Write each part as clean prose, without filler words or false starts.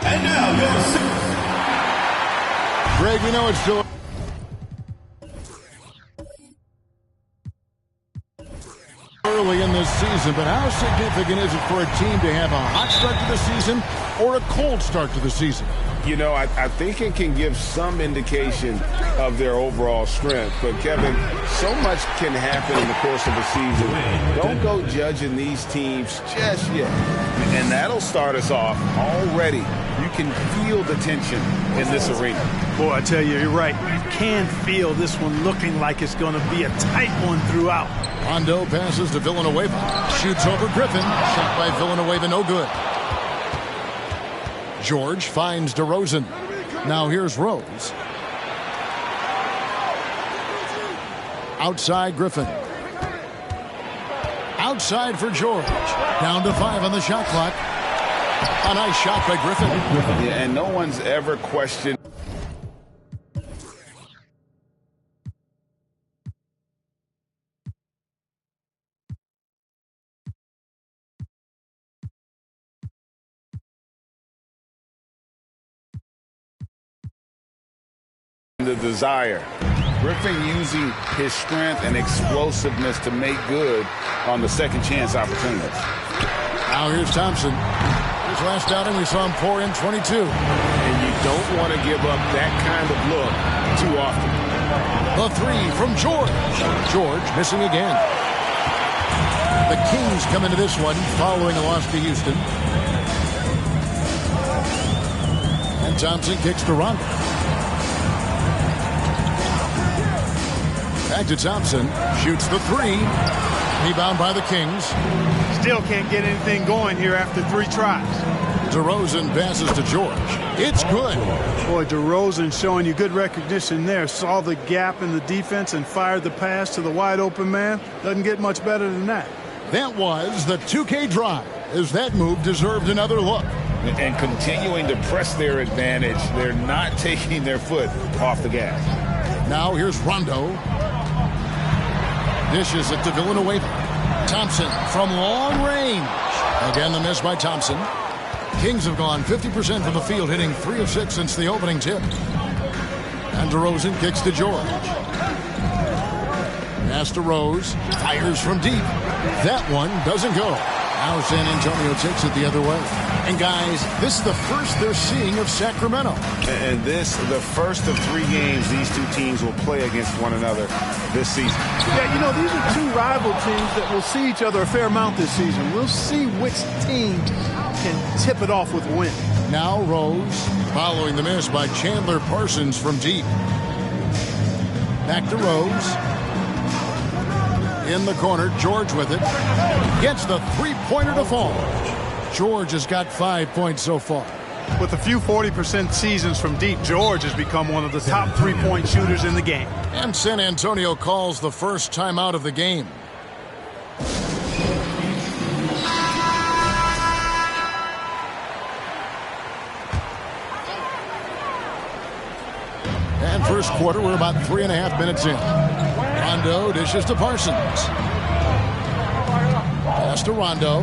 And now your Greg, we know it's still early in this season, but how significant is it for a team to have a hot start to the season or a cold start to the season? You know, I think it can give some indication of their overall strength. But, Kevin, so much can happen in the course of a season. Don't go judging these teams just yet. And that'll start us off already. You can feel the tension in this arena. Boy, I tell you, you're right. You can feel this one looking like it's going to be a tight one throughout. Rondo passes to Villanueva. Shoots over Griffin. Shot by Villanueva, no good. George finds DeRozan. Now here's Rose. Outside Griffin. Outside for George. Down to 5 on the shot clock. A nice shot by Griffin. Yeah, and no one's ever questioned the desire. Griffin using his strength and explosiveness to make good on the second chance opportunities. Now here's Thompson. His last outing we saw him pour in 22. And you don't want to give up that kind of look too often. The 3 from George. George missing again. The Kings come into this one following a loss to Houston. And Thompson kicks to Rondo. Back to Thompson. Shoots the 3. Rebound by the Kings. Still can't get anything going here after 3 tries. DeRozan passes to George. It's good. Boy, DeRozan showing you good recognition there. Saw the gap in the defense and fired the pass to the wide open man. Doesn't get much better than that. That was the 2K drive, as that move deserved another look. And continuing to press their advantage. They're not taking their foot off the gas. Now here's Rondo. Dishes it to Villanueva. Thompson from long range. Again, the miss by Thompson. Kings have gone 50% from the field, hitting 3 of 6 since the opening tip. And DeRozan kicks to George. Pass to Rose. Fires from deep. That one doesn't go. Now San Antonio takes it the other way. And guys, this is the first they're seeing of Sacramento. And this, the first of 3 games these two teams will play against one another this season. Yeah, you know, these are 2 rival teams that will see each other a fair amount this season. We'll see which team can tip it off with a win. Now Rose, following the miss by Chandler Parsons from deep. Back to Rose. In the corner, George with it. Gets the 3-pointer to fall. George has got 5 points so far. With a few 40% seasons from deep, George has become one of the top 3-point shooters in the game. And San Antonio calls the first timeout of the game. And first quarter, we're about 3.5 minutes in. Rondo dishes to Parsons. Pass to Rondo.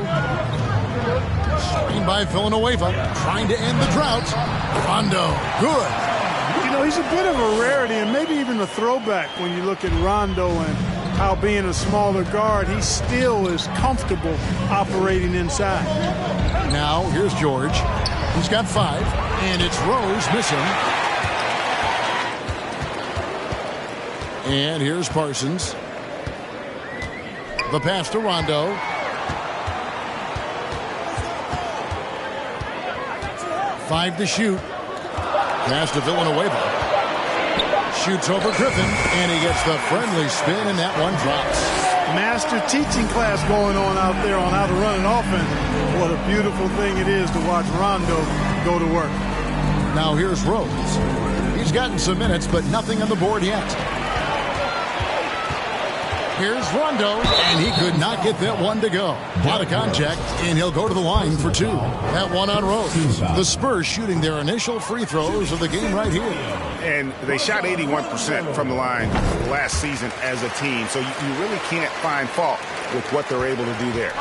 Screen by Villanueva. Trying to end the drought. Rondo. Good. You know, he's a bit of a rarity and maybe even a throwback when you look at Rondo and how being a smaller guard, he still is comfortable operating inside. Now, here's George. He's got 5. And it's Rose missing. And here's Parsons. The pass to Rondo. Five to shoot. Pass to Villanueva. Shoots over Griffin, and he gets the friendly spin, and that one drops. Master teaching class going on out there on how to run an offense. What a beautiful thing it is to watch Rondo go to work. Now here's Rose. He's gotten some minutes, but nothing on the board yet. Here's Rondo, and he could not get that one to go. Out of contact, and he'll go to the line for two. That one on Rose. The Spurs shooting their initial free throws of the game right here. And they shot 81% from the line last season as a team, so you really can't find fault with what they're able to do there.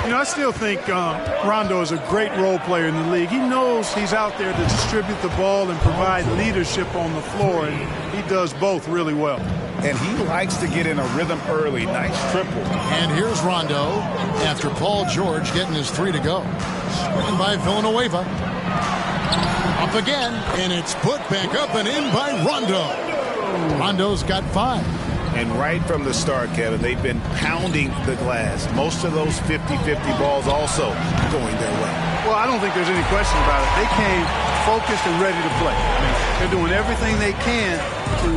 You know, I still think Rondo is a great role player in the league. He knows he's out there to distribute the ball and provide leadership on the floor, and he does both really well. And he likes to get in a rhythm early. Nice triple. And here's Rondo after Paul George getting his three to go. Screen by Villanueva. Up again, and it's put back up and in by Rondo. Rondo's got 5. And right from the start, Kevin, they've been pounding the glass. Most of those 50-50 balls also going their way. Well, I don't think there's any question about it. They came focused and ready to play. I mean, they're doing everything they can to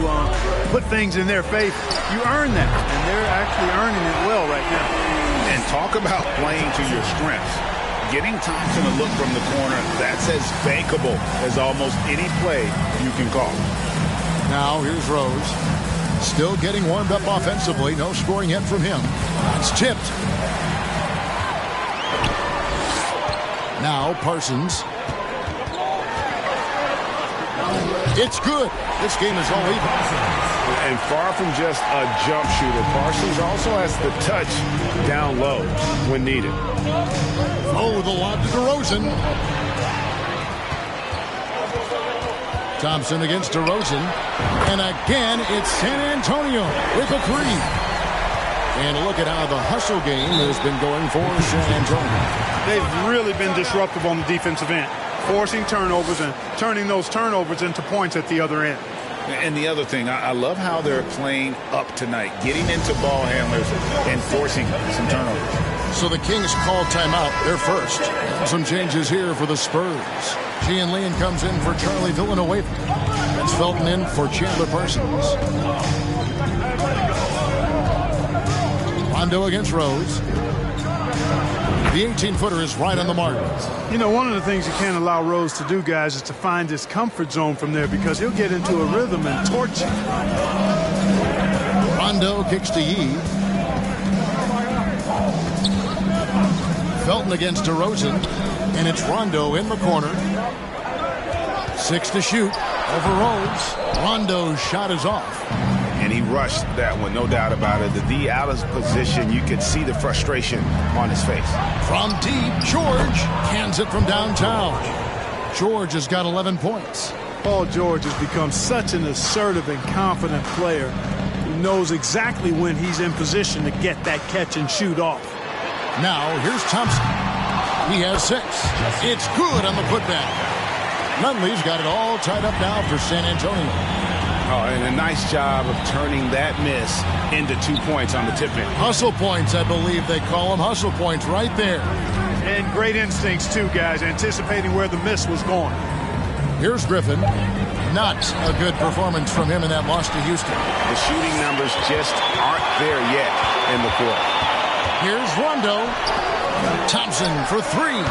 put things in their favor. You earn that, and they're actually earning it well right now. And talk about playing to your strengths. Getting Thompson a look from the corner, that's as bankable as almost any play you can call. Now here's Rose. Still getting warmed up offensively. No scoring yet from him. It's tipped. Now Parsons. It's good. This game is all even. And far from just a jump shooter, Parsons also has the touch down low when needed. Oh, the lob to DeRozan. Thompson against DeRozan. And again, it's San Antonio with a three. And look at how the hustle game has been going for San Antonio. They've really been disruptive on the defensive end, forcing turnovers and turning those turnovers into points at the other end. And the other thing, I love how they're playing up tonight, getting into ball handlers and forcing some turnovers. So the Kings call timeout. They're first. Some changes here for the Spurs. Gian Leon comes in for Charlie Villanueva. That's Felton in for Chandler Parsons. Rondo against Rose. The 18-footer is right on the mark. You know, one of the things you can't allow Rose to do, guys, is to find his comfort zone from there because he'll get into a rhythm and torch you. Rondo kicks to Yee. Felton against DeRozan, and it's Rondo in the corner. 6 to shoot over Rose. Rondo's shot is off. And he rushed that one, no doubt about it. The D out of position, you could see the frustration on his face. From deep, George hands it from downtown. George has got 11 points. Paul George has become such an assertive and confident player who knows exactly when he's in position to get that catch and shoot off. Now, here's Thompson. He has 6. It's good on the putback. Nunley's got it all tied up now for San Antonio. Oh, and a nice job of turning that miss into 2 points on the tip-in. Hustle points, I believe they call them. Hustle points right there. And great instincts, too, guys, anticipating where the miss was going. Here's Griffin. Not a good performance from him in that loss to Houston. The shooting numbers just aren't there yet in the quarter. Here's Rondo. Thompson for 3.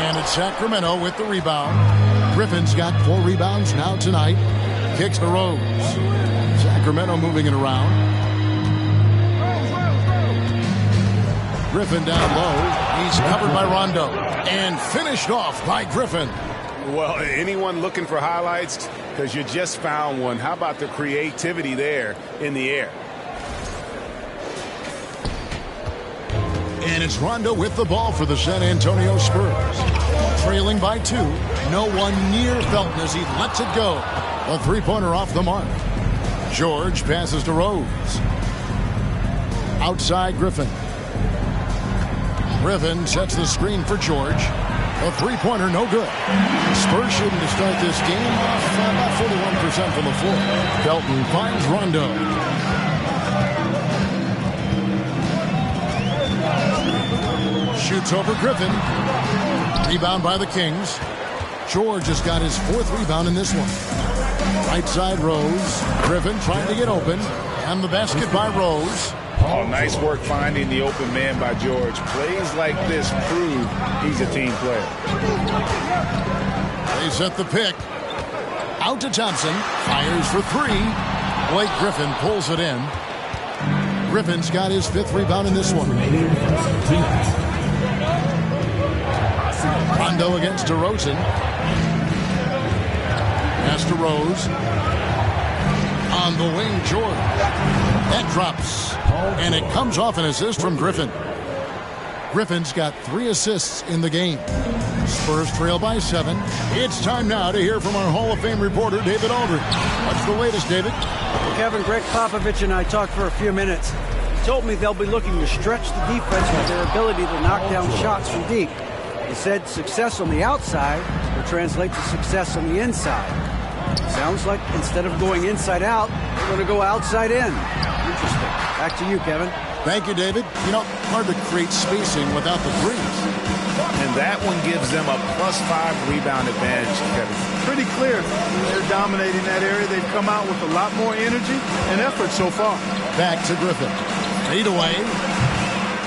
And it's Sacramento with the rebound. Griffin's got 4 rebounds now tonight. Kicks to Rose. Sacramento moving it around. Griffin down low. He's covered by Rondo. And finished off by Griffin. Well, anyone looking for highlights? Because you just found one. How about the creativity there in the air? And it's Rondo with the ball for the San Antonio Spurs. Trailing by 2. No one near Felton as he lets it go. A three-pointer off the mark. George passes to Rose. Outside Griffin. Griffin sets the screen for George. A three-pointer, no good. Spurs shooting to start this game off about 41% from the floor. Felton finds Rondo. Shoots over Griffin. Rebound by the Kings. George has got his 4th rebound in this one. Right side Rose. Griffin trying to get open. And the basket by Rose. Oh, nice work finding the open man by George. Plays like this prove he's a team player. They set the pick. Out to Thompson. Fires for 3. Blake Griffin pulls it in. Griffin's got his 5th rebound in this one. Rondo against DeRozan. Pass to Rose. On the wing, George. That drops. And it comes off an assist from Griffin. Griffin's got 3 assists in the game. Spurs trail by 7. It's time now to hear from our Hall of Fame reporter, David Aldridge. What's the latest, David? Well, Kevin, Greg Popovich and I talked for a few minutes. He told me they'll be looking to stretch the defense with their ability to knock down shots from deep. He said success on the outside will translate to success on the inside. Sounds like instead of going inside out, they're going to go outside in. Interesting. Back to you, Kevin. Thank you, David. You know, hard to create spacing without the threes. And that one gives them a +5 rebound advantage, Kevin. Pretty clear. They're dominating that area. They've come out with a lot more energy and effort so far. Back to Griffin. Fade away.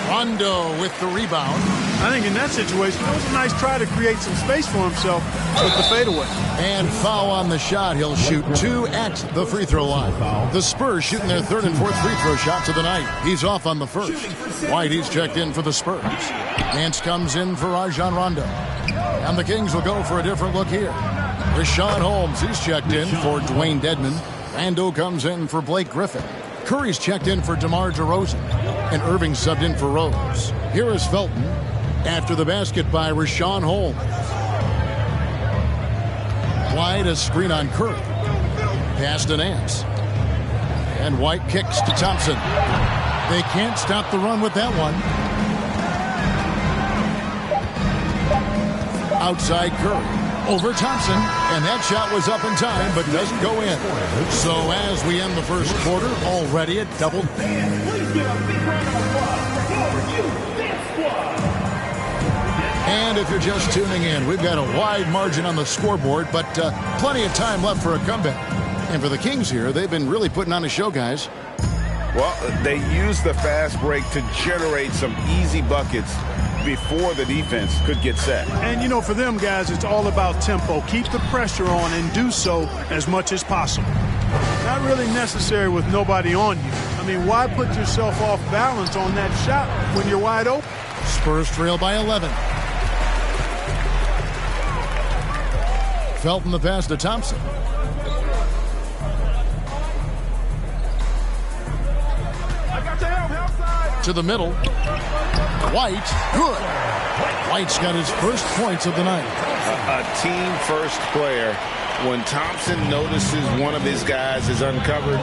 Rondo with the rebound. I think in that situation, it was a nice try to create some space for himself with the fadeaway. And foul on the shot. He'll shoot 2 at the free throw line. The Spurs shooting their 3rd and 4th free throw shots of the night. He's off on the 1st. White, he's checked in for the Spurs. Nance comes in for Rajon Rondo. And the Kings will go for a different look here. Richaun Holmes, he's checked in for Dwayne Dedmon. Rando comes in for Blake Griffin. Curry's checked in for DeMar DeRozan. And Irving subbed in for Rose. Here is Felton after the basket by Richaun Holmes. White, a screen on Curry. Pass to Nance. And White kicks to Thompson. They can't stop the run with that one. Outside Curry. Over Thompson. And that shot was up in time, but doesn't go in. So as we end the first quarter, already a double. And if you're just tuning in, we've got a wide margin on the scoreboard, but plenty of time left for a comeback. And for the Kings here, they've been really putting on a show, guys. Well, they used the fast break to generate some easy buckets before the defense could get set. And, you know, for them guys, it's all about tempo. Keep the pressure on and do so as much as possible. Not really necessary with nobody on you. I mean, why put yourself off balance on that shot when you're wide open? Spurs trail by 11. Felton the pass to Thompson. To the middle. White, good. White's got his first points of the night. A team-first player. When Thompson notices one of his guys is uncovered,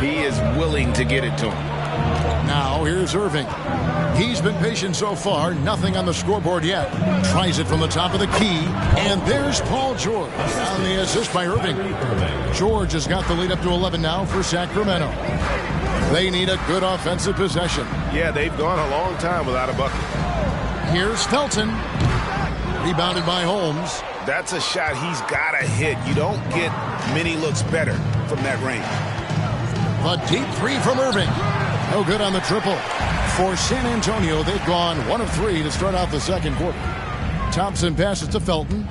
he is willing to get it to him. Now here's Irving. He's been patient so far. Nothing on the scoreboard yet. Tries it from the top of the key. And there's Paul George on the assist by Irving. George has got the lead up to 11 now for Sacramento. They need a good offensive possession. Yeah, they've gone a long time without a bucket. Here's Felton. Rebounded by Holmes. That's a shot he's got to hit. You don't get many looks better from that range. A deep 3 from Irving. No good on the triple. For San Antonio, they've gone 1 of 3 to start out the second quarter. Thompson passes to Felton.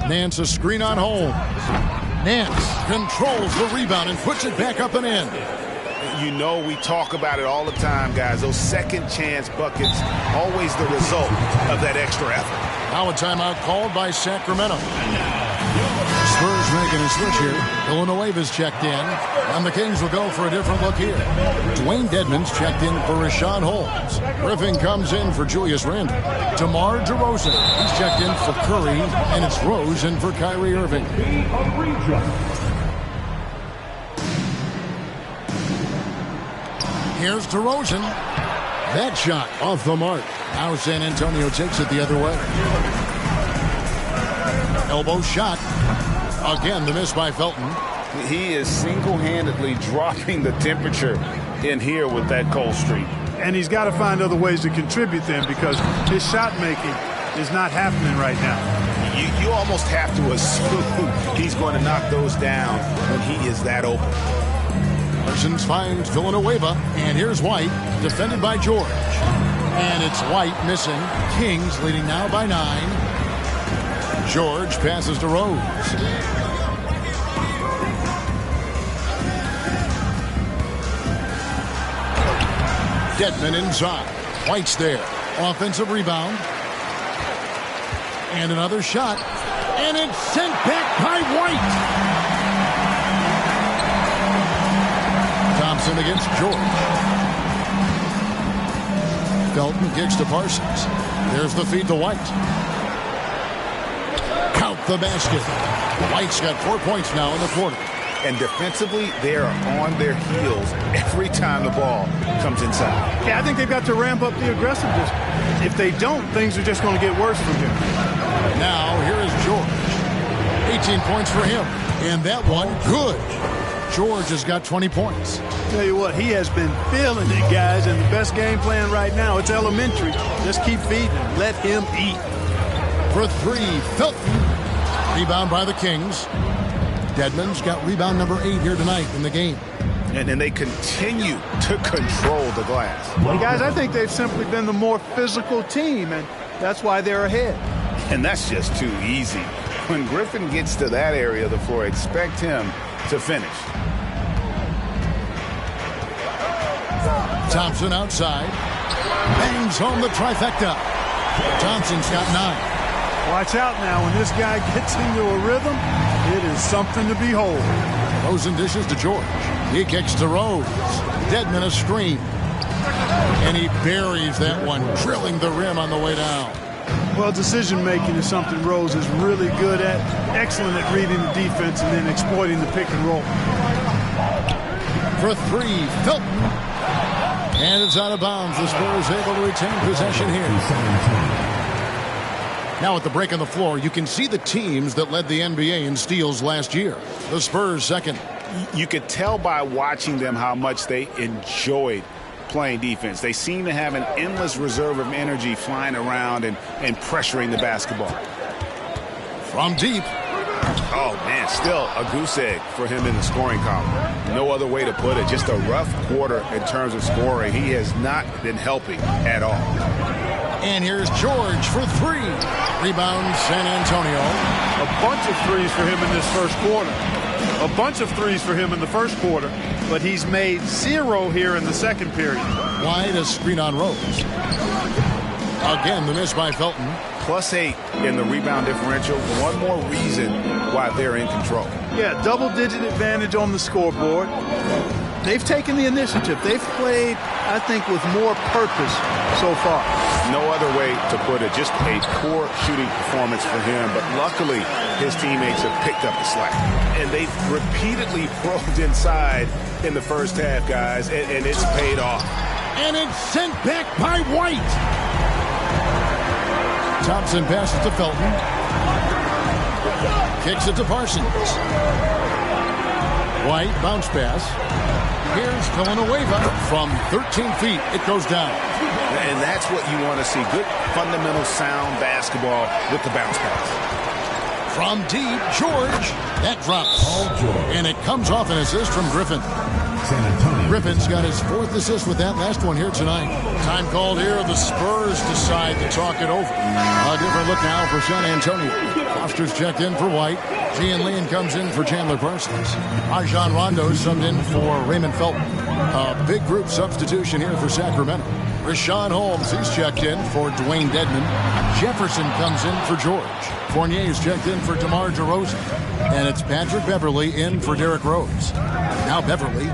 Nance a screen on Holmes. Nance controls the rebound and puts it back up and in. You know, we talk about it all the time, guys. Those second chance buckets, always the result of that extra effort. Now a timeout called by Sacramento. Spurs making a switch here. Villanueva's checked in, and the Kings will go for a different look here. Dwayne Dedmon's checked in for Richaun Holmes. Griffin comes in for Julius Randle. DeMar DeRozan, he's checked in for Curry, and it's Rose in for Kyrie Irving. Here's DeRozan. That shot off the mark. Now San Antonio takes it the other way. Elbow shot. Again, the miss by Felton. He is single-handedly dropping the temperature in here with that cold streak. And he's got to find other ways to contribute then, because his shot making is not happening right now. You almost have to assume he's going to knock those down when he is that open. Parsons finds Villanueva, and here's White, defended by George. And it's White missing. Kings leading now by 9. George passes to Rose. Dedmon inside. White's there. Offensive rebound. And another shot. And it's sent back by White. Thompson against George. Felton kicks to Parsons. There's the feed to White. Count the basket. White's got 4 points now in the quarter. And defensively, they are on their heels every time the ball comes inside. Yeah, I think they've got to ramp up the aggressiveness. If they don't, things are just going to get worse from here. Now, here is George. 18 points for him. And that one, good. George has got 20 points. Tell you what, he has been feeling it, guys, and the best game plan right now, it's elementary. Just keep feeding him. Let him eat. For three, Felton. Rebound by the Kings. Dedmon's got rebound number 8 here tonight in the game. And then they continue to control the glass. Hey, guys, I think they've simply been the more physical team, and that's why they're ahead. And that's just too easy. When Griffin gets to that area of the floor, expect him to finish. Thompson outside. Bangs home the trifecta. Thompson's got 9. Watch out now. When this guy gets into a rhythm, it is something to behold. Rosen dishes to George. He kicks to Rose. Dedmon a screen. And he buries that one, drilling the rim on the way down. Well, decision-making is something Rose is really good at. Excellent at reading the defense and then exploiting the pick and roll. For three, Felton. And it's out of bounds. The Spurs able to retain possession here. Now at the break on the floor, you can see the teams that led the NBA in steals last year. The Spurs second. You could tell by watching them how much they enjoyed playing defense. They seem to have an endless reserve of energy flying around and pressuring the basketball. From deep. Oh, man, still a goose egg for him in the scoring column. No other way to put it. Just a rough quarter in terms of scoring. He has not been helping at all. And here's George for three. Rebound, San Antonio. A bunch of threes for him in this first quarter. A bunch of threes for him in the first quarter. But he's made 0 here in the second period. Wide, a screen on Rose. Again, the miss by Felton. +8 in the rebound differential. One more reason why they're in control. Yeah, double-digit advantage on the scoreboard. They've taken the initiative. They've played, I think, with more purpose so far. No other way to put it. Just a poor shooting performance for him. But luckily, his teammates have picked up the slack. And they've repeatedly probed inside in the first half, guys, and it's paid off. And it's sent back by White. Thompson passes to Felton. Kicks it to Parsons. White, bounce pass. Here's Villanueva from 13 feet. It goes down. And that's what you want to see. Good, fundamental, sound basketball with the bounce pass. From deep, George. That drops. And it comes off an assist from Griffin. Griffin's got his 4th assist with that last one here tonight. Time called here. The Spurs decide to talk it over. A different look now for San Antonio. Foster's checked in for White. Gian Leon comes in for Chandler Parsons. Rajon Rondo subbed in for Raymond Felton. A big group substitution here for Sacramento. Richaun Holmes, he's checked in for Dwayne Dedmon. Jefferson comes in for George. Fournier's checked in for DeMar DeRozan. And it's Patrick Beverley in for Derrick Rose. Now Beverley,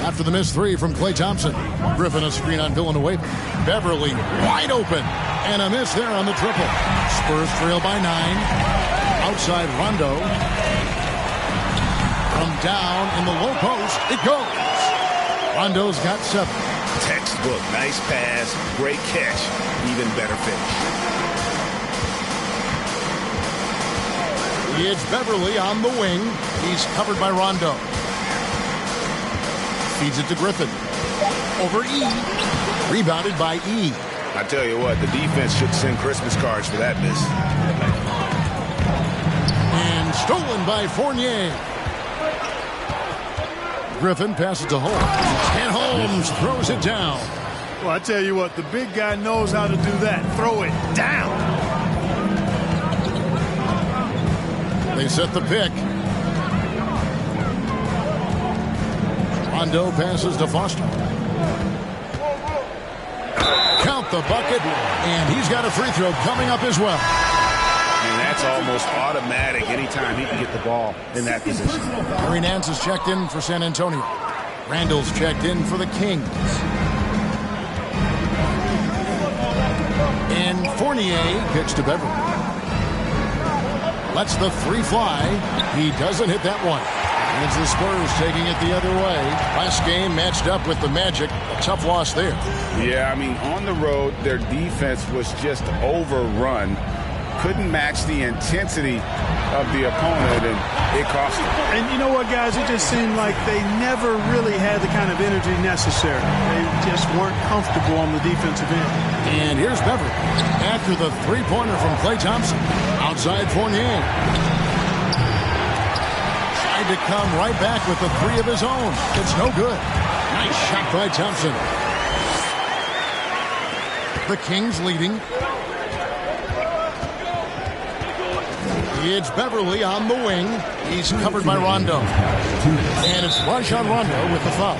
after the missed 3 from Klay Thompson. Griffin a screen on Villanueva. Beverley wide open. And a miss there on the triple. Spurs trail by 9. Outside Rondo. From down in the low post, it goes. Rondo's got 7. Textbook, nice pass, great catch, even better finish. It's Beverley on the wing. He's covered by Rondo. Feeds it to Griffin. Over E. Rebounded by E. I tell you what, the defense should send Christmas cards for that miss. And stolen by Fournier. Griffin passes to Holmes. And Holmes throws it down. Well, I tell you what, the big guy knows how to do that. Throw it down. They set the pick. Rondo passes to Foster. Count the bucket, and he's got a free throw coming up as well. And that's almost automatic anytime he can get the ball in that position. Larry Nance is checked in for San Antonio. Randall's checked in for the Kings. And Fournier kicks to Beverly. Lets the three fly. He doesn't hit that one. It's the Spurs taking it the other way. Last game matched up with the Magic. A tough loss there. Yeah, I mean, on the road, their defense was just overrun. Couldn't match the intensity of the opponent, and it cost them. And you know what, guys? It just seemed like they never really had the kind of energy necessary. They just weren't comfortable on the defensive end. And here's Beverly after the three-pointer from Klay Thompson. Outside Fournier. Tried to come right back with the three of his own. It's no good. Nice shot by Thompson. The Kings leading. It's Beverly on the wing. He's covered by Rondo. And it's Rajon Rondo with the foul.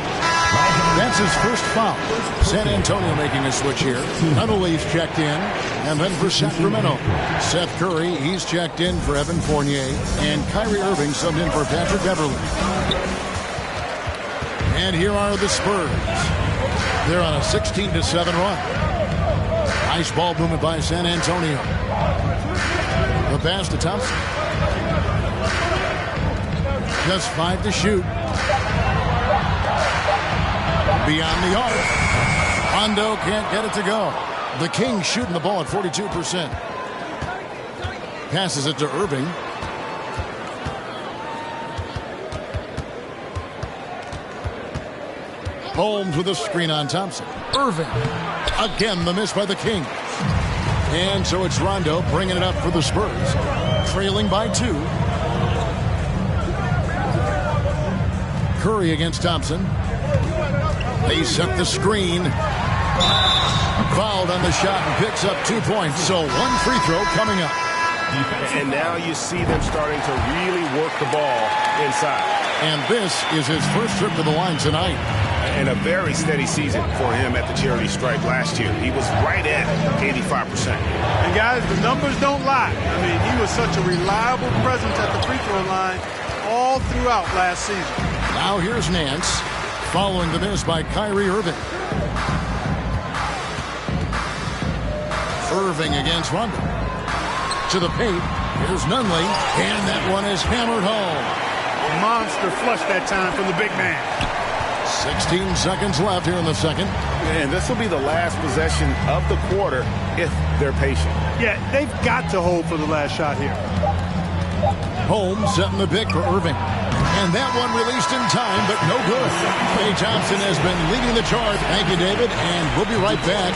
That's his first foul. San Antonio making a switch here. Dunleavy's checked in. And then for Sacramento, Seth Curry, he's checked in for Evan Fournier. And Kyrie Irving subbed in for Patrick Beverly. And here are the Spurs. They're on a 16-7 run. Nice ball movement by San Antonio. The pass to Thompson. Just 5 to shoot. Beyond the arc. Rondo can't get it to go. The Kings shooting the ball at 42%. Passes it to Irving. Holmes with a screen on Thompson. Irving. Again, the miss by the Kings. And so it's Rondo bringing it up for the Spurs. Trailing by 2. Curry against Thompson. They set the screen. Fouled on the shot and picks up 2 points. So one free throw coming up. And now you see them starting to really work the ball inside. And this is his first trip to the line tonight. And a very steady season for him at the charity stripe last year. He was right at 85%. And guys, the numbers don't lie. I mean, he was such a reliable presence at the free throw line all throughout last season. Now here's Nance, following the miss by Kyrie Irving. Irving against Rondo. To the paint. Here's Nunley. And that one is hammered home. Monster flush that time from the big man. 16 seconds left here in the second. And this will be the last possession of the quarter if they're patient. Yeah, they've got to hold for the last shot here. Holmes setting the pick for Irving. And that one released in time, but no good. Klay Thompson has been leading the charge. Thank you, David. And we'll be right back.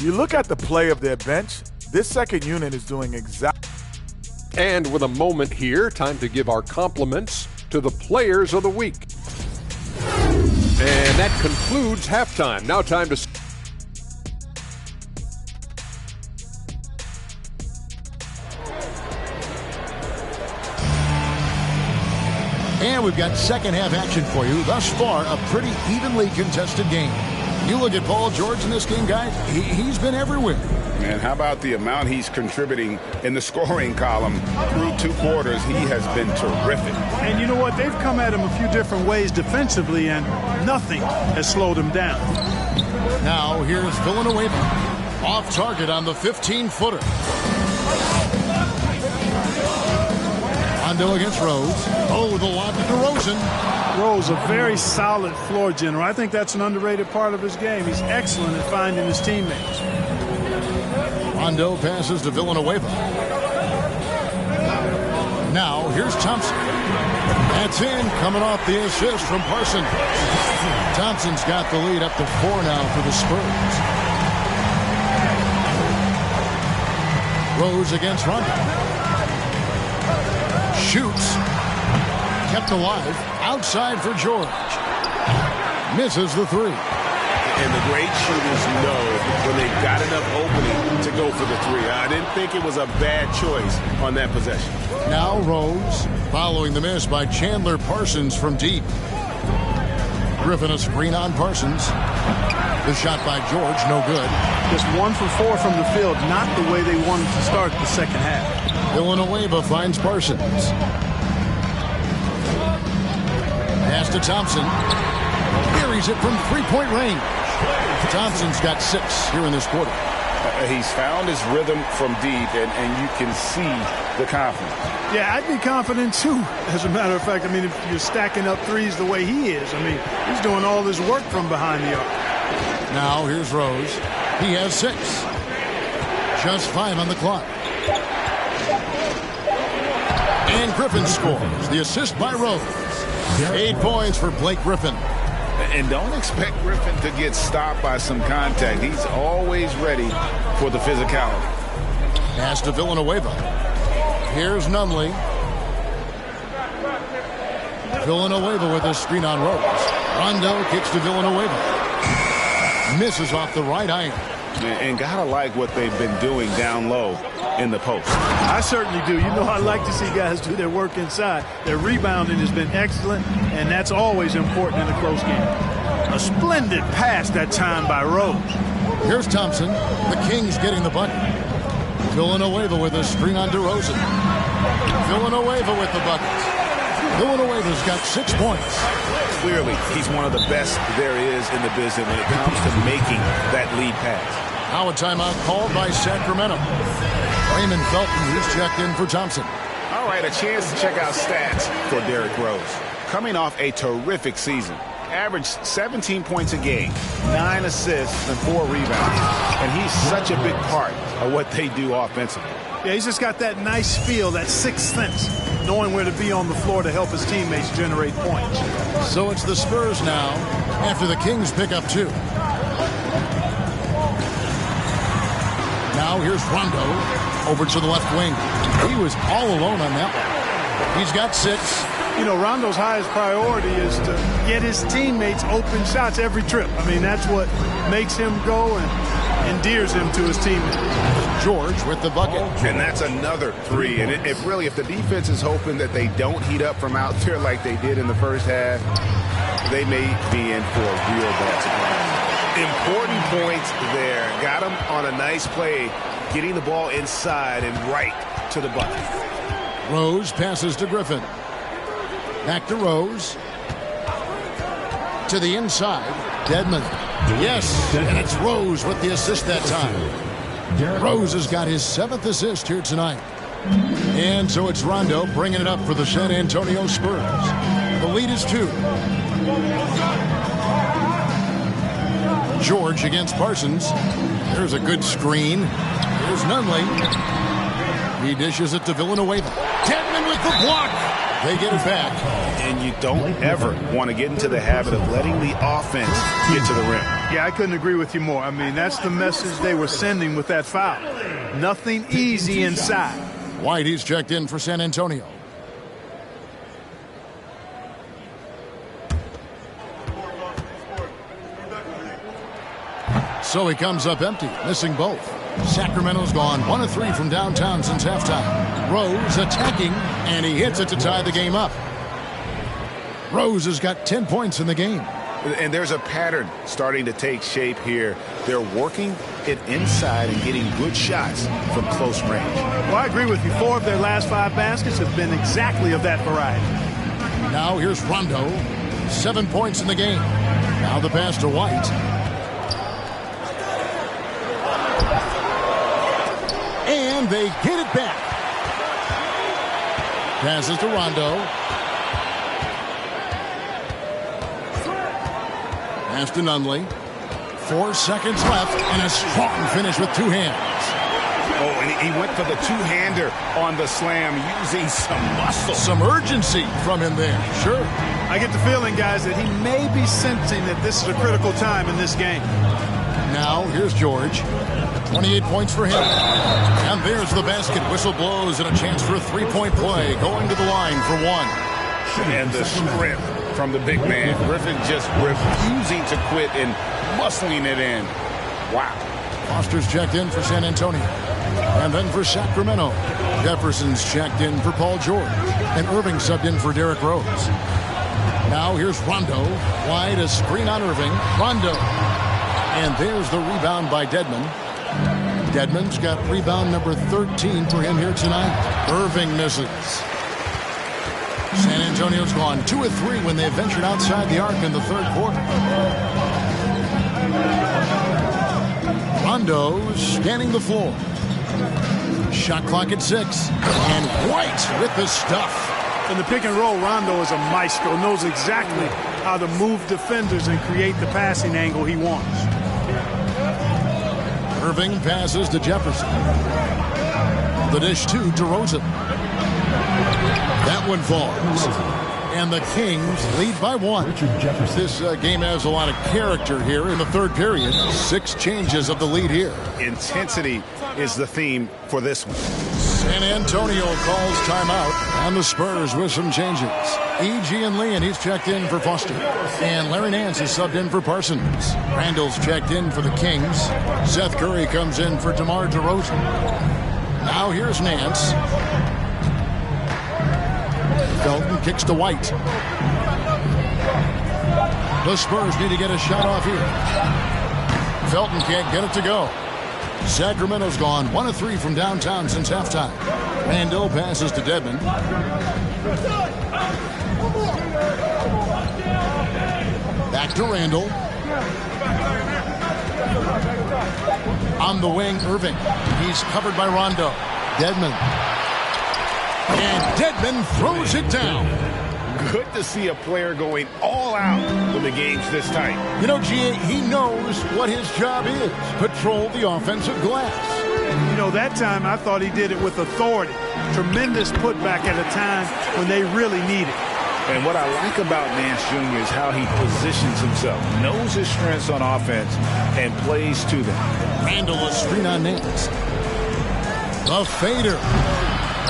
You look at the play of their bench, this second unit is doing exactly. And with a moment here, time to give our compliments to the players of the week. And that concludes halftime. Now time to... And we've got second half action for you. Thus far, a pretty evenly contested game. You look at Paul George in this game, guys, he's been everywhere. Man, how about the amount he's contributing in the scoring column through 2 quarters? He has been terrific. And you know what? They've come at him a few different ways defensively, and nothing has slowed him down. Now, here's Villanueva. Off target on the 15-footer. Rondo against Rose. Oh, the lob to DeRozan. Rose, a very solid floor general. I think that's an underrated part of his game. He's excellent at finding his teammates. Rondo passes to Villanueva. Now, here's Thompson. That's in, coming off the assist from Parsons. Thompson's got the lead up to 4 now for the Spurs. Rose against Rondo. Shoots. Kept alive. Outside for George. Misses the 3. And the great shooters know when they've got enough opening to go for the three. I didn't think it was a bad choice on that possession. Now Rose, following the miss by Chandler Parsons from deep. Griffin a screen on Parsons. The shot by George, no good. Just 1 for 4 from the field, not the way they wanted to start the second half. Villanueva finds Parsons. Pass to Thompson. Carries it from three-point range. Thompson's got 6 here in this quarter. He's found his rhythm from deep, and you can see the confidence. Yeah, I'd be confident too. As a matter of fact, I mean, if you're stacking up threes the way he is, I mean, he's doing all this work from behind the arc. Now here's Rose. He has 6. Just 5 on the clock. And Griffin scores. The assist by Rose. 8 points for Blake Griffin. And don't expect Griffin to get stopped by some contact. He's always ready for the physicality. Pass to Villanueva. Here's Nunley. Villanueva with a screen on Rose. Rondo kicks to Villanueva. Misses off the right iron. And gotta like what they've been doing down low in the post. I certainly do. You know, I like to see guys do their work inside. Their rebounding has been excellent, and that's always important in a close game. A splendid pass that time by Rose. Here's Thompson. The Kings getting the bucket. Villanueva with a screen on DeRozan. Villanueva with the bucket. Villanueva's got 6 points. Clearly, he's one of the best there is in the business when it comes to making that lead pass. Now a timeout called by Sacramento. Raymond Felton, who's checked in for Thompson. All right, a chance to check out stats for Derrick Rose. Coming off a terrific season. Averaged 17 points a game, 9 assists, and 4 rebounds. And he's such a big part of what they do offensively. Yeah, he's just got that nice feel, that sixth sense, knowing where to be on the floor to help his teammates generate points. So it's the Spurs now after the Kings pick up 2. Now here's Rondo over to the left wing. He was all alone on that one. He's got 6. You know, Rondo's highest priority is to get his teammates open shots every trip. I mean, that's what makes him go and endears him to his teammates. George with the bucket. And that's another 3. And if the defense is hoping that they don't heat up from out there like they did in the first half, they may be in for a real bad surprise. Important points there. Got him on a nice play, getting the ball inside and right to the bucket. Rose passes to Griffin. Back to Rose. To the inside. Dedmon. Yes, and it's Rose with the assist that time. Rose has got his 7th assist here tonight. And so it's Rondo bringing it up for the San Antonio Spurs. The lead is 2. George against Parsons. There's a good screen. Here's Nunley. He dishes it to Villanueva. Dedmon with the block. They get it back. And you don't ever want to get into the habit of letting the offense get to the rim. Yeah, I couldn't agree with you more. I mean, that's the message they were sending with that foul. Nothing easy inside. White, he's checked in for San Antonio. So he comes up empty, missing both. Sacramento's gone 1 of 3 from downtown since halftime. Rose attacking, and he hits it to tie the game up. Rose has got 10 points in the game. And there's a pattern starting to take shape here. They're working it inside and getting good shots from close range. Well, I agree with you. 4 of their last 5 baskets have been exactly of that variety. Now here's Rondo. 7 points in the game. Now the pass to White. And they get it back. Passes to Rondo. Pass to Nunley. 4 seconds left and a strong finish with 2 hands. Oh, and he went for the two-hander on the slam using some muscle. Some urgency from him there. Sure. I get the feeling, guys, that he may be sensing that this is a critical time in this game. Now here's George. 28 points for him. And there's the basket. Whistle blows and a chance for a 3-point play. Going to the line for 1. And the strength from the big man. Griffin just refusing to quit and muscling it in. Wow. Foster's checked in for San Antonio. And then for Sacramento, Jefferson's checked in for Paul George. And Irving subbed in for Derrick Rose. Now here's Rondo. Wide, a screen on Irving. Rondo. And there's the rebound by Dedmon. Dedmon's got rebound number 13 for him here tonight. Irving misses. San Antonio's gone 2 of 3 when they ventured outside the arc in the third quarter. Rondo scanning the floor. Shot clock at 6. And White with the stuff. In the pick and roll, Rondo is a maestro, knows exactly how to move defenders and create the passing angle he wants. Irving passes to Jefferson. The dish to DeRozan. That one falls. And the Kings lead by 1. This game has a lot of character here in the third period. 6 changes of the lead here. Intensity is the theme for this one. San Antonio calls timeout, and the Spurs with some changes. E.G. and Lee, and he's checked in for Foster. And Larry Nance is subbed in for Parsons. Randall's checked in for the Kings. Seth Curry comes in for DeMar DeRozan. Now here's Nance. Felton kicks to White. The Spurs need to get a shot off here. Felton can't get it to go. Sacramento's gone 1 of 3 from downtown since halftime. Randall passes to Dedmon. Back to Randall. On the wing, Irving. He's covered by Rondo. Dedmon. And Dedmon throws it down. Good to see a player going all out when the game's this tight. You know, G.A., he knows what his job is. Patrol the offensive glass. You know, that time I thought he did it with authority. Tremendous putback at a time when they really need it. And what I like about Nance Jr. is how he positions himself, knows his strengths on offense, and plays to them. Randall a screen on Nance. The fader.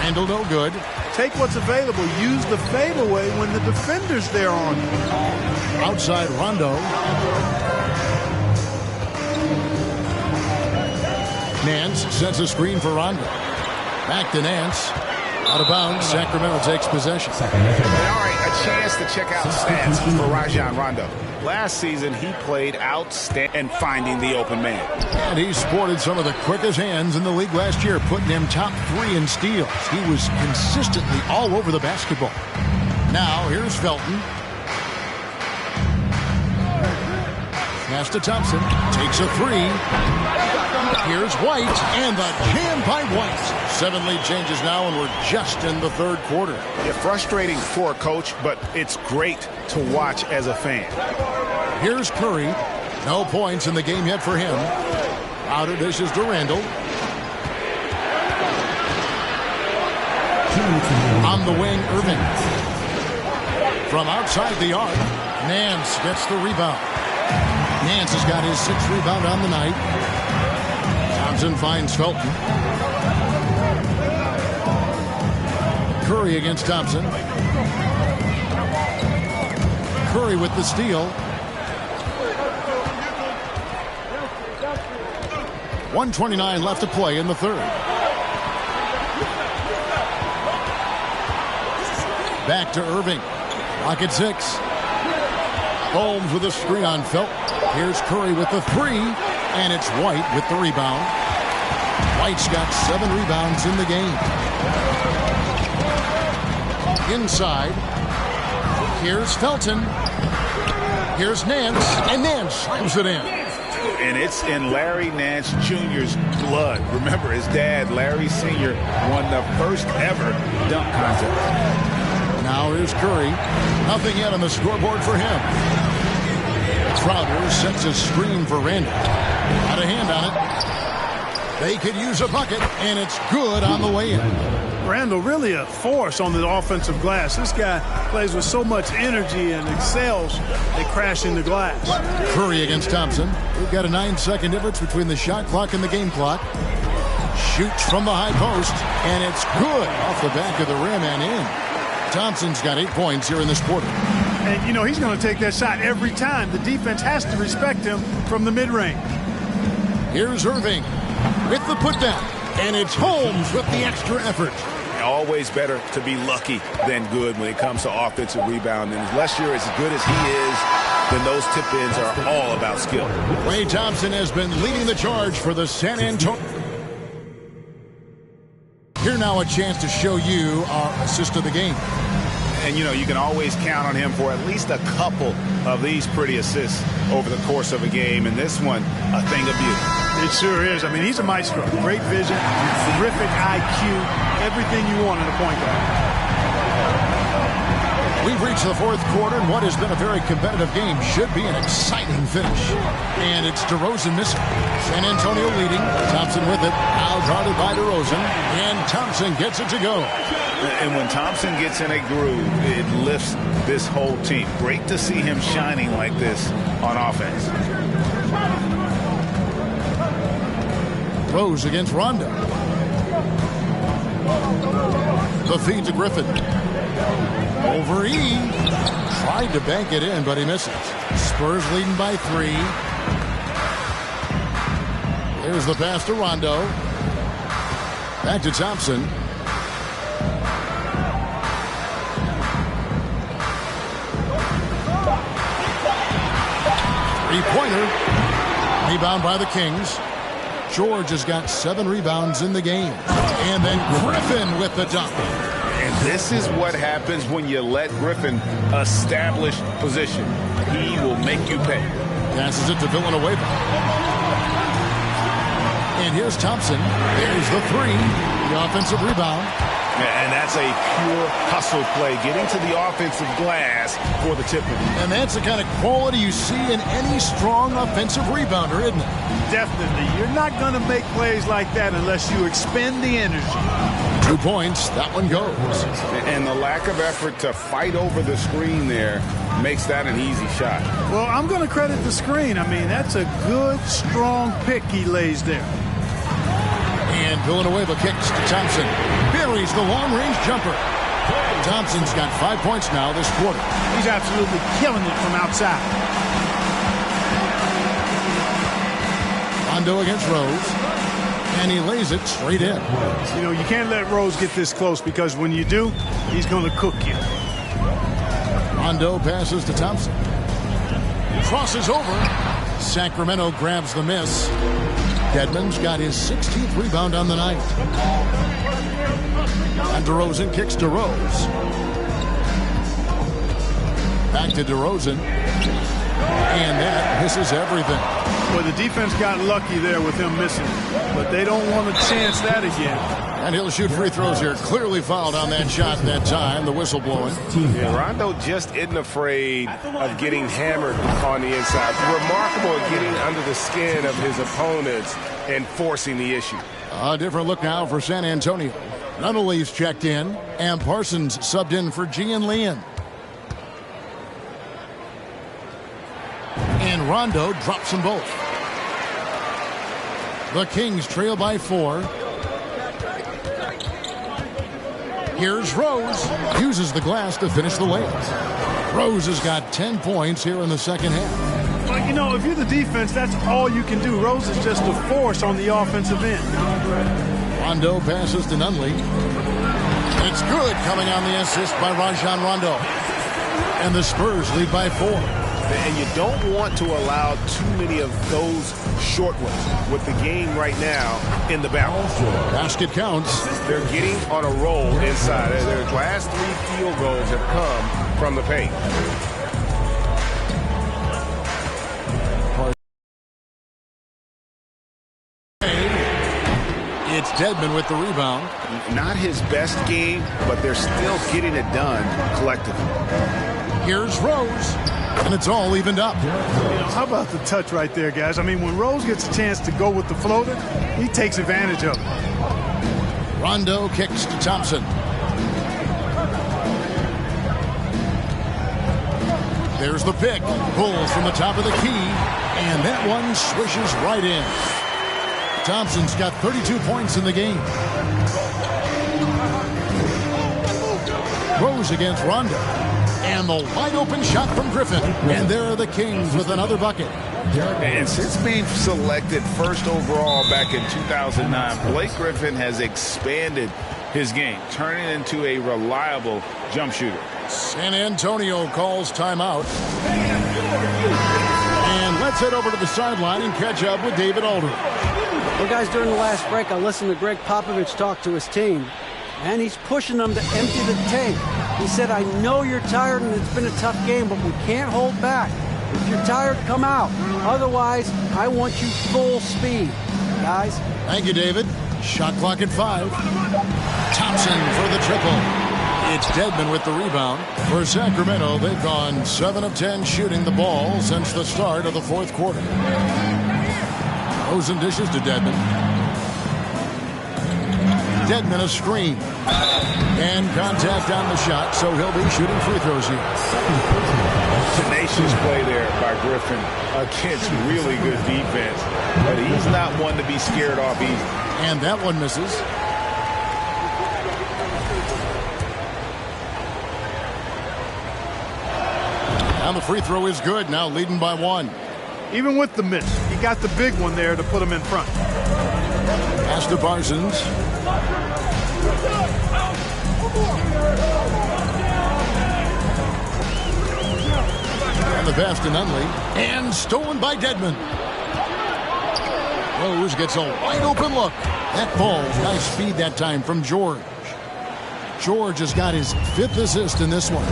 Randall no good. Take what's available. Use the fadeaway when the defender's there on you. Outside Rondo. Nance sets a screen for Rondo. Back to Nance. Out of bounds. Sacramento takes possession. All right, a chance to check out stats for Rajon Rondo. Last season, he played outstanding finding the open man. And he sported some of the quickest hands in the league last year, putting him top 3 in steals. He was consistently all over the basketball. Now, here's Felton. Pass to Thompson. Takes a 3. Here's White, and the jam by White. 7 lead changes now, and we're just in the third quarter. Yeah, frustrating for a coach, but it's great to watch as a fan. Here's Curry. No points in the game yet for him. Outer dishes to Randall. On the wing, Irving. From outside the arc, Nance gets the rebound. Nance has got his 6th rebound on the night. Thompson finds Felton. Curry against Thompson. Curry with the steal. 1:29 left to play in the third. Back to Irving. Lock at 6. Holmes with a screen on Felton. Here's Curry with the 3. And it's White with the rebound. White's got 7 rebounds in the game. Inside. Here's Felton. Here's Nance. And Nance slams it in. And it's in Larry Nance Jr.'s blood. Remember, his dad, Larry Sr., won the first ever dunk contest. Now here's Curry. Nothing yet on the scoreboard for him. Crowder sets a screen for Randall. Got a hand on it. They could use a bucket, and it's good on the way in. Randall really a force on the offensive glass. This guy plays with so much energy and excels at crashing the glass. Curry against Thompson. We've got a 9-second difference between the shot clock and the game clock. Shoots from the high post, and it's good off the back of the rim and in. Thompson's got 8 points here in this quarter. And, you know, he's going to take that shot every time. The defense has to respect him from the mid-range. Here's Irving with the putdown. And it's Holmes with the extra effort. Always better to be lucky than good when it comes to offensive rebounding. Unless you're as good as he is, then those tip-ins are all about skill. Klay Thompson has been leading the charge for the San Antonio. Here now a chance to show you our assist of the game. And, you know, you can always count on him for at least a couple of these pretty assists over the course of a game. And this one, a thing of beauty. It sure is. I mean, he's a maestro. Great vision, terrific IQ, everything you want in a point guard. We've reached the fourth quarter, and what has been a very competitive game should be an exciting finish. And it's DeRozan missing. San Antonio leading. Thompson with it. Now guarded by DeRozan. And Thompson gets it to go. And when Thompson gets in a groove, it lifts this whole team. Great to see him shining like this on offense. Rose against Rondo. The feed to Griffin. Over E. Tried to bank it in, but he misses. Spurs leading by 3. There's the pass to Rondo. Back to Thompson. Three-pointer. Rebound by the Kings. George has got 7 rebounds in the game. And then Griffin with the dunk. And this is what happens when you let Griffin establish position. He will make you pay. Passes it to Villanueva. And here's Thompson. There's the 3. The offensive rebound. And that's a pure hustle play, getting to the offensive glass for the tip. And that's the kind of quality you see in any strong offensive rebounder, isn't it? Definitely. You're not going to make plays like that unless you expend the energy. 2 points. That one goes. And the lack of effort to fight over the screen there makes that an easy shot. Well, I'm going to credit the screen. I mean, that's a good, strong pick he lays there. And Villanueva kicks to Thompson. Buries the long-range jumper. Thompson's got 5 points now this quarter. He's absolutely killing it from outside. Rondo against Rose. And he lays it straight in. You know, you can't let Rose get this close because when you do, he's going to cook you. Rondo passes to Thompson. Crosses over. Sacramento grabs the miss. Dedmon's got his 16th rebound on the night. And DeRozan kicks to Rose. Back to DeRozan. And that misses everything. Well, the defense got lucky there with him missing, but they don't want to chance that again. And he'll shoot free throws here. Clearly fouled on that shot that time. The whistle blowing. Yeah, Rondo just isn't afraid of getting hammered on the inside. Remarkable at getting under the skin of his opponents and forcing the issue. A different look now for San Antonio. Nunnally's checked in, and Parsons subbed in for Gian Leon. And Rondo drops them both. The Kings trail by 4. Here's Rose. Uses the glass to finish the layup. Rose has got 10 points here in the second half. Well, you know, if you're the defense, that's all you can do. Rose is just a force on the offensive end. Rondo passes to Nunley. It's good, coming on the assist by Rajon Rondo. And the Spurs lead by 4. And you don't want to allow too many of those short ones with the game right now in the balance. Basket counts. They're getting on a roll inside. Their last 3 field goals have come from the paint. It's Dedmon with the rebound. Not his best game, but they're still getting it done collectively. Here's Rose. And it's all evened up. You know, how about the touch right there, guys? I mean, when Rose gets a chance to go with the floater, he takes advantage of it. Rondo kicks to Thompson. There's the pick. Pulls from the top of the key. And that one swishes right in. Thompson's got 32 points in the game. Rose against Rondo. And And the wide open shot from Griffin. And there are the Kings with another bucket. And since being selected first overall back in 2009, Blake Griffin has expanded his game, turning into a reliable jump shooter. San Antonio calls timeout. And let's head over to the sideline and catch up with David Aldridge. Well, guys, during the last break, I listened to Greg Popovich talk to his team, and he's pushing them to empty the tank. He said, I know you're tired and it's been a tough game, but we can't hold back. If you're tired, come out. Otherwise, I want you full speed, guys. Thank you, David. Shot clock at 5. Thompson for the triple. It's Dedmon with the rebound. For Sacramento, they've gone 7 of 10 shooting the ball since the start of the fourth quarter. Rosen dishes to Dedmon. Dedmon a screen. And contact on the shot, so he'll be shooting free throws here. Tenacious play there by Griffin against really good defense. But he's not one to be scared off easy. And that one misses. And the free throw is good, now leading by 1. Even with the miss, he got the big one there to put him in front. Pass to Parsons. And the pass to Nunley. And stolen by Dedmon. Rose gets a wide open look. That ball, nice speed that time from George. George has got his 5th assist in this one.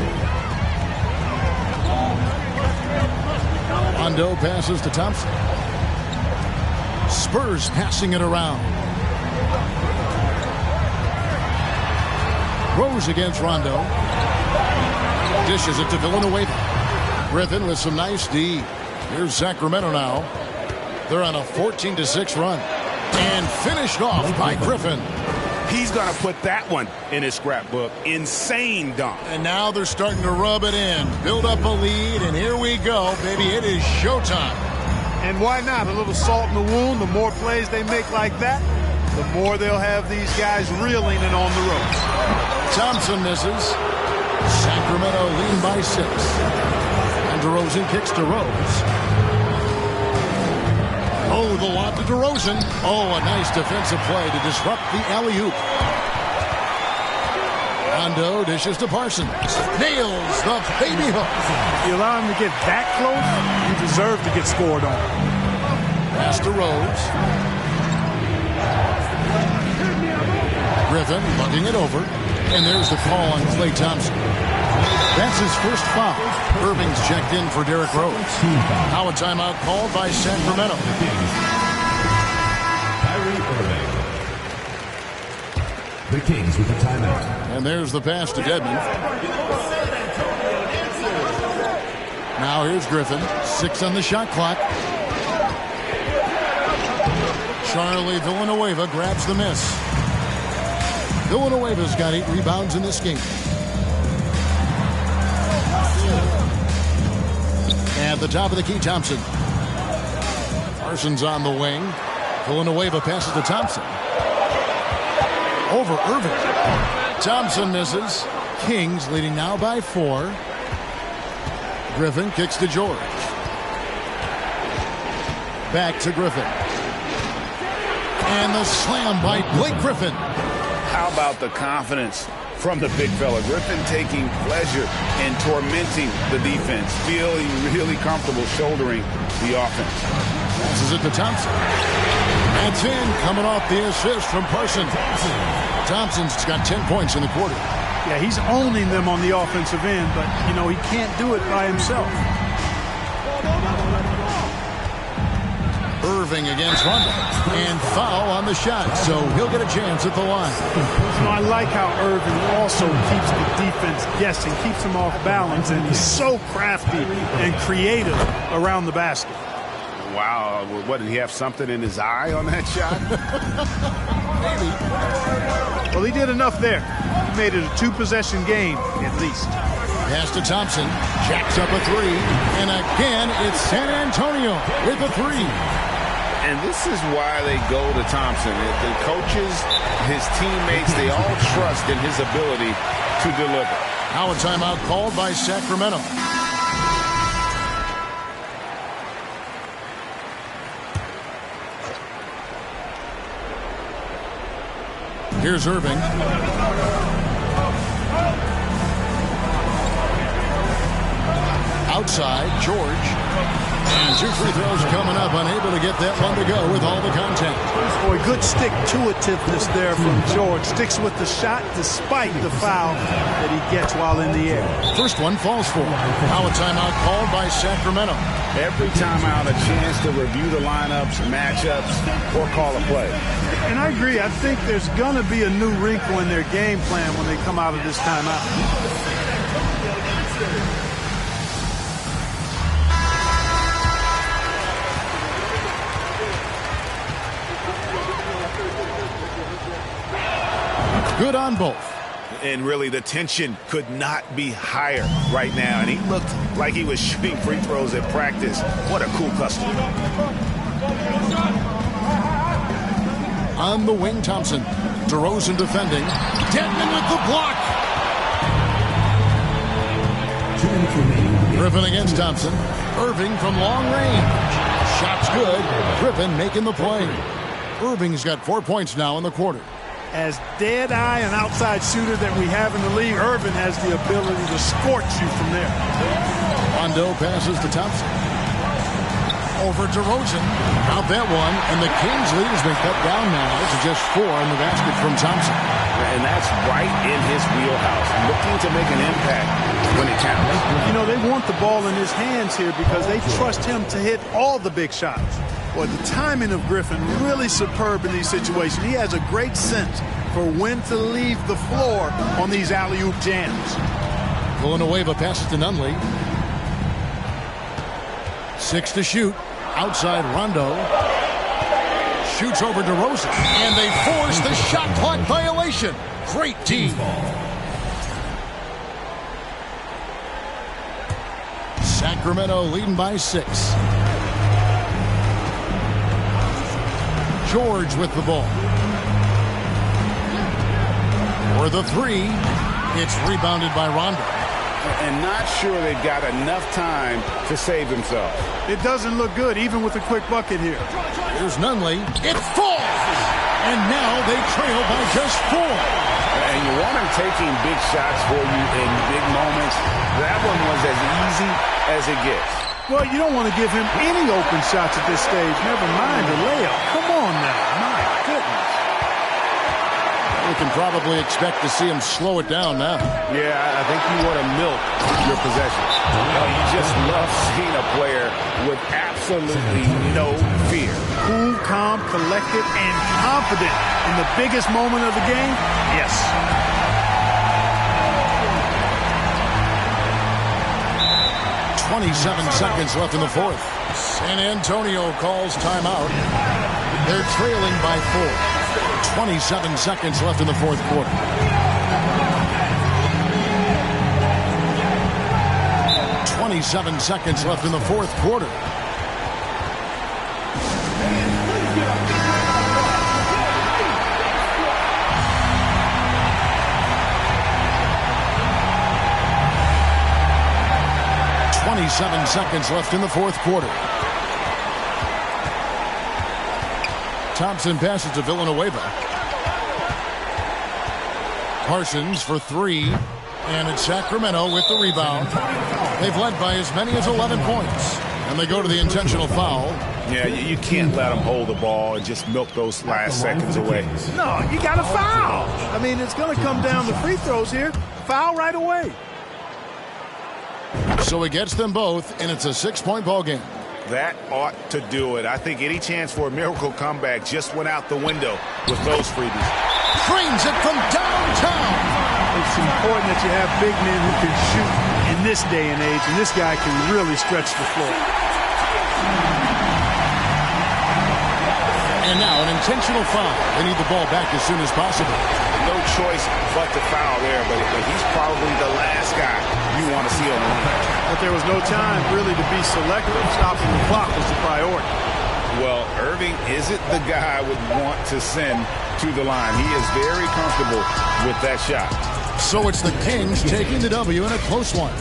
Rondo passes to Thompson. Spurs passing it around. Rose against Rondo. Dishes it to Villanueva. Griffin with some nice D. Here's Sacramento now. They're on a 14-6 run. And finished off by Griffin. He's going to put that one in his scrapbook. Insane dunk. And now they're starting to rub it in. Build up a lead, and here we go, baby. It is showtime. And why not? A little salt in the wound. The more plays they make like that, the more they'll have these guys reeling and on the ropes. Thompson misses. Sacramento lead by 6. And DeRozan kicks to Rose. Oh, the lob to DeRozan. Oh, a nice defensive play to disrupt the alley-oop. Rondo dishes to Parsons. Nails the baby hook. You allow him to get that close, you deserve to get scored on. Pass to Rose. Griffin lugging it over. And there's the call on Klay Thompson. That's his first foul. Irving's checked in for Derrick Rose. Now a timeout called by Sacramento. The Kings with a timeout. And there's the pass to Dedmon. Now here's Griffin. 6 on the shot clock. Charlie Villanueva grabs the miss. Villanueva's got 8 rebounds in this game. At the top of the key, Thompson. Parsons on the wing. Villanueva passes to Thompson. Over Irving. Thompson misses. Kings leading now by 4. Griffin kicks to George. Back to Griffin. And the slam by Blake Griffin. How about the confidence from the big fella? Griffin taking pleasure in tormenting the defense, feeling really comfortable shouldering the offense. Passes it to Thompson. That's in, coming off the assist from Parsons. Thompson's got 10 points in the quarter. Yeah, he's owning them on the offensive end, but, you know, he can't do it by himself. Irving against Rondo. And foul on the shot, so he'll get a chance at the line. You know, I like how Irving also keeps the defense guessing, keeps them off balance, and he's so crafty and creative around the basket. Wow, what, did he have something in his eye on that shot? Maybe. Well, he did enough there. He made it a 2-possession game, at least. Pass to Thompson. Jacks up a 3. And again, it's San Antonio with a 3. And this is why they go to Thompson. The coaches, his teammates, they all trust in his ability to deliver. Now a timeout called by Sacramento. Here's Irving. Outside, George. And 2 free throws coming up, unable to get that one to go with all the contact. Boy, good stick-to-itiveness there from George. Sticks with the shot despite the foul that he gets while in the air. First one falls for. Now a timeout called by Sacramento. Every timeout, a chance to review the lineups, matchups, or call a play. And I agree. I think there's going to be a new wrinkle in their game plan when they come out of this timeout. Good on both. And really, the tension could not be higher right now. And he looked like he was shooting free throws at practice. What a cool customer. On the wing, Thompson. DeRozan defending. Dedmon with the block. 2 minutes remaining. Griffin against Thompson. Irving from long range. Shot's good. Griffin making the play. Irving's got 4 points now in the quarter. As dead-eye and outside shooter that we have in the league, Irvin has the ability to scorch you from there. Rondo passes to Thompson. Over DeRozan. Out that one, and the Kings' lead has been cut down now to just 4 in the basket from Thompson. And that's right in his wheelhouse, looking to make an impact when it counts. You know, they want the ball in his hands here because they trust him to hit all the big shots. Boy, the timing of Griffin really superb in these situations. He has a great sense for when to leave the floor on these alley-oop jams. Villanueva passes to Nunley. 6 to shoot. Outside Rondo. Shoots over DeRozan. And they force the shot clock violation. Great D. Sacramento leading by 6. George with the ball. For the 3. It's rebounded by Rondo. And not sure they've got enough time to save themselves. It doesn't look good, even with a quick bucket here. Here's Nunley. It falls! And now they trail by just 4. And you want him taking big shots for you in big moments. That one was as easy as it gets. Well, you don't want to give him any open shots at this stage. Never mind a layup. Come on now. My goodness. We can probably expect to see him slow it down now. Yeah, I think you want to milk your possessions. You just love seeing a player with absolutely no fear. Cool, calm, collected, and confident in the biggest moment of the game? Yes. .27 seconds left in the 4th. San Antonio calls timeout. They're trailing by 4. 27 seconds left in the 4th quarter. .27 seconds left in the 4th quarter. .27 seconds left in the 4th quarter. Thompson passes to Villanueva. Parsons for 3. And it's Sacramento with the rebound. They've led by as many as 11 points. And they go to the intentional foul. Yeah, you can't let them hold the ball and just milk those last seconds away. No, you got to foul. I mean, it's going to come down to free throws here. Foul right away. So he gets them both, and it's a 6-point ball game. That ought to do it. I think any chance for a miracle comeback just went out the window with those freebies. Trains it from downtown. It's important that you have big men who can shoot in this day and age, and this guy can really stretch the floor. And now an intentional foul. They need the ball back as soon as possible. No choice but to foul there, but he's probably the last guy you want to see on the line. But there was no time really to be selective. Stopping the clock was the priority. Well, Irving isn't the guy I would want to send to the line. He is very comfortable with that shot. So it's the Kings taking the W in a close one.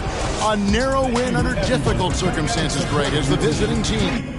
A narrow win under difficult circumstances, Greg, as the visiting team.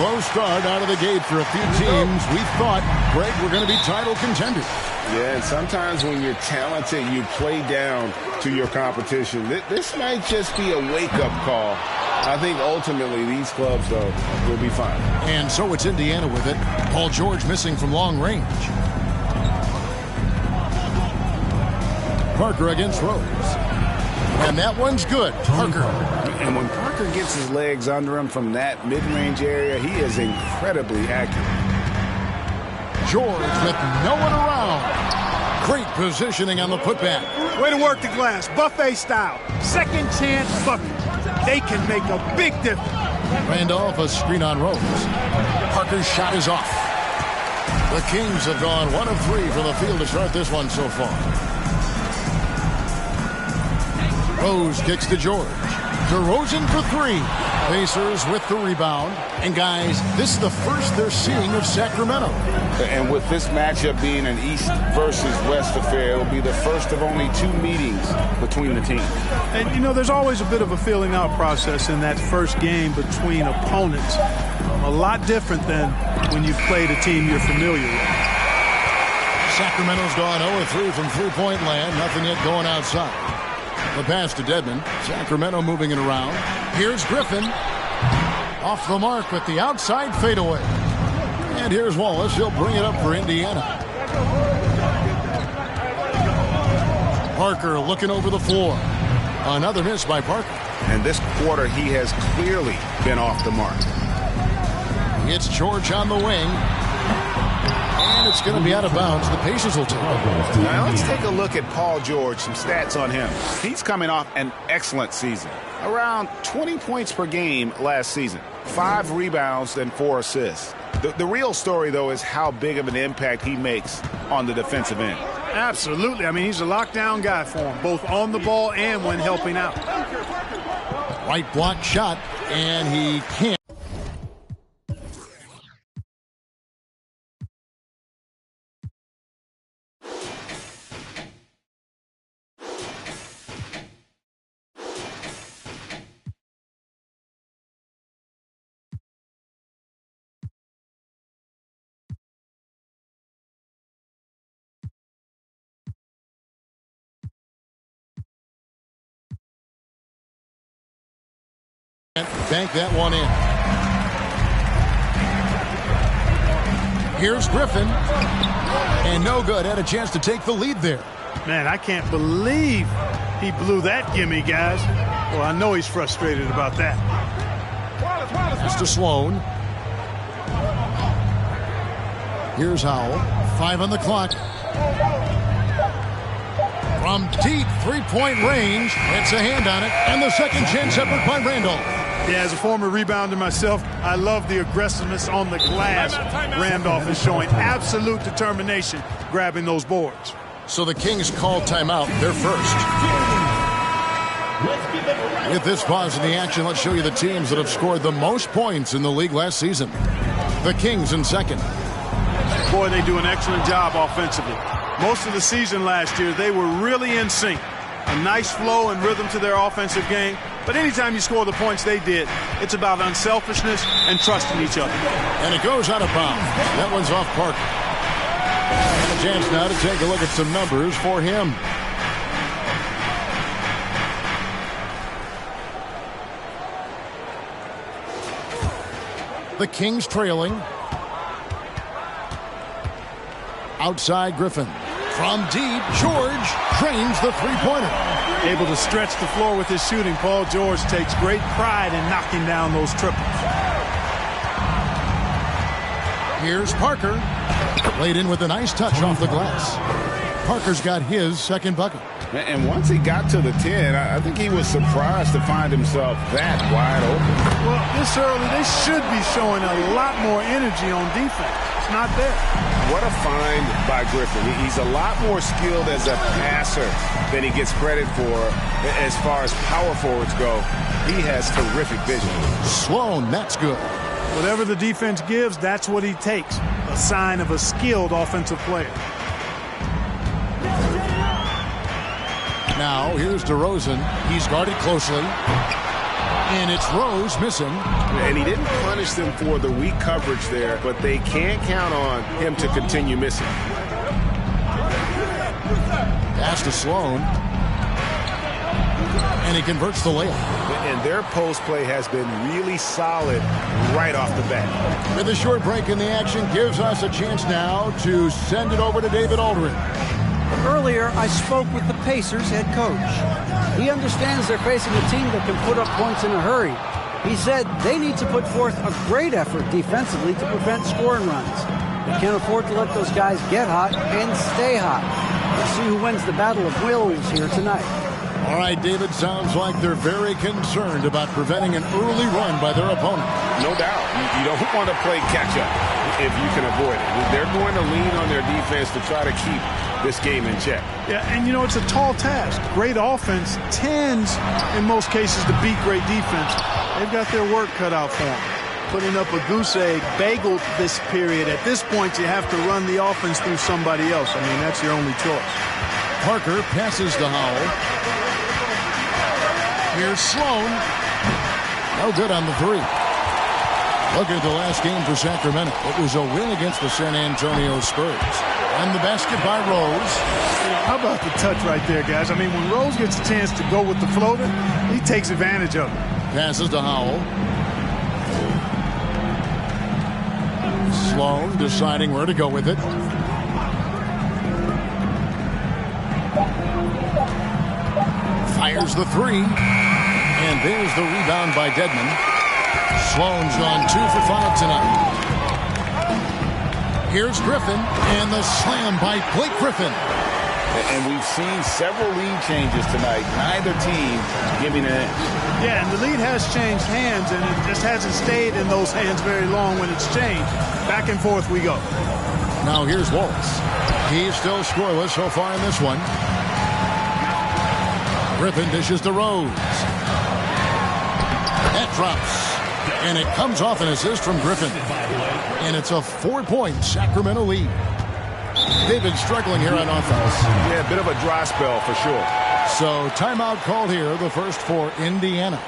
slow start out of the gate for a few teams we thought, Greg, were going to be title contenders. Yeah, and sometimes when you're talented, you play down to your competition. This might just be a wake-up call. I think ultimately these clubs, though, will be fine. And so it's Indiana with it. Paul George missing from long range. Parker against Rose. And that one's good. Parker. And when Parker gets his legs under him from that mid-range area, he is incredibly accurate. George with no one around. Great positioning on the putback. Way to work the glass. Buffet style. Second chance bucket. They can make a big difference. Randolph, a screen on Rose. Parker's shot is off. The Kings have gone 1 of 3 from the field to start this one so far. Rose kicks to George. DeRozan for 3. Pacers with the rebound. And guys, this is the first they're seeing of Sacramento. And with this matchup being an East versus West affair, it'll be the first of only 2 meetings between the teams. And, you know, there's always a bit of a filling out process in that first game between opponents. A lot different than when you've played a team you're familiar with. Sacramento's gone 0 of 3 from three-point land. Nothing yet going outside. The pass to Dedmon. Sacramento moving it around. Here's Griffin. Off the mark with the outside fadeaway. And here's Wallace. He'll bring it up for Indiana. Parker looking over the floor. Another miss by Parker. And this quarter, he has clearly been off the mark. It's George on the wing. And it's going to be out of bounds. The Pacers will take it. Now let's take a look at Paul George, some stats on him. He's coming off an excellent season. Around 20 points per game last season. 5 rebounds and 4 assists. The real story, though, is how big of an impact he makes on the defensive end. Absolutely. I mean, he's a lockdown guy for him, both on the ball and when helping out. Right block shot, and he can't. Bank that one in. Here's Griffin. And no good. Had a chance to take the lead there. Man, I can't believe he blew that gimme, guys. Well, I know he's frustrated about that. Mr. Sloan. Here's Howell. 5 on the clock. From deep three-point range, it's a hand on it, and the second chance effort by Randolph. Yeah, as a former rebounder myself, I love the aggressiveness on the glass. Randolph is showing absolute determination grabbing those boards. So the Kings call timeout. They're first. With this pause in the action, let's show you the teams that have scored the most points in the league last season. The Kings in second. Boy, they do an excellent job offensively. Most of the season last year, they were really in sync. A nice flow and rhythm to their offensive game. But anytime you score the points they did, it's about unselfishness and trusting each other. And it goes out of bounds. That one's off Parker. And a chance now to take a look at some numbers for him. The Kings trailing. Outside Griffin. From deep, George drains the three-pointer. Able to stretch the floor with his shooting, Paul George takes great pride in knocking down those triples. Here's Parker. Laid in with a nice touch off the glass. Parker's got his second bucket. And once he got to the 10, I think he was surprised to find himself that wide open. Well, this early, they should be showing a lot more energy on defense. It's not there. What a find by Griffin. He's a lot more skilled as a passer than he gets credit for as far as power forwards go. He has terrific vision. Sloan, that's good. Whatever the defense gives, that's what he takes. A sign of a skilled offensive player. Now, here's DeRozan. He's guarded closely. And it's Rose missing. And he didn't punish them for the weak coverage there, but they can't count on him to continue missing. Pass to Sloan. And he converts the layup. And their post play has been really solid right off the bat. With a short break in the action, gives us a chance now to send it over to David Aldridge. Earlier, I spoke with the Pacers head coach. He understands they're facing a team that can put up points in a hurry. He said they need to put forth a great effort defensively to prevent scoring runs. They can't afford to let those guys get hot and stay hot. We'll see who wins the battle of wills here tonight. All right, David, sounds like they're very concerned about preventing an early run by their opponent. No doubt. You don't want to play catch-up if you can avoid it. They're going to lean on their defense to try to keep this game in check. Yeah, and you know, it's a tall task. Great offense tends, in most cases, to beat great defense. They've got their work cut out for them. Putting up a goose egg, bageled this period. At this point, you have to run the offense through somebody else. I mean, that's your only choice. Parker passes to Howell. Here's Sloan. No good on the three. Look at the last game for Sacramento. It was a win against the San Antonio Spurs. And the basket by Rose. How about the touch right there, guys? I mean, when Rose gets a chance to go with the floater, he takes advantage of it. Passes to Howell. Sloan deciding where to go with it. Fires the three. And there's the rebound by Dedmon. Sloan's gone 2 for 5 tonight. Here's Griffin. And the slam by Blake Griffin. And we've seen several lead changes tonight. Neither team giving an inch. Yeah, and the lead has changed hands, and it just hasn't stayed in those hands very long when it's changed. Back and forth we go. Now here's Wallace. He's still scoreless so far in this one. Griffin dishes to Rose. That drops. And it comes off an assist from Griffin. And it's a 4-point Sacramento lead. They've been struggling here on offense. Yeah, a bit of a dry spell for sure. So timeout called here, the first for Indiana.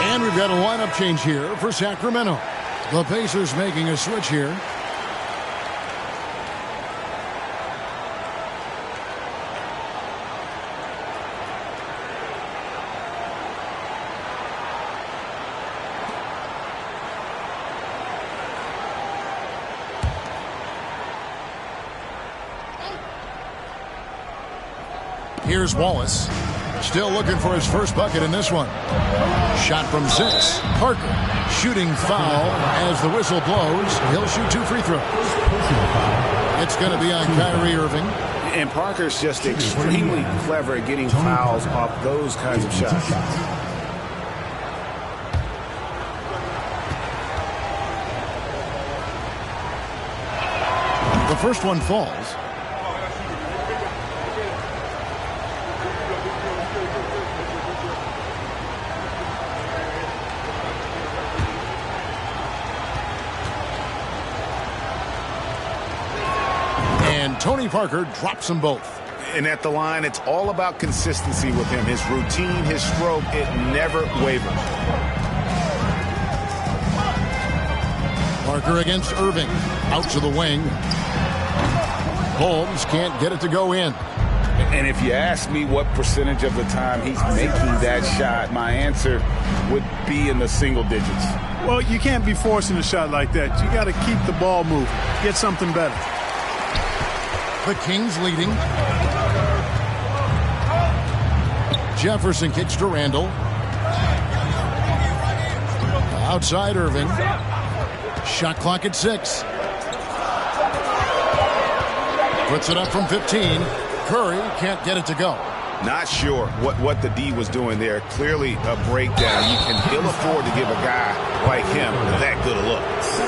And we've got a lineup change here for Sacramento. The Pacers making a switch here. Here's Wallace. Still looking for his first bucket in this one. Shot from 6. Parker shooting foul as the whistle blows. He'll shoot 2 free throws. It's going to be on Kyrie Irving. And Parker's just extremely clever at getting fouls off those kinds of shots. The first one falls. And Tony Parker drops them both. And at the line, it's all about consistency with him. His routine, his stroke, it never wavers. Parker against Irving. Out to the wing. Holmes can't get it to go in. And if you ask me what percentage of the time he's making that shot, my answer would be in the single digits. Well, you can't be forcing a shot like that. You got to keep the ball moving. Get something better. The Kings leading. Jefferson kicks to Randall. Outside Irving. Shot clock at 6. Puts it up from 15. Curry can't get it to go. Not sure what the D was doing there. Clearly a breakdown. You can ill afford to give a guy like him that good a look.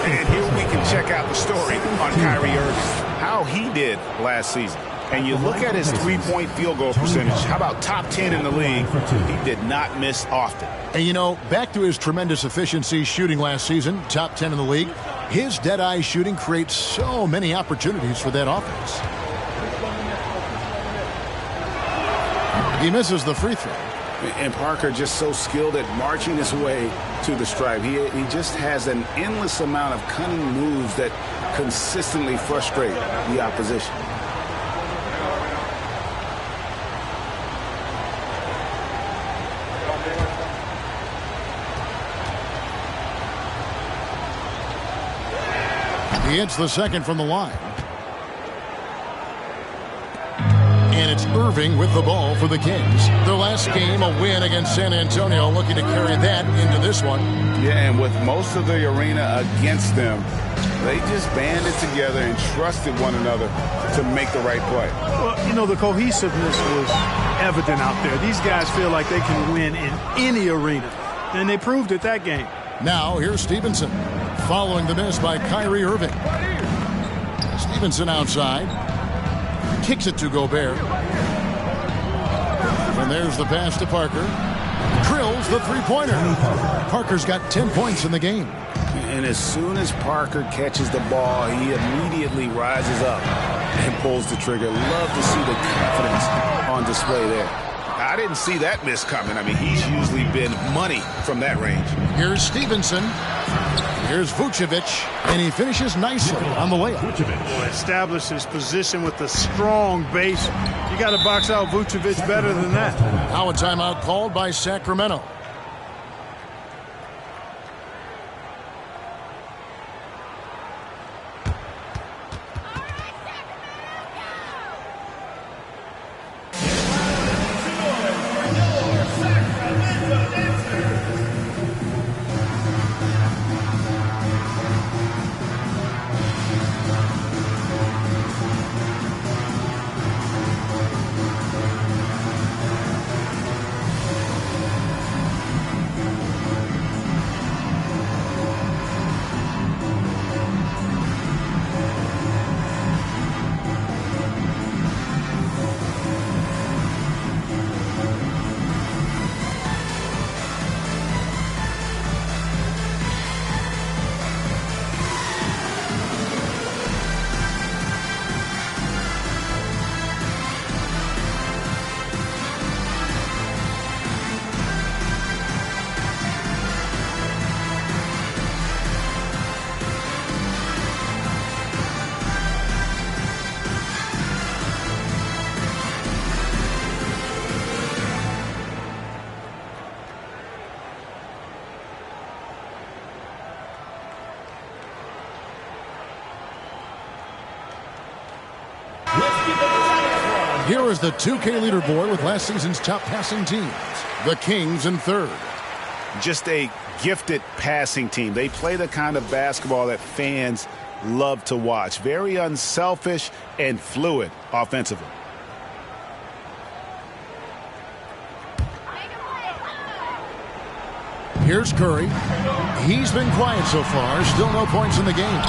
And here we can check out the story on Kyrie Irving. How he did last season. And you look at his three-point field goal percentage. How about top 10 in the league? He did not miss often. And, you know, back to his tremendous efficiency shooting last season, top 10 in the league, his dead-eye shooting creates so many opportunities for that offense. He misses the free throw. And Parker just so skilled at marching his way to the stripe. He just has an endless amount of cunning moves that consistently frustrate the opposition. He hits the second from the line. And it's Irving with the ball for the Kings. Their last game, a win against San Antonio, looking to carry that into this one. Yeah, and with most of the arena against them, they just banded together and trusted one another to make the right play. Well, you know, the cohesiveness was evident out there. These guys feel like they can win in any arena, and they proved it that game. Now, here's Stevenson, following the miss by Kyrie Irving. Stevenson outside. Kicks it to Gobert. And there's the pass to Parker. Drills the three-pointer. Parker's got 10 points in the game. And as soon as Parker catches the ball, he immediately rises up and pulls the trigger. Love to see the confidence on display there. I didn't see that miss coming. I mean, he's usually been money from that range. Here's Stevenson. Here's Vucevic, and he finishes nicely on the layup. Establish his position with a strong base. You got to box out Vucevic better than that. Now a timeout called by Sacramento. Here is the 2K leaderboard with last season's top passing teams. The Kings in third. Just a gifted passing team. They play the kind of basketball that fans love to watch. Very unselfish and fluid offensively. Here's Curry. He's been quiet so far. Still no points in the game.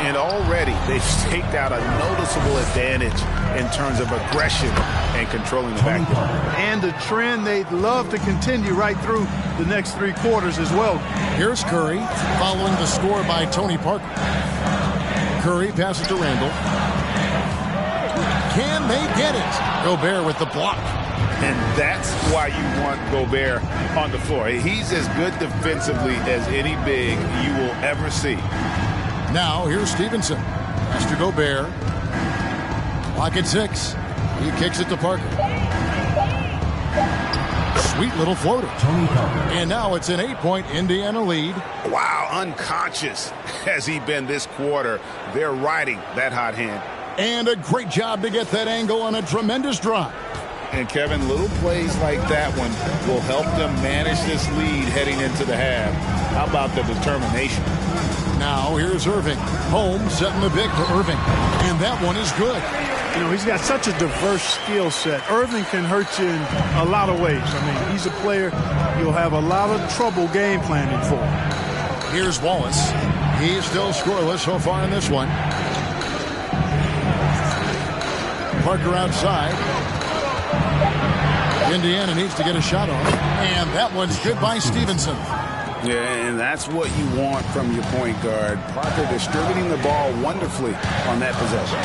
And already they've staked out a noticeable advantage in terms of aggression and controlling the backcourt. And a trend they'd love to continue right through the next 3 quarters as well. Here's Curry following the score by Tony Parker. Curry passes to Randall. Can they get it? Gobert with the block. And that's why you want Gobert on the floor. He's as good defensively as any big you will ever see. Now, here's Stevenson. Pass to Gobert. Clock at 6. He kicks it to Parker. Sweet little floater. And now it's an 8-point Indiana lead. Wow, unconscious has he been this quarter. They're riding that hot hand. And a great job to get that angle on a tremendous drive. And, Kevin, little plays like that one will help them manage this lead heading into the half. How about the determination? Now, here's Irving. Holmes setting the big for Irving. And that one is good. You know, he's got such a diverse skill set. Irving can hurt you in a lot of ways. I mean, he's a player you'll have a lot of trouble game planning for. Here's Wallace. He's still scoreless so far in this one. Parker outside. Indiana needs to get a shot on. And that one's good by Stevenson. Yeah, and that's what you want from your point guard. Parker distributing the ball wonderfully on that possession.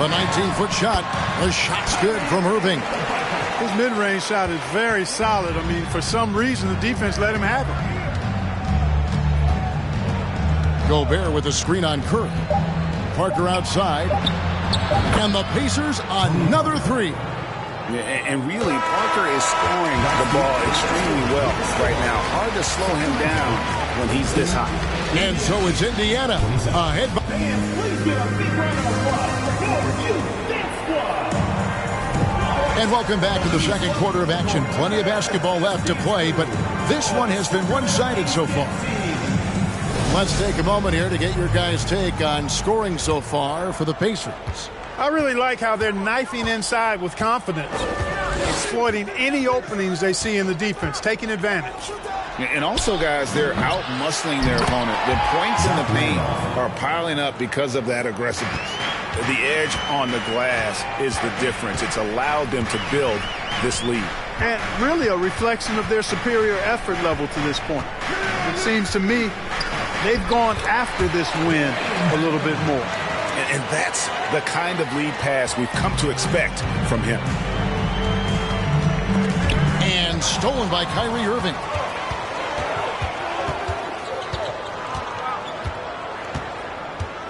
The 19-foot shot. The shot's good from Irving. His mid-range shot is very solid. I mean, for some reason, the defense let him have it. Gobert with a screen on Curry. Parker outside. And the Pacers another three. Yeah, and really, Parker is scoring the ball extremely well right now. Hard to slow him down when he's this hot. And so it's Indiana ahead by... And welcome back to the second quarter of action. Plenty of basketball left to play, but this one has been one-sided so far. Let's take a moment here to get your guys' take on scoring so far for the Pacers. I really like how they're knifing inside with confidence, exploiting any openings they see in the defense, taking advantage. And also, guys, they're out-muscling their opponent. The points in the paint are piling up because of that aggressiveness. The edge on the glass is the difference. It's allowed them to build this lead. And really a reflection of their superior effort level to this point. It seems to me they've gone after this win a little bit more. And that's the kind of lead pass we've come to expect from him. And stolen by Kyrie Irving.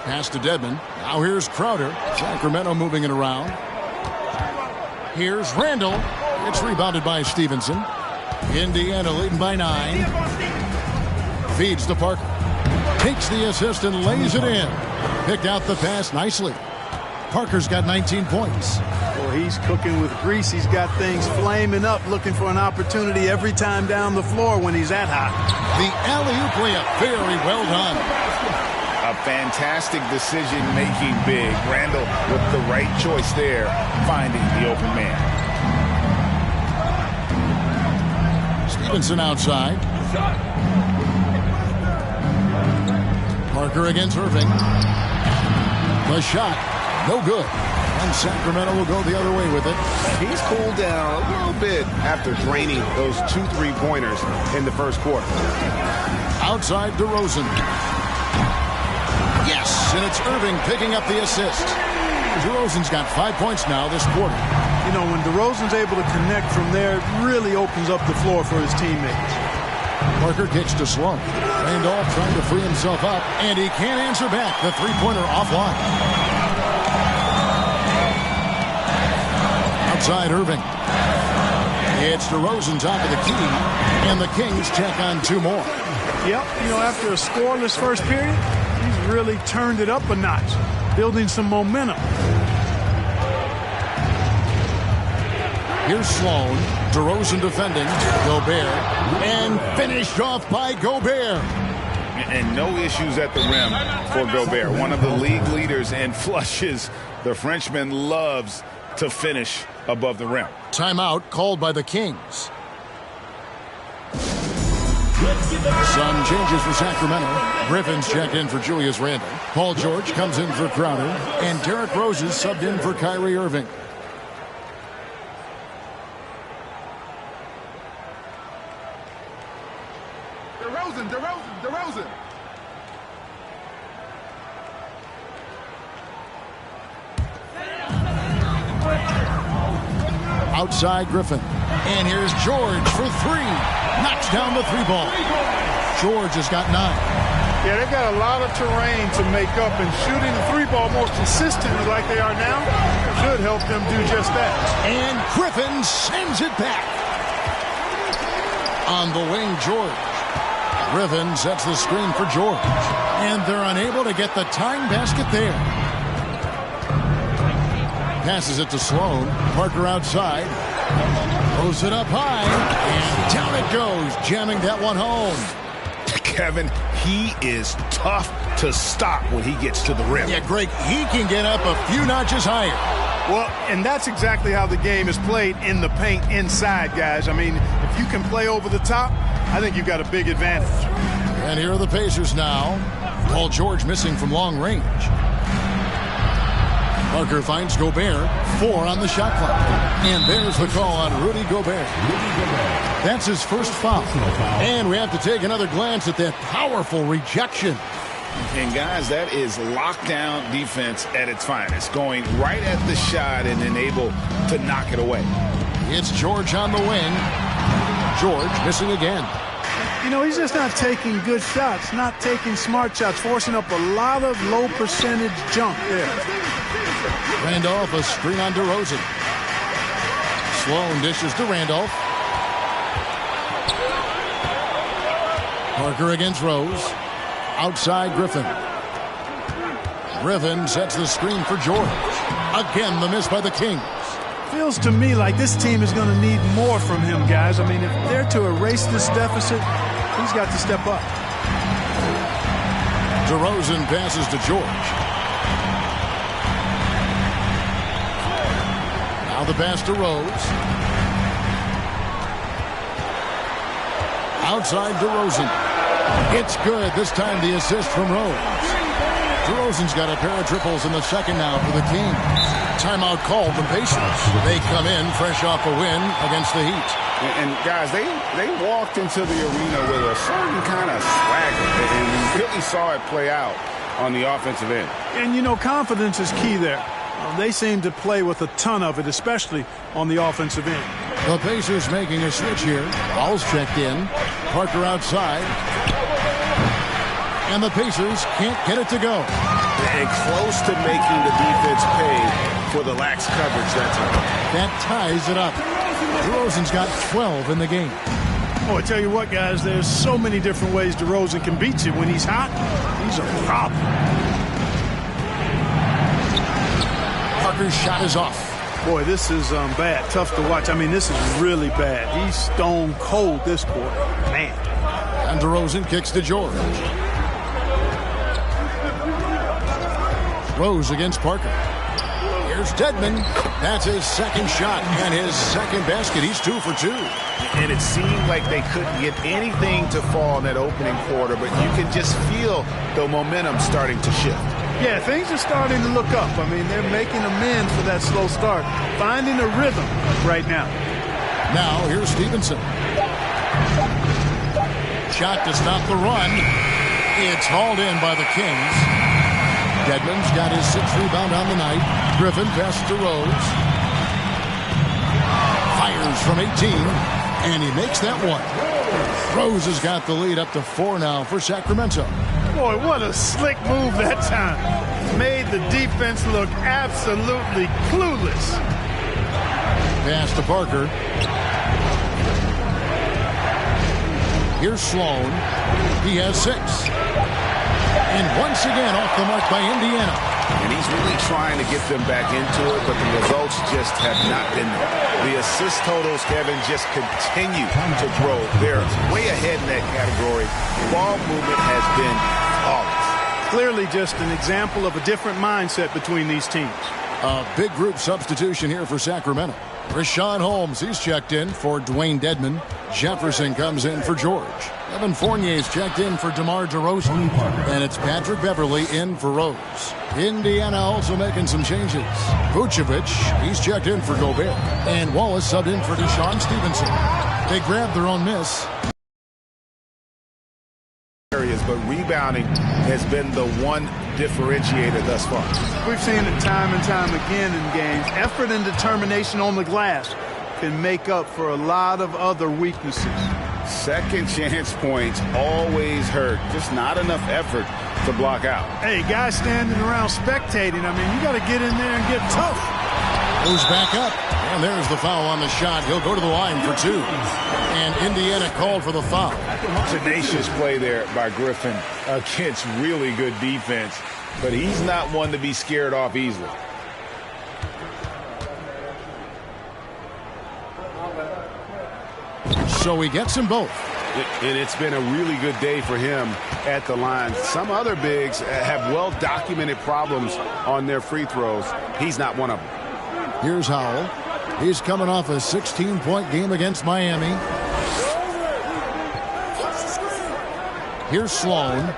Pass to Dedmon. Now here's Crowder. Sacramento moving it around. Here's Randall. It's rebounded by Stevenson. Indiana leading by 9. Feeds to Parker. Takes the assist and lays it in. Picked out the pass nicely. Parker's got 19 points. Well, he's cooking with grease. He's got things flaming up, looking for an opportunity every time down the floor when he's that hot. The alley-oop layup, very well done. A fantastic decision-making big. Randall with the right choice there, finding the open man. Stevenson outside. Parker against Irving. The shot, no good. And Sacramento will go the other way with it. He's cooled down a little bit after draining those 2 3-pointers in the first quarter. Outside DeRozan. Yes, and it's Irving picking up the assist. DeRozan's got 5 points now this quarter. You know, when DeRozan's able to connect from there, it really opens up the floor for his teammates. Parker kicks to Sloan. Randolph trying to free himself up, and he can't answer back. The three-pointer offline. Outside Irving. It's DeRozan top of the key, and the Kings check on 2 more. Yep, you know, after a scoreless first period, he's really turned it up a notch, building some momentum. Here's Sloan. DeRozan defending. Gobert. And finished off by Gobert. And no issues at the rim for Gobert. One of the league leaders in flushes. The Frenchman loves to finish above the rim. Timeout called by the Kings. Some changes for Sacramento. Griffin's checked in for Julius Randle. Paul George comes in for Crowder. And Derrick Rose is subbed in for Kyrie Irving. DeRozan. Outside Griffin. And here's George for three. Knocks down the three ball. George has got 9. Yeah, they've got a lot of terrain to make up, and shooting the three ball more consistently like they are now should help them do just that. And Griffin sends it back. On the wing, George. Griffin sets the screen for George. And they're unable to get the tying basket there. Passes it to Sloan. Parker outside. Throws it up high. And down it goes, jamming that one home. Kevin, he is tough to stop when he gets to the rim. Yeah, Greg, he can get up a few notches higher. Well, and that's exactly how the game is played in the paint inside, guys. I mean, if you can play over the top, I think you've got a big advantage. And here are the Pacers now. Paul George missing from long range. Parker finds Gobert. 4 on the shot clock. And there's the call on Rudy Gobert. That's his first foul. And we have to take another glance at that powerful rejection. And, guys, that is lockdown defense at its finest. Going right at the shot and then able to knock it away. It's George on the wing. George missing again. You know, he's just not taking good shots, not taking smart shots, forcing up a lot of low percentage jump there. Randolph, a screen on DeRozan. Sloan dishes to Randolph. Parker against Rose. Outside Griffin. Griffin sets the screen for George. Again, the miss by the Kings. Feels to me like this team is going to need more from him, guys. I mean, if they're to erase this deficit, he's got to step up. DeRozan passes to George. Now the pass to Rose. Outside DeRozan. It's good. This time the assist from Rose. DeRozan's got a pair of triples in the second now for the Kings. Timeout called the Pacers. They come in fresh off a win against the Heat. And guys, they walked into the arena with a certain kind of swagger, and we really saw it play out on the offensive end. And, you know, confidence is key there. They seem to play with a ton of it, especially on the offensive end. The Pacers making a switch here. Ball's checked in. Parker outside. And the Pacers can't get it to go. And close to making the defense pay for the lax coverage that time. That ties it up. DeRozan's got 12 in the game. Oh, I tell you what, guys, there's so many different ways DeRozan can beat you. When he's hot, he's a problem. Parker's shot is off. Boy, this is bad. Tough to watch. I mean, this is really bad. He's stone cold this quarter. Man. And DeRozan kicks to George. Rose against Parker. Here's Dedmon. That's his second shot and his second basket. He's 2 for 2. And it seemed like they couldn't get anything to fall in that opening quarter, but you can just feel the momentum starting to shift. Yeah, things are starting to look up. I mean, they're making amends for that slow start, finding a rhythm right now. Now, here's Stevenson. Shot to stop the run. It's hauled in by the Kings. Dedmon's got his 6th rebound on the night. Griffin passes to Rose. Fires from 18, and he makes that one. Rose has got the lead up to 4 now for Sacramento. Boy, what a slick move that time. Made the defense look absolutely clueless. Pass to Parker. Here's Sloan. He has 6. And once again off the mark by Indiana. And he's really trying to get them back into it, but the results just have not been there. The assist totals, Kevin, just continue to grow. They're way ahead in that category. Ball movement has been flawless. Clearly just an example of a different mindset between these teams. A big group substitution here for Sacramento. Rashawn Holmes, he's checked in for Dwayne Dedmon. Jefferson comes in for George. Evan Fournier's checked in for DeMar DeRozan. And it's Patrick Beverley in for Rose. Indiana also making some changes. Vucevic, he's checked in for Gobert. And Wallace subbed in for Deshaun Stevenson. They grabbed their own miss. But rebounding has been the one differentiator thus far. We've seen it time and time again in games. Effort and determination on the glass. can make up for a lot of other weaknesses. Second chance points always hurt. Just not enough effort to block out. Hey, guys standing around spectating, I mean, you got to get in there and get tough. Goes back up, and there's the foul on the shot. He'll go to the line for 2. And Indiana called for the foul. Tenacious play there by Griffin against really good defense, but he's not one to be scared off easily. So he gets them both. And it's been a really good day for him at the line. Some other bigs have well-documented problems on their free throws. He's not one of them. Here's Howell. He's coming off a 16-point game against Miami. Here's Sloan.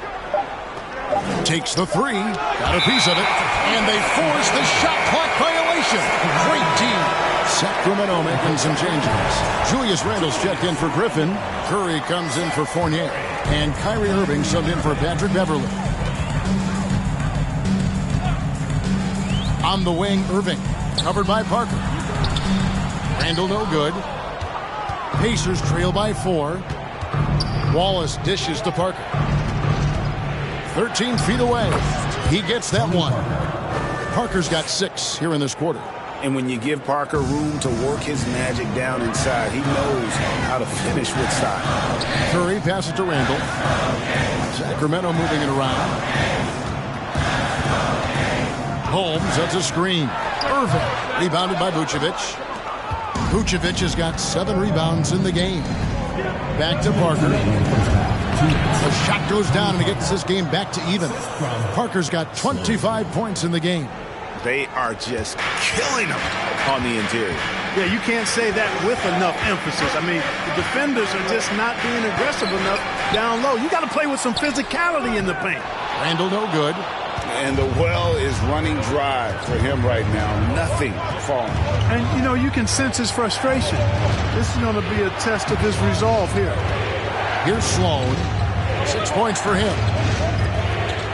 Takes the 3. Got a piece of it. And they force the shot clock violation. Great team. Sacramento making some changes. Julius Randle's checked in for Griffin. Curry comes in for Fournier. And Kyrie Irving subbed in for Patrick Beverley. On the wing, Irving. Covered by Parker. Randle no good. Pacers trail by 4. Wallace dishes to Parker. 13 feet away. He gets that one. Parker's got 6 here in this quarter. And when you give Parker room to work his magic down inside, he knows how to finish with style. Curry passes to Randle. Sacramento moving it around. Holmes, that's a screen. Irving, rebounded by Vucevic. Vucevic has got 7 rebounds in the game. Back to Parker. The shot goes down and it gets this game back to even. Parker's got 25 points in the game. They are just killing them on the interior. Yeah, you can't say that with enough emphasis. I mean, the defenders are just not being aggressive enough down low. You got to play with some physicality in the paint. Randle no good. And the well is running dry for him right now. Nothing falling. And, you know, you can sense his frustration. This is going to be a test of his resolve here. Here's Sloan. 6 points for him.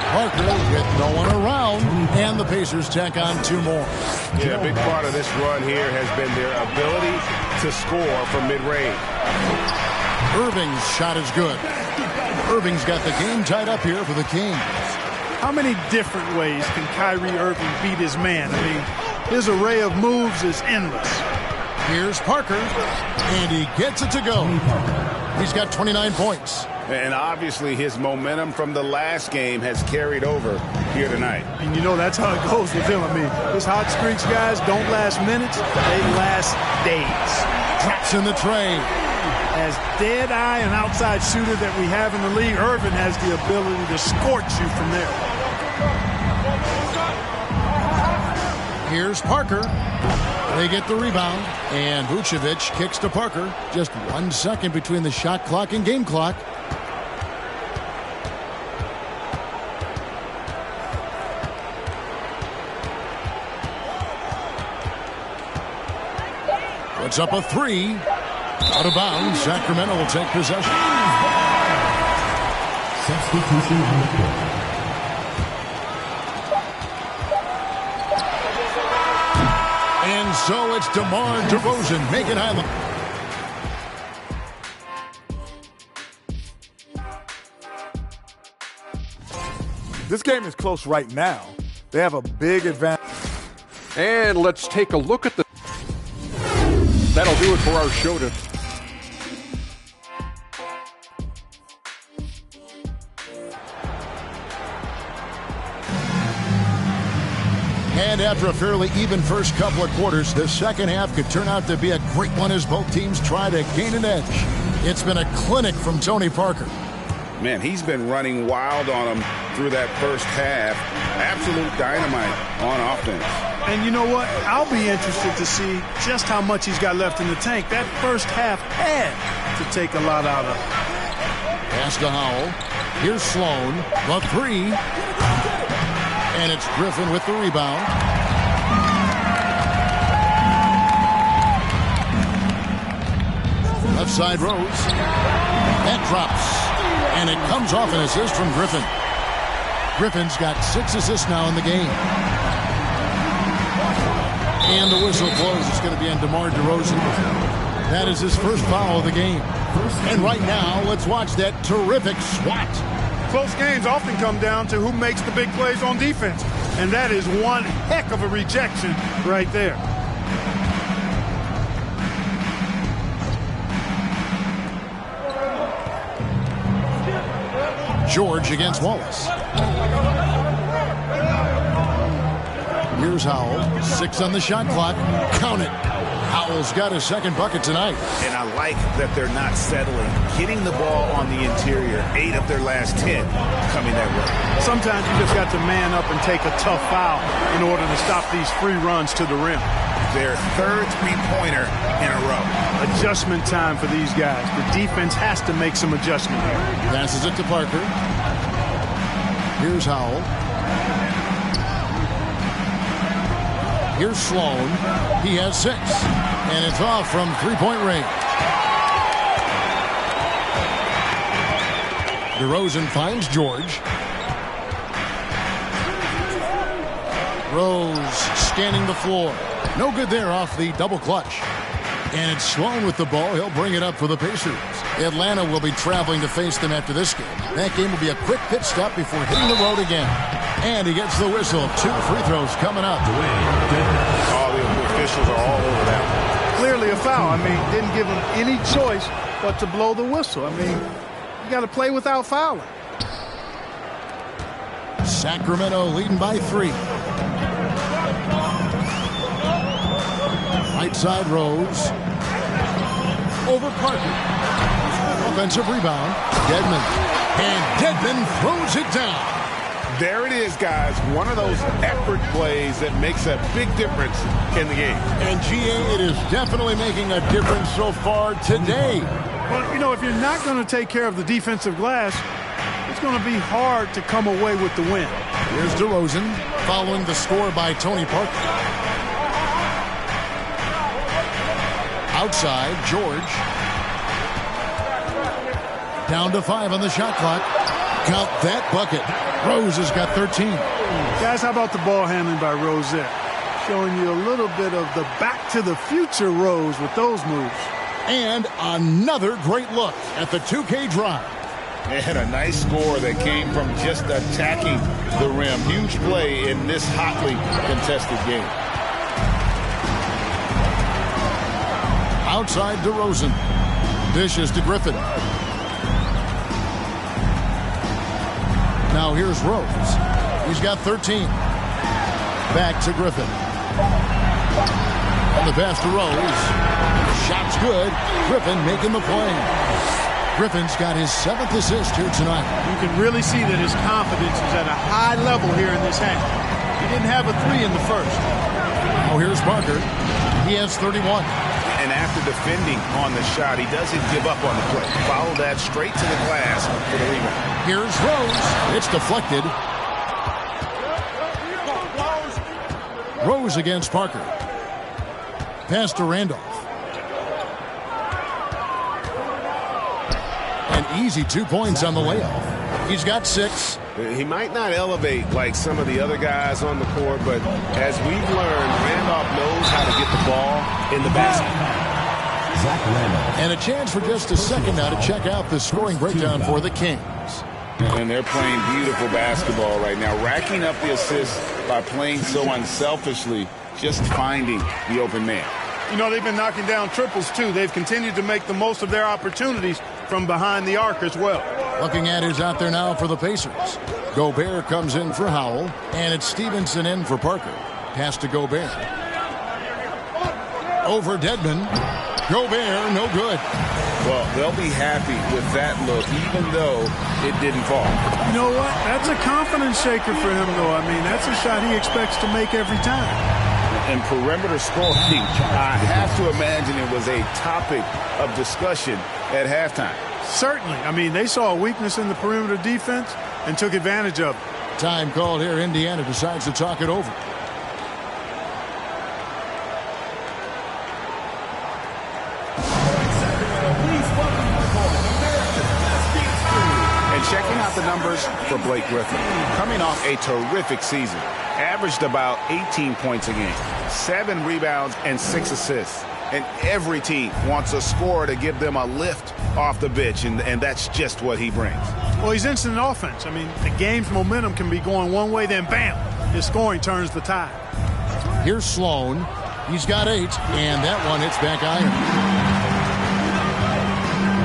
Parker with no one around, and the Pacers tack on 2 more. Yeah, a big part of this run here has been their ability to score from mid-range. Irving's shot is good. Irving's got the game tied up here for the Kings. How many different ways can Kyrie Irving beat his man? I mean, his array of moves is endless. Here's Parker, and he gets it to go. He's got 29 points. And obviously his momentum from the last game has carried over here tonight. And you know that's how it goes with him. I mean, his hot streaks, guys, don't last minutes. They last days. Drops in the tray. As dead-eye and outside shooter that we have in the league, Irvin has the ability to scorch you from there. Here's Parker. They get the rebound, and Vucevic kicks to Parker. Just 1 second between the shot clock and game clock. Puts up a 3. Out of bounds. Sacramento will take possession. Substitution on the court. And so it's DeMar DeRozan making highlight. This game is close right now. They have a big advantage. And let's take a look at the... That'll do it for our show today. And after a fairly even first couple of quarters, the second half could turn out to be a great one as both teams try to gain an edge. It's been a clinic from Tony Parker. Man, he's been running wild on them through that first half. Absolute dynamite on offense. And you know what? I'll be interested to see just how much he's got left in the tank. That first half had to take a lot out of it. Pass to Howell. Here's Sloan. The 3. And it's Griffin with the rebound. Left side Rose. That drops. And it comes off an assist from Griffin. Griffin's got 6 assists now in the game. And the whistle blows. It's going to be on DeMar DeRozan. That is his first foul of the game. And right now, let's watch that terrific swat. Close games often come down to who makes the big plays on defense. And that is one heck of a rejection right there. George against Wallace. Here's Howell. 6 on the shot clock. Count it. Howell's got his second bucket tonight. And I like that they're not settling. Getting the ball on the interior, 8 of their last 10 coming that way. Sometimes you just got to man up and take a tough foul in order to stop these free runs to the rim. Their third three-pointer in a row. Adjustment time for these guys. The defense has to make some adjustment here. Passes it to Parker. Here's Howell. Here's Sloan. He has 6. And it's off from three-point range. DeRozan finds George. Rose scanning the floor. No good there off the double clutch. And it's Sloan with the ball. He'll bring it up for the Pacers. Atlanta will be traveling to face them after this game. That game will be a quick pit stop before hitting the road again. And he gets the whistle. 2 free throws coming up. All the officials are all over that. Clearly a foul. I mean, didn't give him any choice but to blow the whistle. I mean, you got to play without fouling. Sacramento leading by 3. Right side Rose. Over Parker. Offensive rebound. Dedmon. And Dedmon throws it down. There it is, guys. One of those effort plays that makes a big difference in the game. And GA, it is definitely making a difference so far today. Well, you know, if you're not going to take care of the defensive glass, it's going to be hard to come away with the win. Here's DeRozan following the score by Tony Parker. Outside, George. Down to 5 on the shot clock. Count that bucket. Rose has got 13. Guys, how about the ball handling by Rose there? Showing you a little bit of the back-to-the-future Rose with those moves. And another great look at the 2K drive. And a nice score that came from just attacking the rim. Huge play in this hotly contested game. Outside DeRozan. Dishes to Griffin. Now here's Rose. He's got 13. Back to Griffin. And the pass to Rose. Shot's good. Griffin making the play. Griffin's got his 7th assist here tonight. You can really see that his confidence is at a high level here in this half. He didn't have a 3 in the first. Oh, here's Parker. He has 31. And after defending on the shot, he doesn't give up on the play. Follow that straight to the glass for the rebound. Here's Rose. It's deflected. Rose against Parker. Pass to Randolph. An easy 2 points on the layup. He's got 6. He might not elevate like some of the other guys on the court, but as we've learned, Randolph knows how to get the ball in the basket. Zach Randolph. And a chance for just a second now to check out the scoring breakdown for the Kings. And they're playing beautiful basketball right now, racking up the assists by playing so unselfishly, just finding the open man. You know, they've been knocking down triples, too. They've continued to make the most of their opportunities from behind the arc as well. Looking at who's out there now for the Pacers. Gobert comes in for Howell, and it's Stevenson in for Parker. Pass to Gobert. Over Dedmon. Gobert, no good. Well, they'll be happy with that look, even though it didn't fall. You know what? That's a confidence shaker for him, though. I mean, that's a shot he expects to make every time. And perimeter scoring, I have to imagine it was a topic of discussion at halftime. Certainly. I mean, they saw a weakness in the perimeter defense and took advantage of it. Time called here. Indiana decides to talk it over. And checking out the numbers for Blake Griffin. Coming off a terrific season. Averaged about 18 points a game. 7 rebounds and 6 assists. And every team wants a scorer to give them a lift off the bench, and that's just what he brings. Well, he's instant offense. I mean, the game's momentum can be going one way, then bam, his scoring turns the tide. Here's Sloan. He's got 8, and that one hits back iron.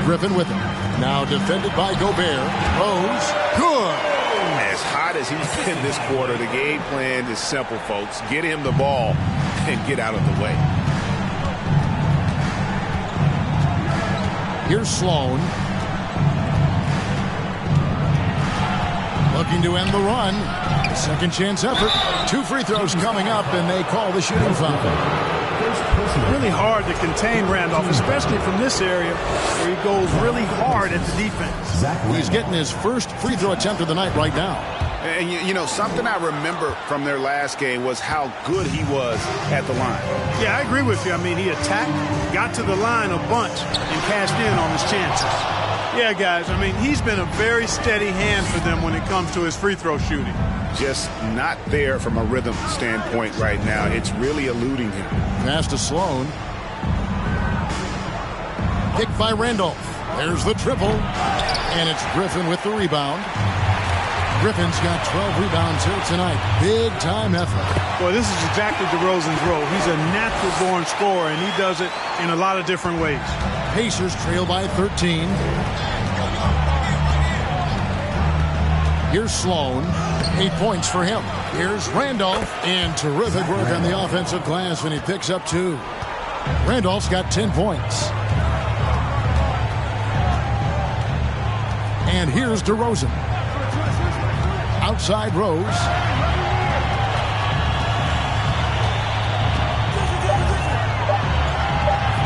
Griffin with him. Now defended by Gobert. Rose, good. As hot as he's been this quarter, the game plan is simple, folks. Get him the ball and get out of the way. Here's Sloan. Looking to end the run. Second chance effort. 2 free throws coming up, and they call the shooting foul. Really hard to contain Randolph, especially from this area where he goes really hard at the defense. He's getting his first free throw attempt of the night right now. And, you know, something I remember from their last game was how good he was at the line. Yeah, I agree with you. I mean, he attacked, got to the line a bunch, and cashed in on his chances. Yeah, guys, I mean, he's been a very steady hand for them when it comes to his free throw shooting. Just not there from a rhythm standpoint right now. It's really eluding him. Pass to Sloan. Kick by Randolph. There's the triple. And it's Griffin with the rebound. Griffin's got 12 rebounds here tonight. Big time effort. Well, this is exactly DeRozan's role. He's a natural-born scorer, and he does it in a lot of different ways. Pacers trail by 13. Here's Sloan. 8 points for him. Here's Randolph. And terrific work on the offensive glass, and he picks up 2. Randolph's got 10 points. And here's DeRozan. Outside Rose.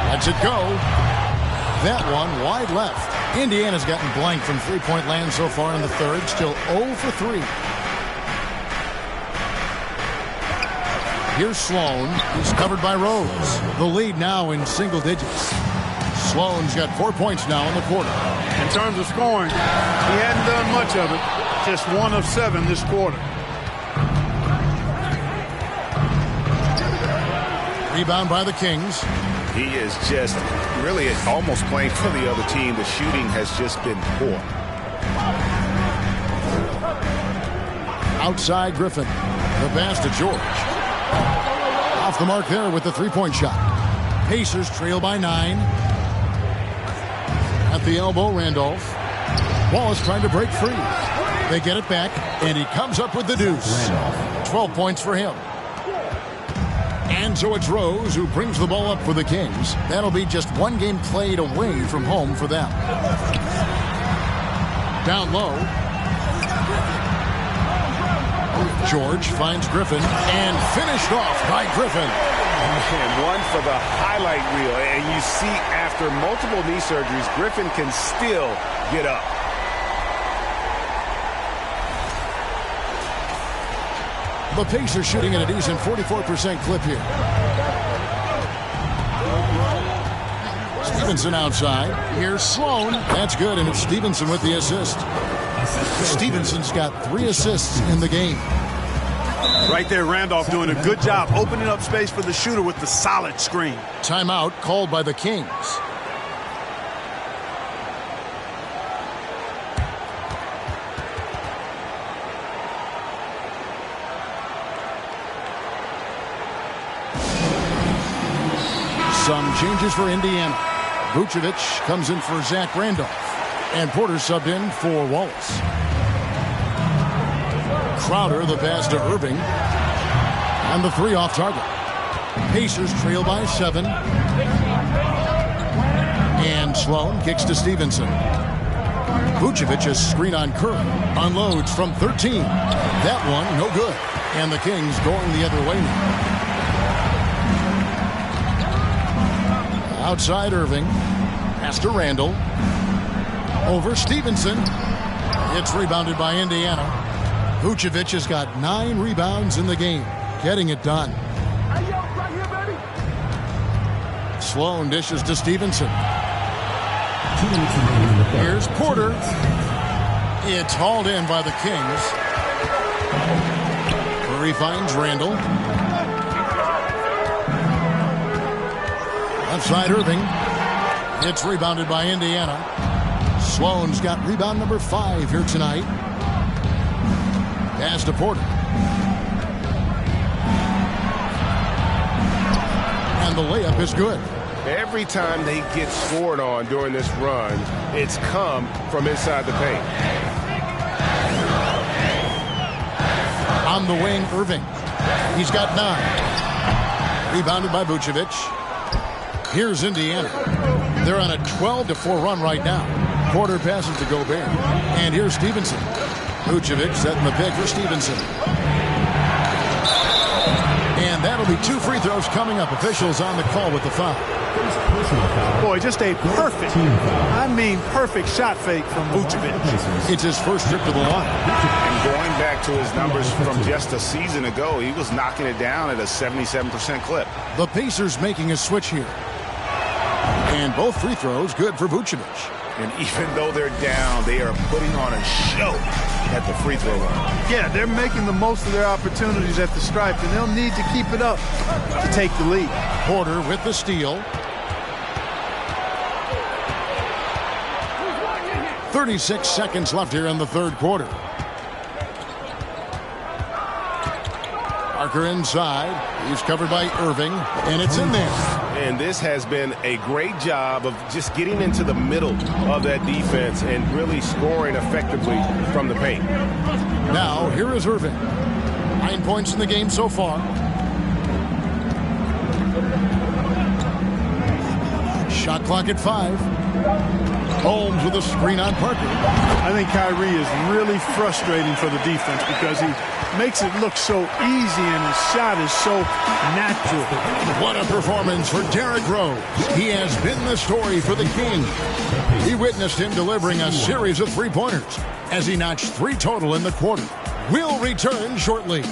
Lets it go. That one wide left. Indiana's gotten blank from three-point land so far in the third. Still 0 for 3. Here's Sloan. He's covered by Rose. The lead now in single digits. Sloan's got 4 points now in the quarter. In terms of scoring, he hadn't done much of it. Just 1 of 7 this quarter. Rebound by the Kings. He is just really almost playing for the other team. The shooting has just been poor. Outside Griffin. The pass to George. Off the mark there with the three-point shot. Pacers trail by 9. At the elbow, Randolph. Wallace trying to break free. They get it back, and he comes up with the deuce. 12 points for him. And so it's Rose who brings the ball up for the Kings. That'll be just one game played away from home for them. Down low. George finds Griffin, and finished off by Griffin. And one for the highlight reel. And you see after multiple knee surgeries, Griffin can still get up. The Pacers shooting at a decent 44% clip here. Stevenson outside. Here's Sloan. That's good, and it's Stevenson with the assist. Stevenson's got 3 assists in the game. Right there, Randolph doing a good job opening up space for the shooter with the solid screen. Timeout called by the Kings. Some changes for Indiana. Vucevic comes in for Zach Randolph. And Porter subbed in for Wallace. Crowder, the pass to Irving. And the 3 off target. Pacers trail by 7. And Sloan kicks to Stevenson. Vucevic a screen on Curry. Unloads from 13. That one, no good. And the Kings going the other way now. Outside Irving. Pass to Randall. Over Stevenson. It's rebounded by Indiana. Vucevic has got 9 rebounds in the game. Getting it done. Sloan dishes to Stevenson. Here's Porter. It's hauled in by the Kings. Curry finds Randall. Left side, Irving. It's rebounded by Indiana. Sloan's got rebound number 5 here tonight. Pass to Porter. And the layup is good. Every time they get scored on during this run, it's come from inside the paint. On the wing, Irving. He's got 9. Rebounded by Vucevic. Here's Indiana. They're on a 12-4 run right now. Porter passes to Gobert. And here's Stevenson. Vucevic setting the pick for Stevenson. And that'll be 2 free throws coming up. Officials on the call with the foul. Boy, just a perfect, perfect shot fake from Vucevic. It's his first trip to the line. And going back to his numbers from just a season ago, he was knocking it down at a 77% clip. The Pacers making a switch here. And both free throws good for Vucevic. And even though they're down, they are putting on a show at the free throw line. Yeah, they're making the most of their opportunities at the stripe, and they'll need to keep it up to take the lead. Porter with the steal. 36 seconds left here in the third quarter. Parker inside. He's covered by Irving, and it's in there. And this has been a great job of just getting into the middle of that defense and really scoring effectively from the paint. Now, here is Irving. 9 points in the game so far. Shot clock at 5. Holmes with a screen on Parker. I think Kyrie is really frustrating for the defense because he makes it look so easy and his shot is so natural. What a performance for Derrick Rose. He has been the story for the King. He witnessed him delivering a series of three-pointers as he notched 3 total in the quarter. We'll return shortly.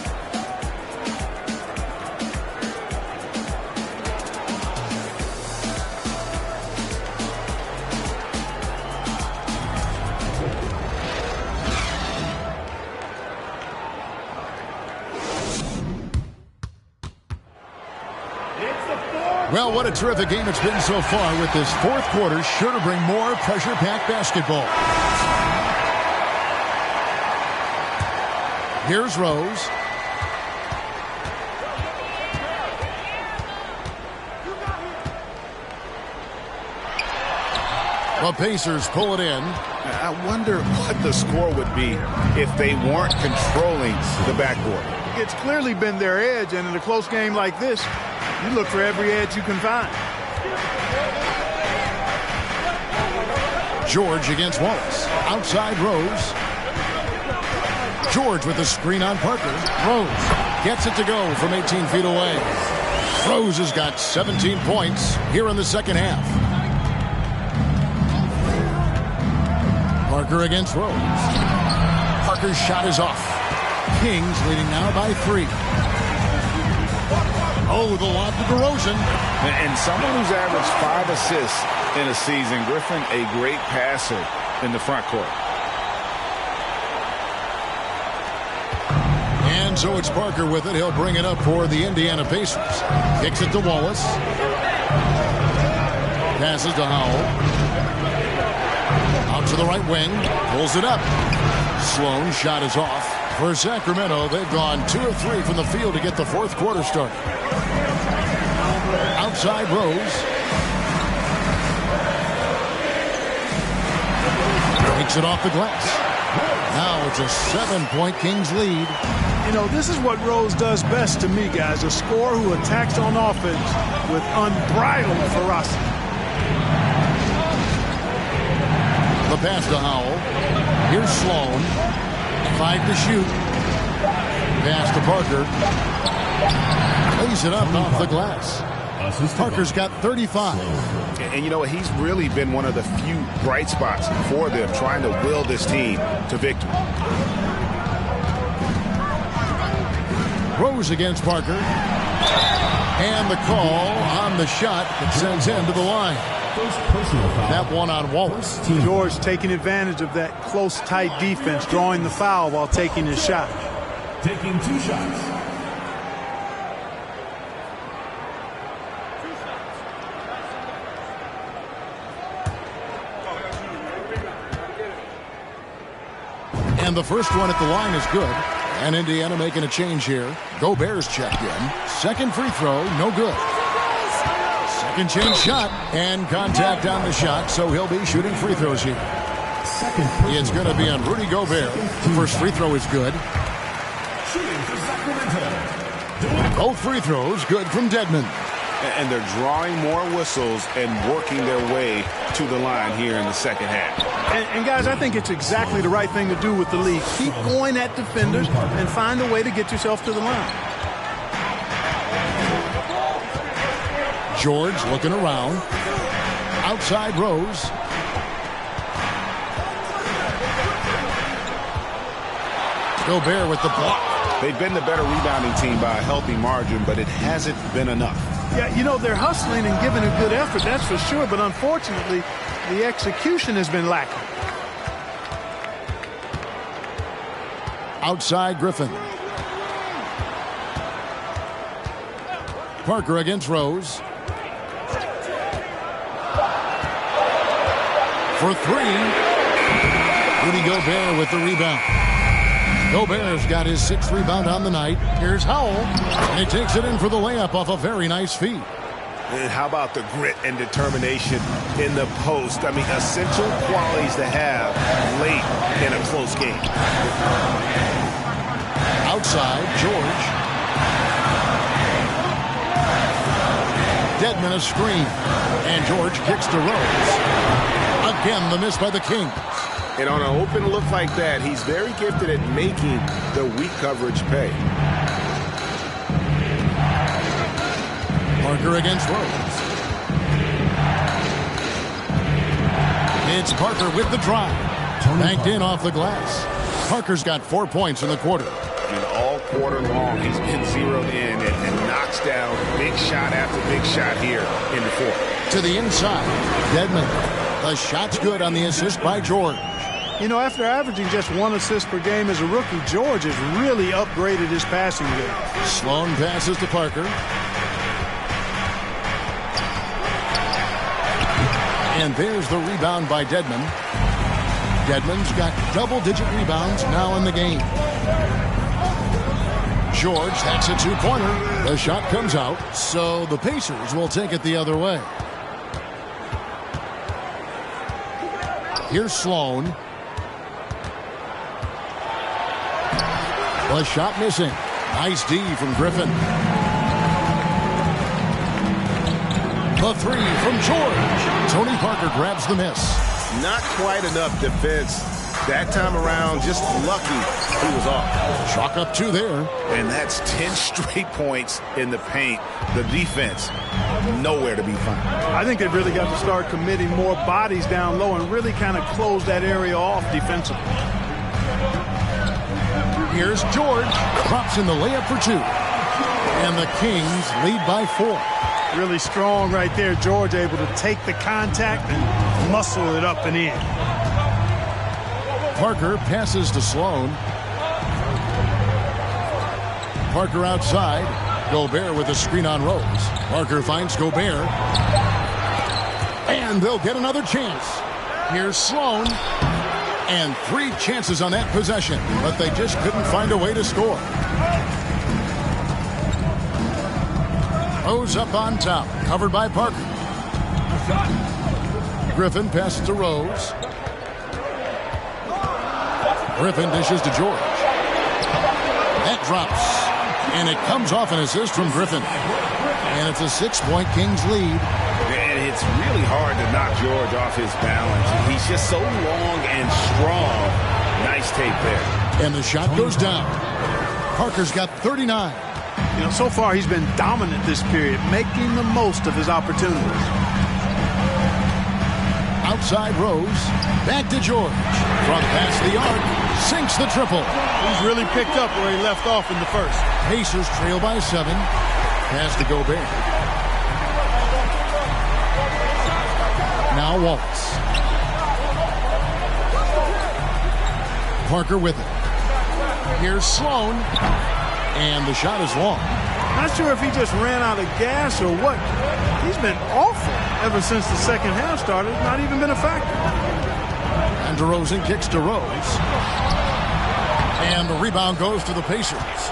Well, what a terrific game it's been so far, with this fourth quarter sure to bring more pressure-packed basketball. Here's Rose. The Pacers pull it in. I wonder what the score would be if they weren't controlling the backboard. It's clearly been their edge, and in a close game like this, you look for every edge you can find. George against Wallace. Outside Rose. George with a screen on Parker. Rose gets it to go from 18 feet away. Rose has got 17 points here in the second half. Parker against Rose. Parker's shot is off. Kings leading now by 3. Oh, the lob to DeRozan. And someone who's averaged 5 assists in a season. Griffin, a great passer in the front court. And so it's Parker with it. He'll bring it up for the Indiana Pacers. Kicks it to Wallace. Passes to Howell. Out to the right wing. Pulls it up. Sloan shot is off. For Sacramento, they've gone 2 of 3 from the field to get the fourth quarter started. Outside Rose. Takes it off the glass. Now it's a 7-point Kings lead. You know, this is what Rose does best to me, guys. A scorer who attacks on offense with unbridled ferocity. The pass to Howell. Here's Sloan. 5 to shoot. Pass to Parker. Lays it up off the glass. Parker's got 35. And you know, he's really been one of the few bright spots for them, trying to will this team to victory. Rose against Parker. And the call on the shot that sends him to the line. That one on Wallace. George taking advantage of that close, tight defense, drawing the foul while taking his shot. Taking 2 shots. And the first one at the line is good. And Indiana making a change here. Gobert's checked in. Second free throw, no good. Second chance shot, and contact on the shot, so he'll be shooting free throws here. It's going to be on Rudy Gobert. The first free throw is good. Both free throws good from Dedmon. And they're drawing more whistles and working their way to the line here in the second half. And guys, I think it's exactly the right thing to do with the league. Keep going at defenders and find a way to get yourself to the line. George looking around. Outside Rose. Gobert with the block. They've been the better rebounding team by a healthy margin, but it hasn't been enough. Yeah, you know, they're hustling and giving a good effort, that's for sure, but unfortunately, the execution has been lacking. Outside Griffin. Parker against Rose. For three. Rudy Gobert with the rebound. Gobert's got his 6th rebound on the night. Here's Howell. And he takes it in for the layup off a very nice feed. And how about the grit and determination in the post? I mean, essential qualities to have late in a close game. Outside, George. Dedmon a screen. And George kicks to Rose. Again, the miss by the Kings. And on an open look like that, he's very gifted at making the weak coverage pay. Parker against Rose. It's Parker with the drive. Banked in off the glass. Parker's got 4 points in the quarter. And all quarter long, he's been zeroed in and knocks down big shot after big shot here in the fourth. To the inside, Dedmon. The shot's good on the assist by George. You know, after averaging just 1 assist per game as a rookie, George has really upgraded his passing game. Sloan passes to Parker. And there's the rebound by Dedmon. Dedmon's got double-digit rebounds now in the game. George hacks a 2-pointer. The shot comes out, so the Pacers will take it the other way. Here's Sloan. The shot missing. Nice D from Griffin. The three from George. Tony Parker grabs the miss. Not quite enough defense that time around. Just lucky he was off. Chalk up 2 there. And that's 10 straight points in the paint. The defense, nowhere to be found. I think they've really got to start committing more bodies down low and really kind of close that area off defensively. Here's George. Drops in the layup for 2. And the Kings lead by 4. Really strong right there. George able to take the contact and muscle it up and in. Parker passes to Sloan. Parker outside. Gobert with a screen on Rose. Parker finds Gobert. And they'll get another chance. Here's Sloan. And 3 chances on that possession, but they just couldn't find a way to score. Rose up on top, covered by Parker. Griffin passes to Rose. Griffin dishes to George. That drops. And it comes off an assist from Griffin. And it's a 6-point Kings lead. And it's really hard to knock George off his balance. He's just so long and strong. Nice tape there. And the shot goes down. Parker's got 39. You know, so far he's been dominant this period, making the most of his opportunities. Outside Rose. Back to George. From past the arc. Sinks the triple. He's really picked up where he left off in the first. Pacers trail by 7. Pass to Gobert. Now Waltz. Parker with it. Here's Sloan. And the shot is long. Not sure if he just ran out of gas or what. He's been awful ever since the second half started. Not even been a factor. And DeRozan kicks to Rose. And the rebound goes to the Pacers.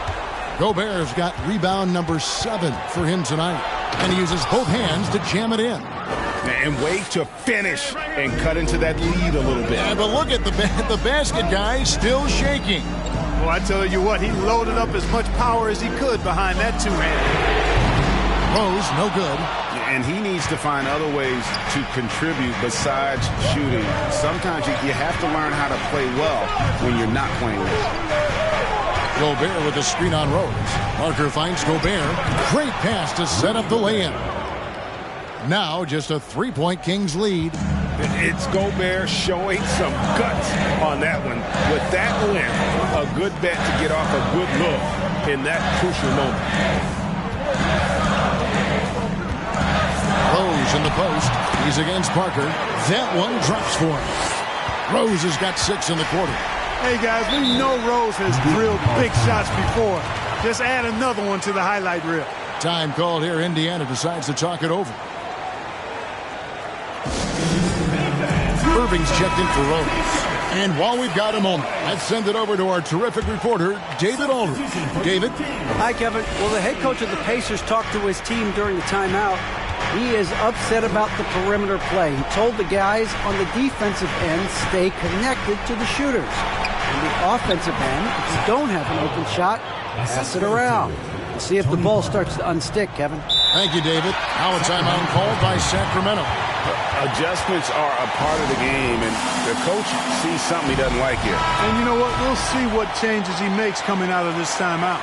Gobert's got rebound number 7 for him tonight. And he uses both hands to jam it in. And wait to finish and cut into that lead a little bit. Yeah, but look at the basket guy still shaking. Well, I tell you what, he loaded up as much power as he could behind that two-hand. Rose, no good. And he needs to find other ways to contribute besides shooting. Sometimes you have to learn how to play well when you're not playing well. Gobert with the screen on Rose. Parker finds Gobert. Great pass to set up the lay-in. Now just a 3-point Kings lead. It's Gobert showing some guts on that one. With that length, a good bet to get off a good look in that crucial moment. Rose in the post. He's against Parker. That one drops for him. Rose has got 6 in the quarter. Hey, guys, we know Rose has drilled big shots before. Just add another one to the highlight reel. Time called here. Indiana decides to talk it over. Irving's checked in for Rose. And while we've got a moment, let's send it over to our terrific reporter, David Aldridge. David? Hi, Kevin. Well, the head coach of the Pacers talked to his team during the timeout. He is upset about the perimeter play. He told the guys on the defensive end, stay connected to the shooters. On the offensive end, if you don't have an open shot, pass it around. We'll see if the ball starts to unstick, Kevin. Thank you, David. Now a timeout called by Sacramento. Adjustments are a part of the game, and the coach sees something he doesn't like here. And you know what? We'll see what changes he makes coming out of this timeout.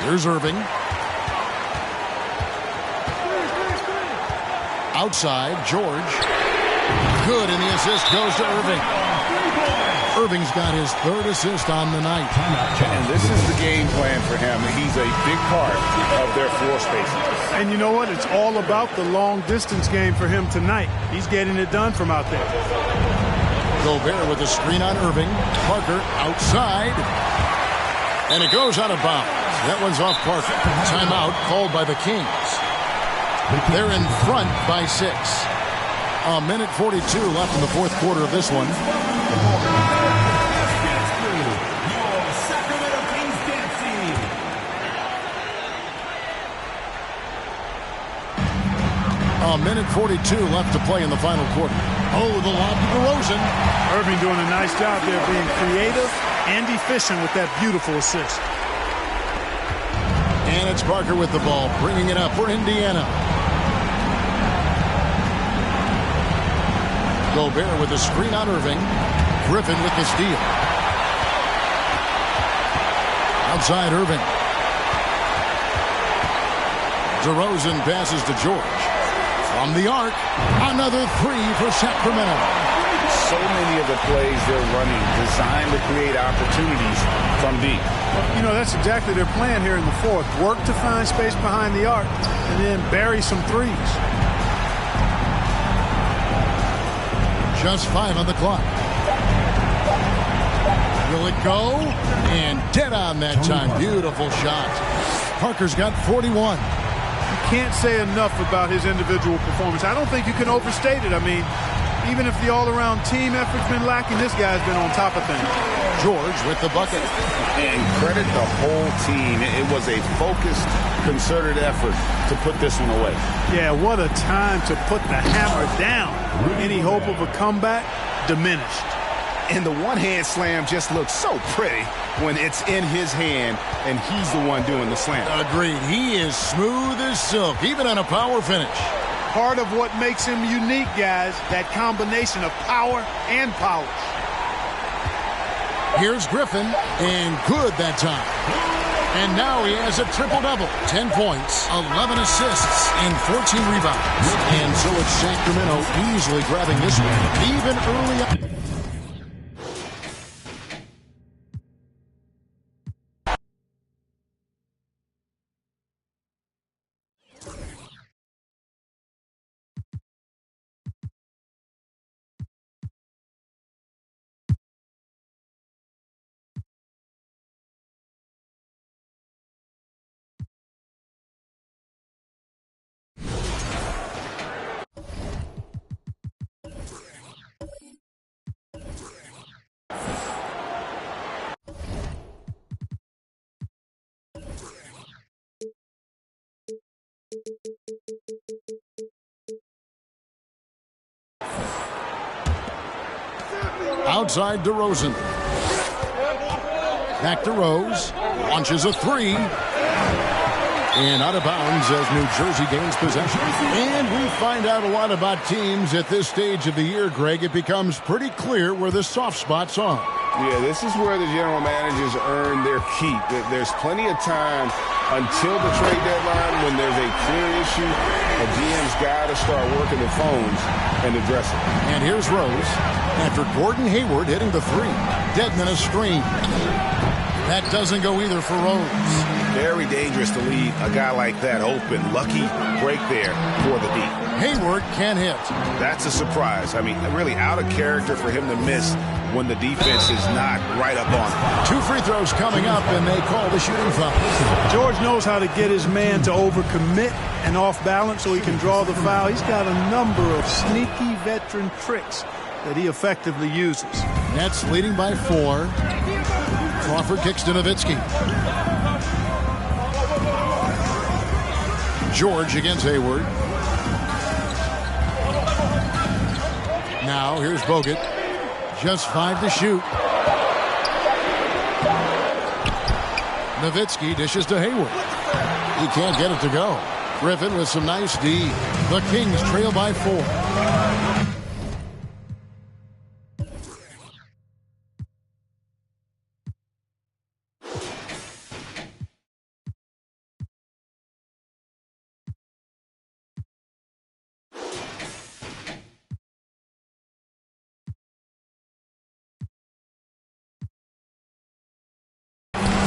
Here's Irving. Outside, George. Good, and the assist goes to Irving. Irving's got his 3rd assist on the night. And this is the game plan for him. He's a big part of their floor spacing. And you know what? It's all about the long-distance game for him tonight. He's getting it done from out there. Gobert with a screen on Irving. Parker outside. And it goes out of bounds. That one's off Parker. Timeout called by the Kings. They're in front by 6. A minute 42 left in the 4th quarter of this one. A minute 42 left to play in the final quarter. Oh, the lob to DeRozan. Irving doing a nice job there being creative and efficient with that beautiful assist. And it's Parker with the ball, bringing it up for Indiana. Gobert with the screen on Irving. Griffin with the steal. Outside Irving. DeRozan passes to George. From the arc, another 3 for Sacramento. So many of the plays they're running designed to create opportunities from deep. You know, that's exactly their plan here in the 4th. Work to find space behind the arc and then bury some threes. Just 5 on the clock. Will it go? And dead on that time. Beautiful shot. Parker's got 41. You can't say enough about his individual performance. I don't think you can overstate it. I mean, even if the all-around team effort's been lacking, this guy's been on top of things. George with the bucket. And credit the whole team. It was a focused, concerted effort to put this one away. Yeah, what a time to put the hammer down. Any hope of a comeback diminished. And the one-hand slam just looks so pretty when it's in his hand and he's the one doing the slam. Agreed. He is smooth as silk, even on a power finish. Part of what makes him unique, guys, that combination of power and polish. Here's Griffin, and good that time. And now he has a triple-double. 10 points, 11 assists, and 14 rebounds. And so it's Sacramento easily grabbing this one, even early on. outside DeRozan. Back to Rose. Launches a three. And out of bounds as New Jersey gains possession. And we find out a lot about teams at this stage of the year, Greg. It becomes pretty clear where the soft spots are. Yeah, this is where the general managers earn their keep. There's plenty of time until the trade deadline when there's a clear issue. A GM's got to start working the phones and address it. And here's Rose after Gordon Hayward hitting the three. Dedmon a screen. That doesn't go either for Rose. Very dangerous to leave a guy like that open. Lucky break there for the D. Hayward can't hit. That's a surprise. I mean, really out of character for him to miss when the defense is not right up on him. 2 free throws coming up, and they call the shooting foul. George knows how to get his man to overcommit and off balance so he can draw the foul. He's got a number of sneaky veteran tricks that he effectively uses. Nets leading by 4. Crawford kicks to Nowitzki. George against Hayward. Now here's Bogut. Just 5 to shoot. Nowitzki dishes to Hayward. He can't get it to go. Griffin with some nice D. The Kings trail by 4.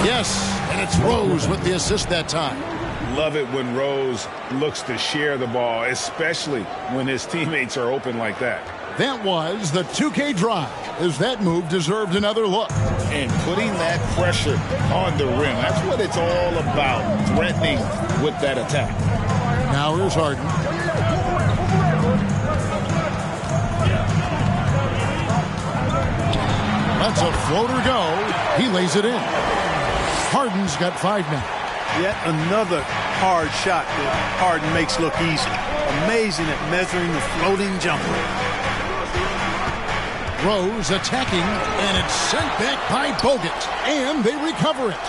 Yes, and it's Rose with the assist that time. Love it when Rose looks to share the ball, especially when his teammates are open like that. That was the 2K drive, as that move deserved another look. And putting that pressure on the rim. That's what it's all about, threatening with that attack. Now here's Harden. That's a floater go. He lays it in. Harden's got 5 now. Yet another hard shot that Harden makes look easy. Amazing at measuring the floating jumper. Rose attacking, and it's sent back by Bogut. And they recover it.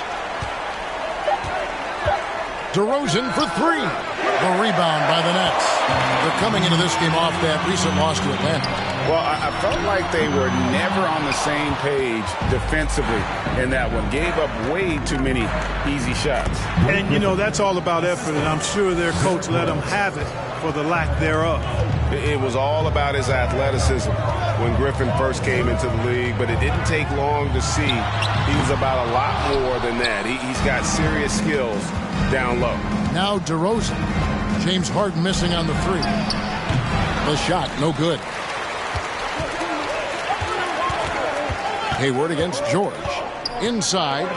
DeRozan for 3. The rebound by the Nets. They're coming into this game off that recent loss to Atlanta. Well, I felt like they were never on the same page defensively in that one. Gave up way too many easy shots. And, you know, that's all about effort, and I'm sure their coach let them have it for the lack thereof. It was all about his athleticism when Griffin first came into the league, but it didn't take long to see he was about a lot more than that. He's got serious skills down low. Now DeRozan. James Harden missing on the 3. The shot, no good. Hayward against George. Inside.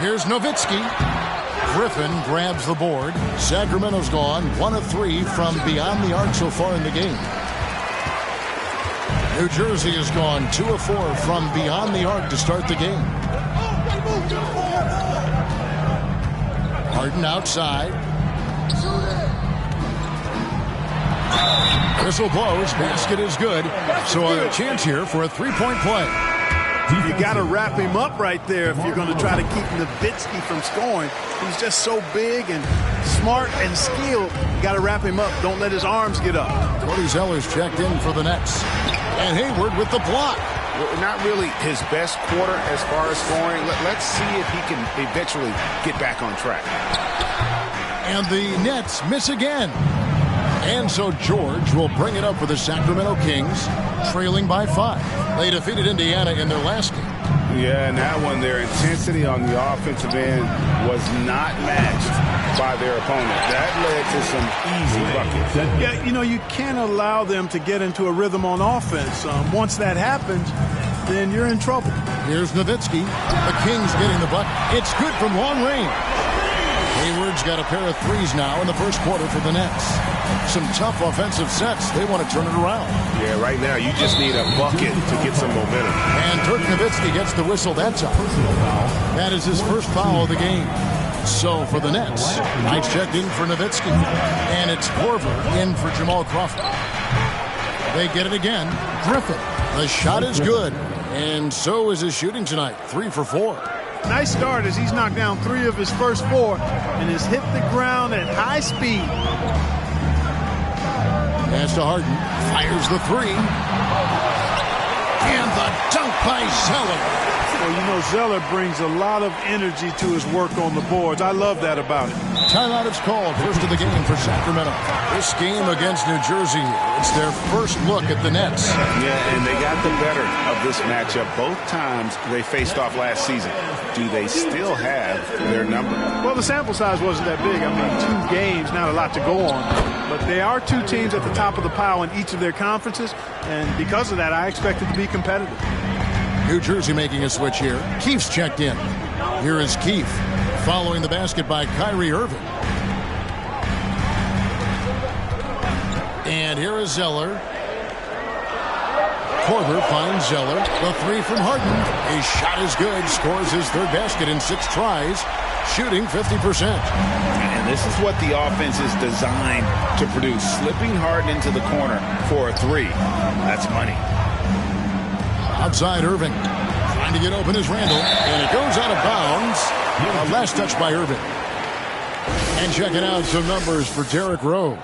Here's Nowitzki. Griffin grabs the board. Sacramento's gone 1 of 3 from beyond the arc so far in the game. New Jersey has gone 2 of 4 from beyond the arc to start the game. Harden outside. Whistle blows. Basket is good. So a chance here for a 3-point play. You got to wrap him up right there if you're going to try to keep Nowitzki from scoring. He's just so big and smart and skilled. You got to wrap him up. Don't let his arms get up. Cody Zeller's checked in for the Nets. And Hayward with the block. Not really his best quarter as far as scoring. Let's see if he can eventually get back on track. And the Nets miss again. And so George will bring it up for the Sacramento Kings, trailing by 5. They defeated Indiana in their last game. Yeah, and that one, their intensity on the offensive end was not matched by their opponent. That led to some easy buckets. Yeah, you know, you can't allow them to get into a rhythm on offense. Once that happens, then you're in trouble. Here's Nowitzki. The Kings getting the bucket. It's good from long range. Hayward's got a pair of 3s now in the first quarter for the Nets. Some tough offensive sets. They want to turn it around. Yeah, right now you just need a bucket to get some momentum. And Dirk Nowitzki gets the whistle that time. That is his first foul of the game. So for the Nets, Knight's checked in for Nowitzki. And it's Korver in for Jamal Crawford. They get it again. Griffin The shot is good, and so is his shooting tonight. 3 for 4. Nice start as he's knocked down 3 of his first 4 and has hit the ground at high speed. Pass to Harden. Fires the 3. And the dunk by Zeller. Well, you know, Zeller brings a lot of energy to his work on the boards. I love that about it. Timeout is called. First of the game for Sacramento. This game against New Jersey, it's their first look at the Nets. Yeah, and they got the better of this matchup both times they faced off last season. Do they still have their number? Well, the sample size wasn't that big. I mean, 2 games, not a lot to go on. But they are 2 teams at the top of the pile in each of their conferences, and because of that, I expect it to be competitive. New Jersey making a switch here. Keith's checked in. Here is Keith, following the basket by Kyrie Irving. And here is Zeller. Korver finds Zeller. The 3 from Harden. His shot is good. Scores his 3rd basket in 6 tries. Shooting 50%. And this is what the offense is designed to produce. Slipping Harden into the corner for a 3. That's money. Outside Irving. Trying to get open is Randall. And it goes out of bounds. Last touch by Irving. And checking out some numbers for Derrick Rose.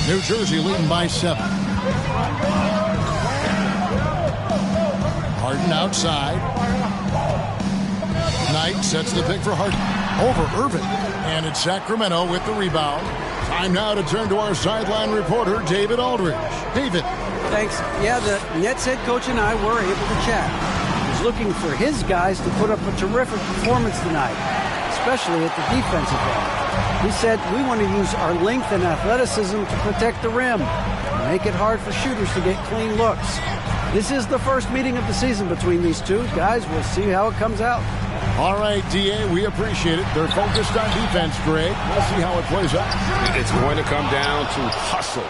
New Jersey leading by 7. Harden outside. Knight sets the pick for Harden. Over Irving. And it's Sacramento with the rebound. Time now to turn to our sideline reporter, David Aldridge. David. Thanks. Yeah, the Nets head coach and I were able to chat. He was looking for his guys to put up a terrific performance tonight, especially at the defensive end. He said, we want to use our length and athleticism to protect the rim and make it hard for shooters to get clean looks. This is the first meeting of the season between these two. Guys, we'll see how it comes out. All right, D.A., we appreciate it. They're focused on defense, Greg. We'll see how it plays out. It's going to come down to hustle.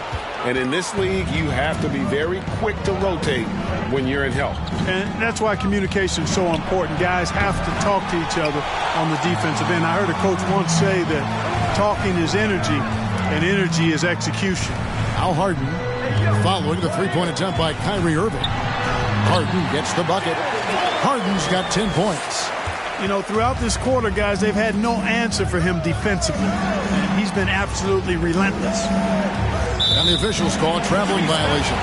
And in this league, you have to be very quick to rotate when you're in help. And that's why communication is so important. Guys have to talk to each other on the defensive end. I heard a coach once say that talking is energy, and energy is execution. Al Harden following the 3-point attempt by Kyrie Irving. Harden gets the bucket. Harden's got 10 points. You know, throughout this quarter, guys, they've had no answer for him defensively. He's been absolutely relentless. And the officials call a traveling violation.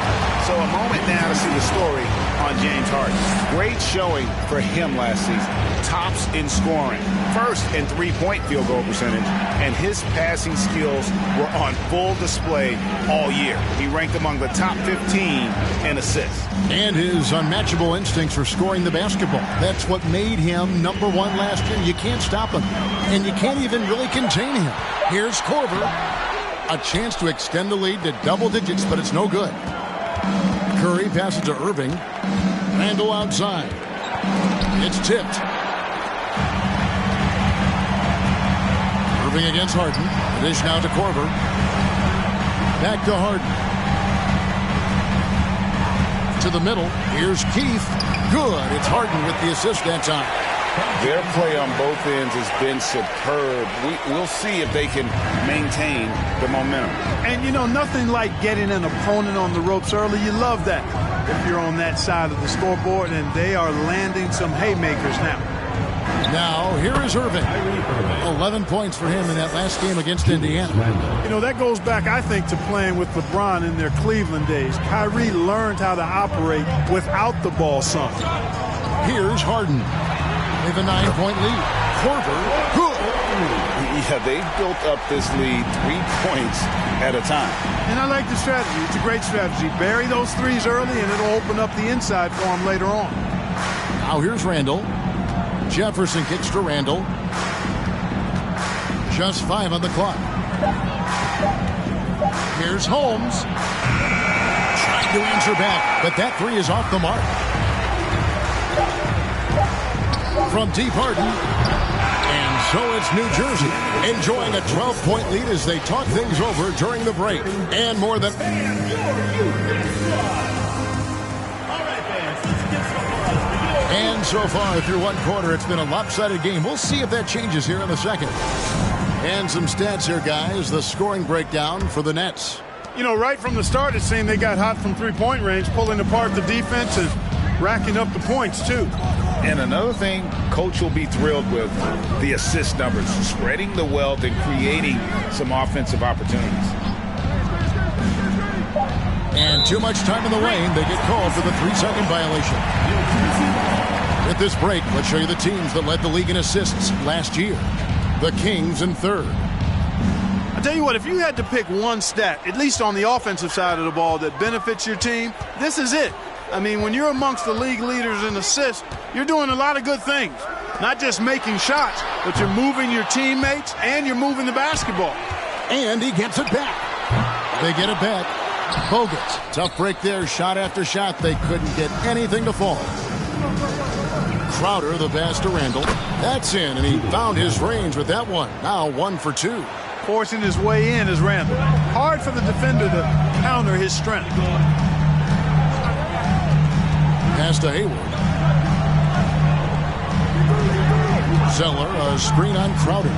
So a moment now to see the story on James Harden. Great showing for him last season. Tops in scoring. First in 3-point field goal percentage. And his passing skills were on full display all year. He ranked among the top 15 in assists. And his unmatchable instincts for scoring the basketball. That's what made him number 1 last year. You can't stop him. And you can't even really contain him. Here's Korver. A chance to extend the lead to double digits, but it's no good. Curry passes to Irving. Randall outside. It's tipped. Irving against Harden. The dish now to Korver. Back to Harden. To the middle. Here's Keith. Good. It's Harden with the assist that time. Their play on both ends has been superb. We'll see if they can maintain the momentum. And, you know, nothing like getting an opponent on the ropes early. You love that if you're on that side of the scoreboard, and they are landing some haymakers now. Now, here is Irving. 11 points for him in that last game against Indiana. You know, that goes back, I think, to playing with LeBron in their Cleveland days. Kyrie learned how to operate without the ball some. Here's Harden. With a 9-point lead. Korver. Yeah, they've built up this lead 3 points at a time. And I like the strategy. It's a great strategy. Bury those threes early, and it'll open up the inside for them later on. Now here's Randall. Jefferson kicks to Randall. Just 5 on the clock. Here's Holmes. Trying to answer back, but that 3 is off the mark. From deep Harden. And so it's New Jersey enjoying a 12-point lead as they talk things over during the break. And more than... And so far, through one quarter, it's been a lopsided game. We'll see if that changes here in the second. And some stats here, guys. The scoring breakdown for the Nets. You know, right from the start, it seemed they got hot from three-point range, pulling apart the defense and racking up the points, too. And another thing Coach will be thrilled with, the assist numbers, spreading the wealth and creating some offensive opportunities. And too much time in the lane. They get called for the 3-second violation. At this break, let's show you the teams that led the league in assists last year. The Kings in third. I tell you what, if you had to pick one stat, at least on the offensive side of the ball, that benefits your team, this is it. I mean, when you're amongst the league leaders in assists, you're doing a lot of good things. Not just making shots, but you're moving your teammates and you're moving the basketball. And he gets it back. They get it back. Bogut. Tough break there. Shot after shot. They couldn't get anything to fall. Crowder, the pass to Randall. That's in, and he found his range with that one. Now 1 for 2. Forcing his way in is Randall. Hard for the defender to counter his strength. Pass to Hayward. Zeller, a screen on Crowder.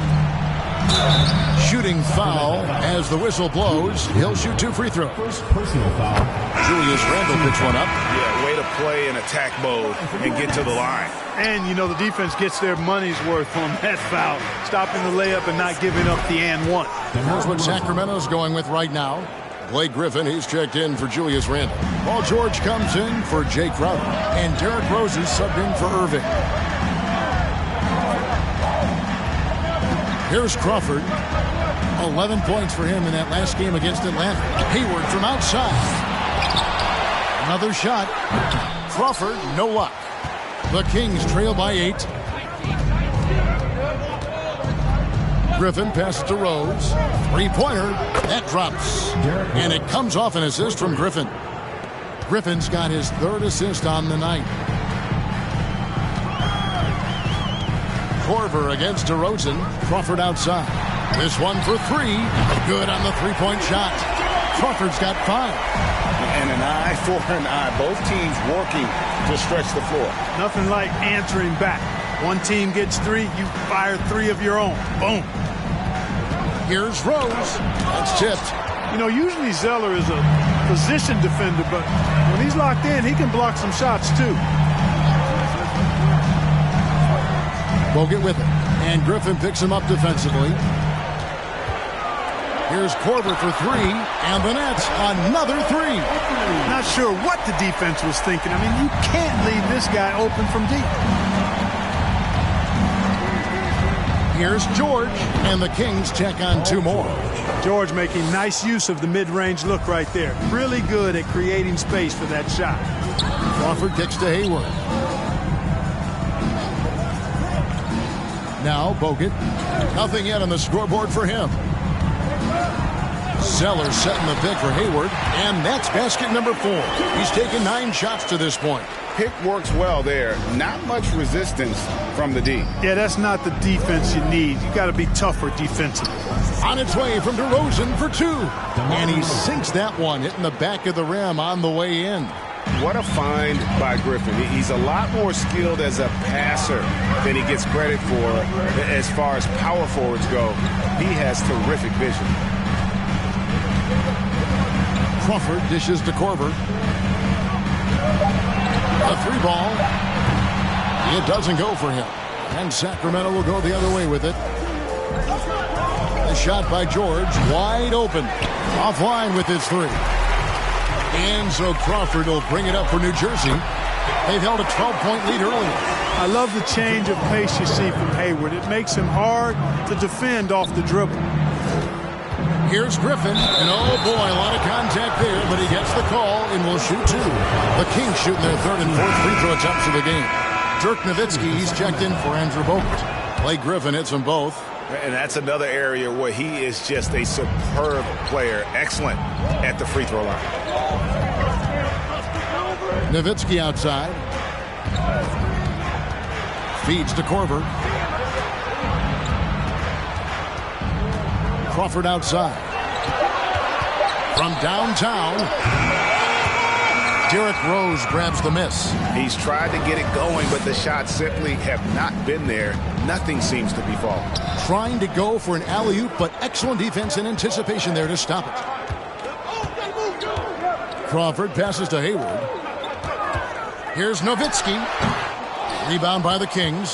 Shooting foul as the whistle blows. He'll shoot 2 free throws. Personal foul. Julius Randle picks one up. Yeah, way to play in attack mode and get to the line. And, you know, the defense gets their money's worth on that foul. Stopping the layup and not giving up the and one. And here's what Sacramento's going with right now. Blake Griffin, he's checked in for Julius Randle. Paul George comes in for Jay Crowder. And Derrick Rose is subbed in for Irving. Here's Crawford. 11 points for him in that last game against Atlanta. Hayward from outside. Another shot. Crawford, no luck. The Kings trail by 8. Griffin passes to Rose. 3-pointer. That drops. And it comes off an assist from Griffin. Griffin's got his 3rd assist on the night. Korver against DeRozan. Crawford outside. This one for 3. Good on the 3-point shot. Crawford's got 5. And an eye for an eye. Both teams working to stretch the floor. Nothing like answering back. One team gets 3, you fire 3 of your own. Boom. Here's Rose. That's tipped. You know, usually Zeller is a position defender, but when he's locked in, he can block some shots too. Bogut with it. And Griffin picks him up defensively. Here's Korver for 3. And the Nets, another 3. Not sure what the defense was thinking. I mean, you can't leave this guy open from deep. Here's George. And the Kings check on 2 more. George making nice use of the mid-range look right there. Really good at creating space for that shot. Crawford kicks to Hayward. Now Bogut. Nothing yet on the scoreboard for him. Zeller setting the pick for Hayward. And that's basket number 4. He's taken 9 shots to this point. Pick works well there. Not much resistance from the D. Yeah, that's not the defense you need. You got to be tougher defensively. On its way from DeRozan for 2. And he sinks that one, hitting the back of the rim on the way in. What a find by Griffin. He's a lot more skilled as a passer than he gets credit for as far as power forwards go. He has terrific vision. Crawford dishes to Korver. A 3-ball. It doesn't go for him. And Sacramento will go the other way with it. The shot by George, wide open. Offline with his 3. And so Crawford will bring it up for New Jersey. They've held a 12-point lead earlier. I love the change of pace you see from Hayward. It makes him hard to defend off the dribble. Here's Griffin, and oh boy, a lot of contact there, but he gets the call and will shoot 2. The Kings shooting their 3rd and 4th free throw attempts of the game. Dirk Nowitzki, he's checked in for Andrew Bogut. Blake Griffin hits them both. And that's another area where he is just a superb player. Excellent at the free throw line. Nowitzki outside. Feeds to Korver. Crawford outside. From downtown. Derrick Rose grabs the miss. He's tried to get it going, but the shots simply have not been there. Nothing seems to be falling. Trying to go for an alley-oop, but excellent defense and anticipation there to stop it. Crawford passes to Hayward. Here's Nowitzki. Rebound by the Kings.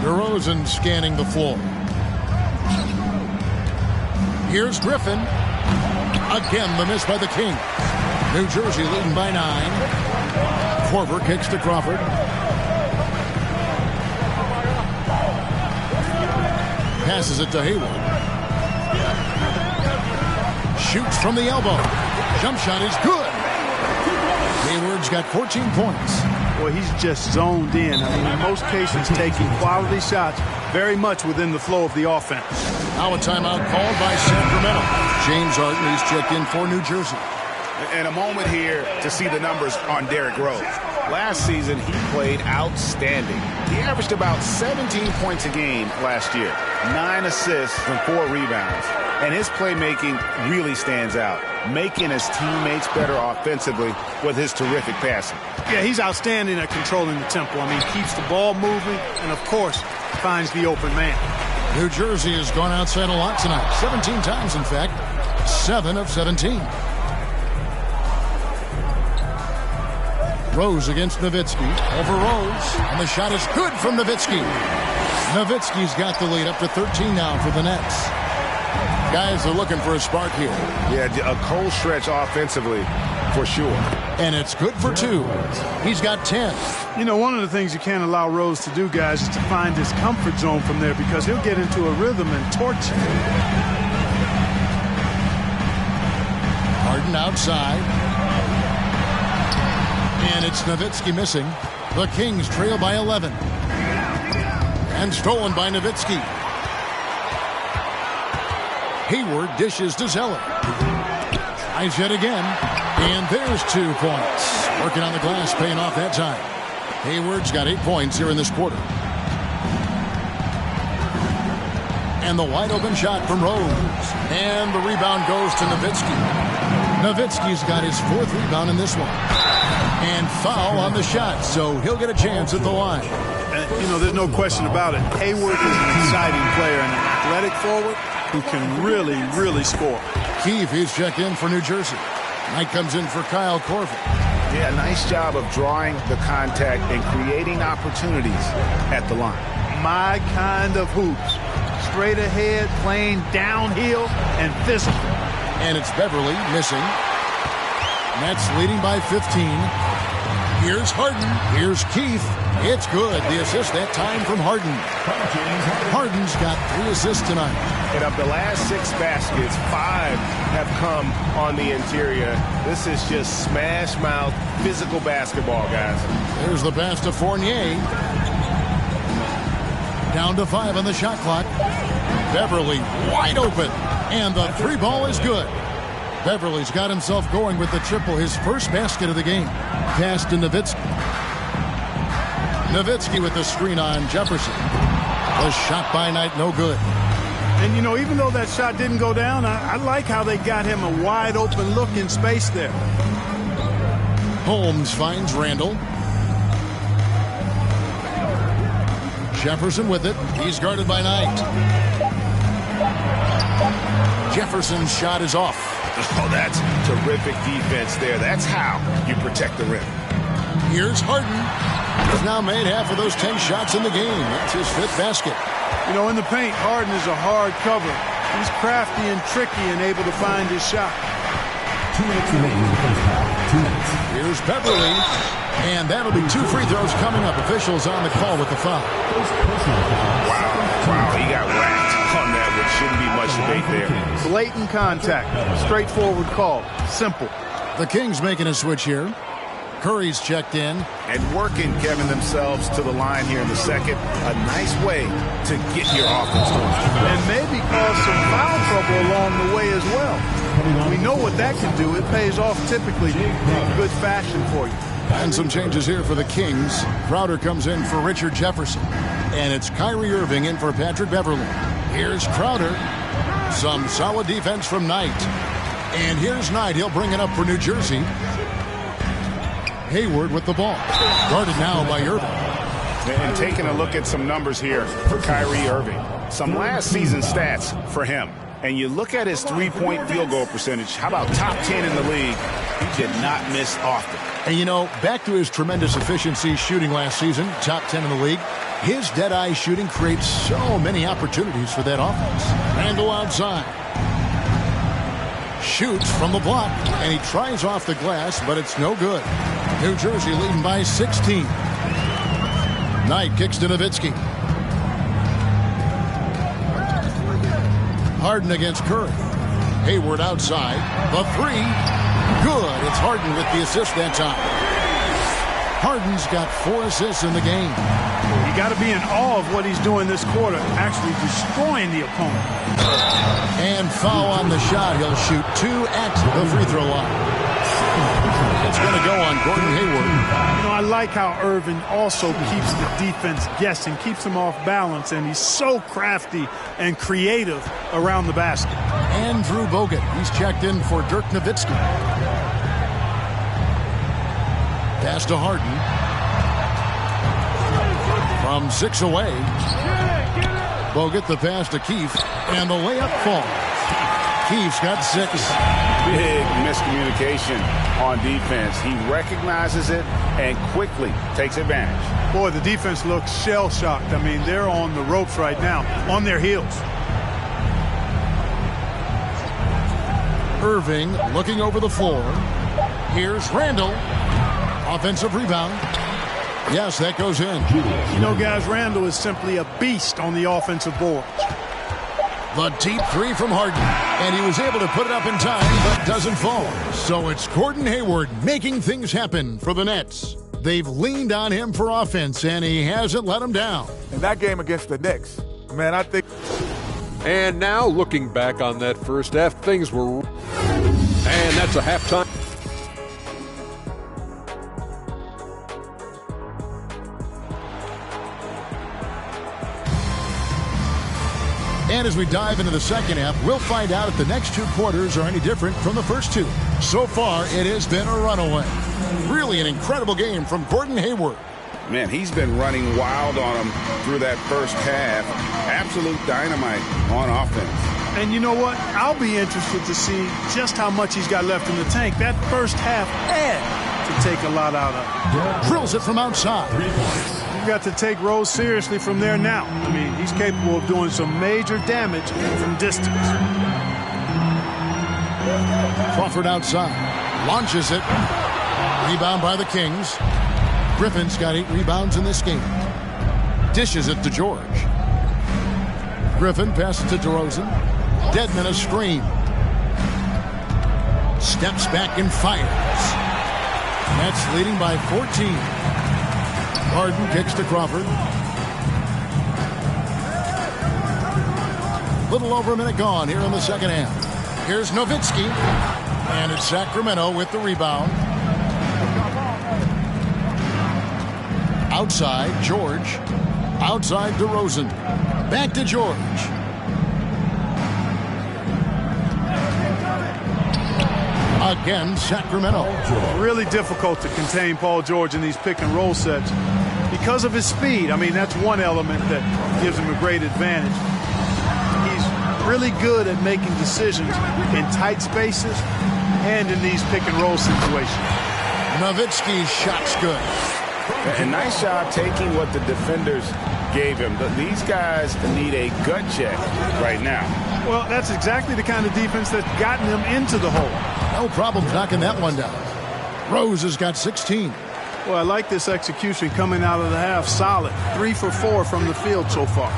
DeRozan scanning the floor. Here's Griffin. Again, the miss by the Kings. New Jersey leading by 9. Korver kicks to Crawford. Passes it to Hayward. Shoots from the elbow. Jump shot is good. Hayward's got 14 points. Boy, he's just zoned in. I mean, in most cases, taking quality shots very much within the flow of the offense. Now a timeout called by Sacramento. James Harden is checked in for New Jersey. And a moment here to see the numbers on Derrick Rose. Last season, he played outstanding. He averaged about 17 points a game last year, 9 assists and 4 rebounds. And his playmaking really stands out, making his teammates better offensively with his terrific passing. Yeah, he's outstanding at controlling the tempo. I mean, keeps the ball moving and, of course, finds the open man. New Jersey has gone outside a lot tonight. 17 times, in fact. 7 of 17. Rose against Nowitzki. Over Rose. And the shot is good from Nowitzki. Nowitzki's got the lead up to 13 now for the Nets. Guys are looking for a spark here. Yeah, a cold stretch offensively for sure. And it's good for 2. He's got 10. You know, one of the things you can't allow Rose to do, guys, is to find his comfort zone from there because he'll get into a rhythm and torch you. Harden outside. And it's Nowitzki missing. The Kings trail by 11. And stolen by Nowitzki. Hayward dishes to Zeller. Tries yet again. And there's 2 points. Working on the glass, paying off that time. Hayward's got 8 points here in this quarter. And the wide open shot from Rose. And the rebound goes to Nowitzki. Nowitzki's got his 4th rebound in this one. And foul on the shot, so he'll get a chance at the line. You know, there's no question about it. Hayward is an exciting player and an athletic forward who can really, really score. Keefe is checked in for New Jersey. Knight comes in for Kyle Korver. Yeah, nice job of drawing the contact and creating opportunities at the line. My kind of hoops. Straight ahead, playing downhill, and physical. And it's Beverly missing. Nets leading by 15. Here's Harden. Here's Keefe. It's good. The assist that time from Harden. Harden's got 3 assists tonight. And of the last 6 baskets, 5 have come on the interior. This is just smash mouth, physical basketball, guys. There's the pass to Fournier. Down to 5 on the shot clock. Beverly wide open. And the 3 ball is good. Beverly's got himself going with the triple, his first basket of the game. Pass to Nowitzki. Nowitzki with the screen on Jefferson. The shot by Knight, no good. And, you know, even though that shot didn't go down, I like how they got him a wide open look in space there. Holmes finds Randall. Jefferson with it. He's guarded by Knight. Jefferson's shot is off. Oh, that's terrific defense there. That's how you protect the rim. Here's Harden. He's now made half of those 10 shots in the game. That's his 5th basket. You know, in the paint, Harden is a hard cover. He's crafty and tricky and able to find his shot. 2 minutes remaining in the first half. 2 minutes. Here's Beverly. And that'll be 2 free throws coming up. Officials on the call with the foul. Wow, he got whacked on that, which shouldn't be much debate there. Blatant contact. Straightforward call. Simple. The Kings making a switch here. Curry's checked in. And working, Kevin, themselves to the line here in the second. A nice way to get your offense going. And maybe cause some foul trouble along the way as well. We know what that can do. It pays off typically in good fashion for you. And some changes here for the Kings. Crowder comes in for Richard Jefferson. And it's Kyrie Irving in for Patrick Beverly. Here's Crowder. Some solid defense from Knight. And here's Knight. He'll bring it up for New Jersey. Hayward with the ball. Guarded now by Irving. And taking a look at some numbers here for Kyrie Irving. Some last season stats for him. And you look at his three-point field goal percentage. How about top 10 in the league? He did not miss often. And, you know, back to his tremendous efficiency shooting last season, top 10 in the league, his dead-eye shooting creates so many opportunities for that offense. Randle outside. Shoots from the block, and he tries off the glass, but it's no good. New Jersey leading by 16. Knight kicks to Nowitzki. Harden against Curry. Hayward outside. The three. Good. It's Harden with the assist that time. Harden's got 4 assists in the game. You got to be in awe of what he's doing this quarter, actually destroying the opponent. And foul on the shot. He'll shoot 2 at the free throw line. It's going to go on Gordon Hayward. You know, I like how Irving also keeps the defense guessing, keeps them off balance, and he's so crafty and creative around the basket. Andrew Bogut. He's checked in for Dirk Nowitzki. Pass to Harden. From 6 away. Bogut the pass to Keefe. And the layup falls. Keefe's got 6. Big miscommunication on defense. He recognizes it and quickly takes advantage. Boy, the defense looks shell-shocked. I mean, they're on the ropes right now, on their heels. Irving looking over the floor. Here's Randle. Offensive rebound. Yes, that goes in. You know, guys, Randle is simply a beast on the offensive boards. The deep 3 from Harden. And he was able to put it up in time, but doesn't fall. So it's Gordon Hayward making things happen for the Nets. They've leaned on him for offense, and he hasn't let them down. In that game against the Knicks, man, I think... And now, looking back on that first half, things were... And that's a halftime. And as we dive into the second half, we'll find out if the next 2 quarters are any different from the first 2. So far, it has been a runaway. Really an incredible game from Gordon Hayward. Man, he's been running wild on him through that first half. Absolute dynamite on offense. And you know what? I'll be interested to see just how much he's got left in the tank. That first half had to take a lot out of it. Drills it from outside. You've got to take Rose seriously from there now. I mean, he's capable of doing some major damage from distance. Crawford outside. Launches it. Rebound by the Kings. Griffin's got 8 rebounds in this game. Dishes it to George. Griffin passes to DeRozan. Dedmon a screen. Steps back and fires. Nets leading by 14. Harden kicks to Crawford. Little over a minute gone here in the second half. Here's Nowitzki. And it's Sacramento with the rebound. Outside, George. Outside, DeRozan. Back to George. Again, Sacramento. Really difficult to contain Paul George in these pick-and-roll sets because of his speed. I mean, that's one element that gives him a great advantage. He's really good at making decisions in tight spaces and in these pick-and-roll situations. Nowitzki's shot's good. A nice job taking what the defenders gave him. But these guys need a gut check right now. Well, that's exactly the kind of defense that's gotten them into the hole. No problem knocking that one down. Rose has got 16. Well, I like this execution coming out of the half. Solid. 3 for 4 from the field so far.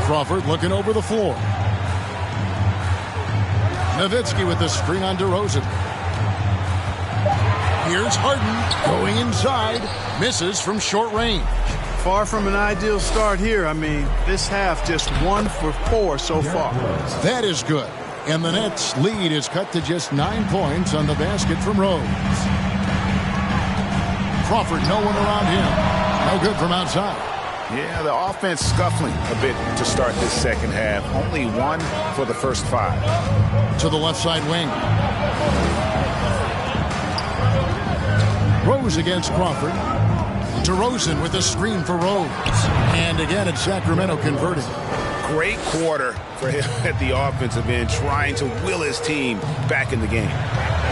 Crawford looking over the floor. Nowitzki with the screen on DeRozan. Here's Harden going inside. Misses from short range. Far from an ideal start here. I mean, this half just 1 for 4 so far. That is good. And the Nets' lead is cut to just 9 points on the basket from Rose. Crawford, no one around him. No good from outside. Yeah, the offense scuffling a bit to start this second half. Only one for the first 5. To the left side wing. Rose against Crawford. DeRozan with a screen for Rose. And again, it's Sacramento converting. Great quarter for him at the offensive end, trying to will his team back in the game.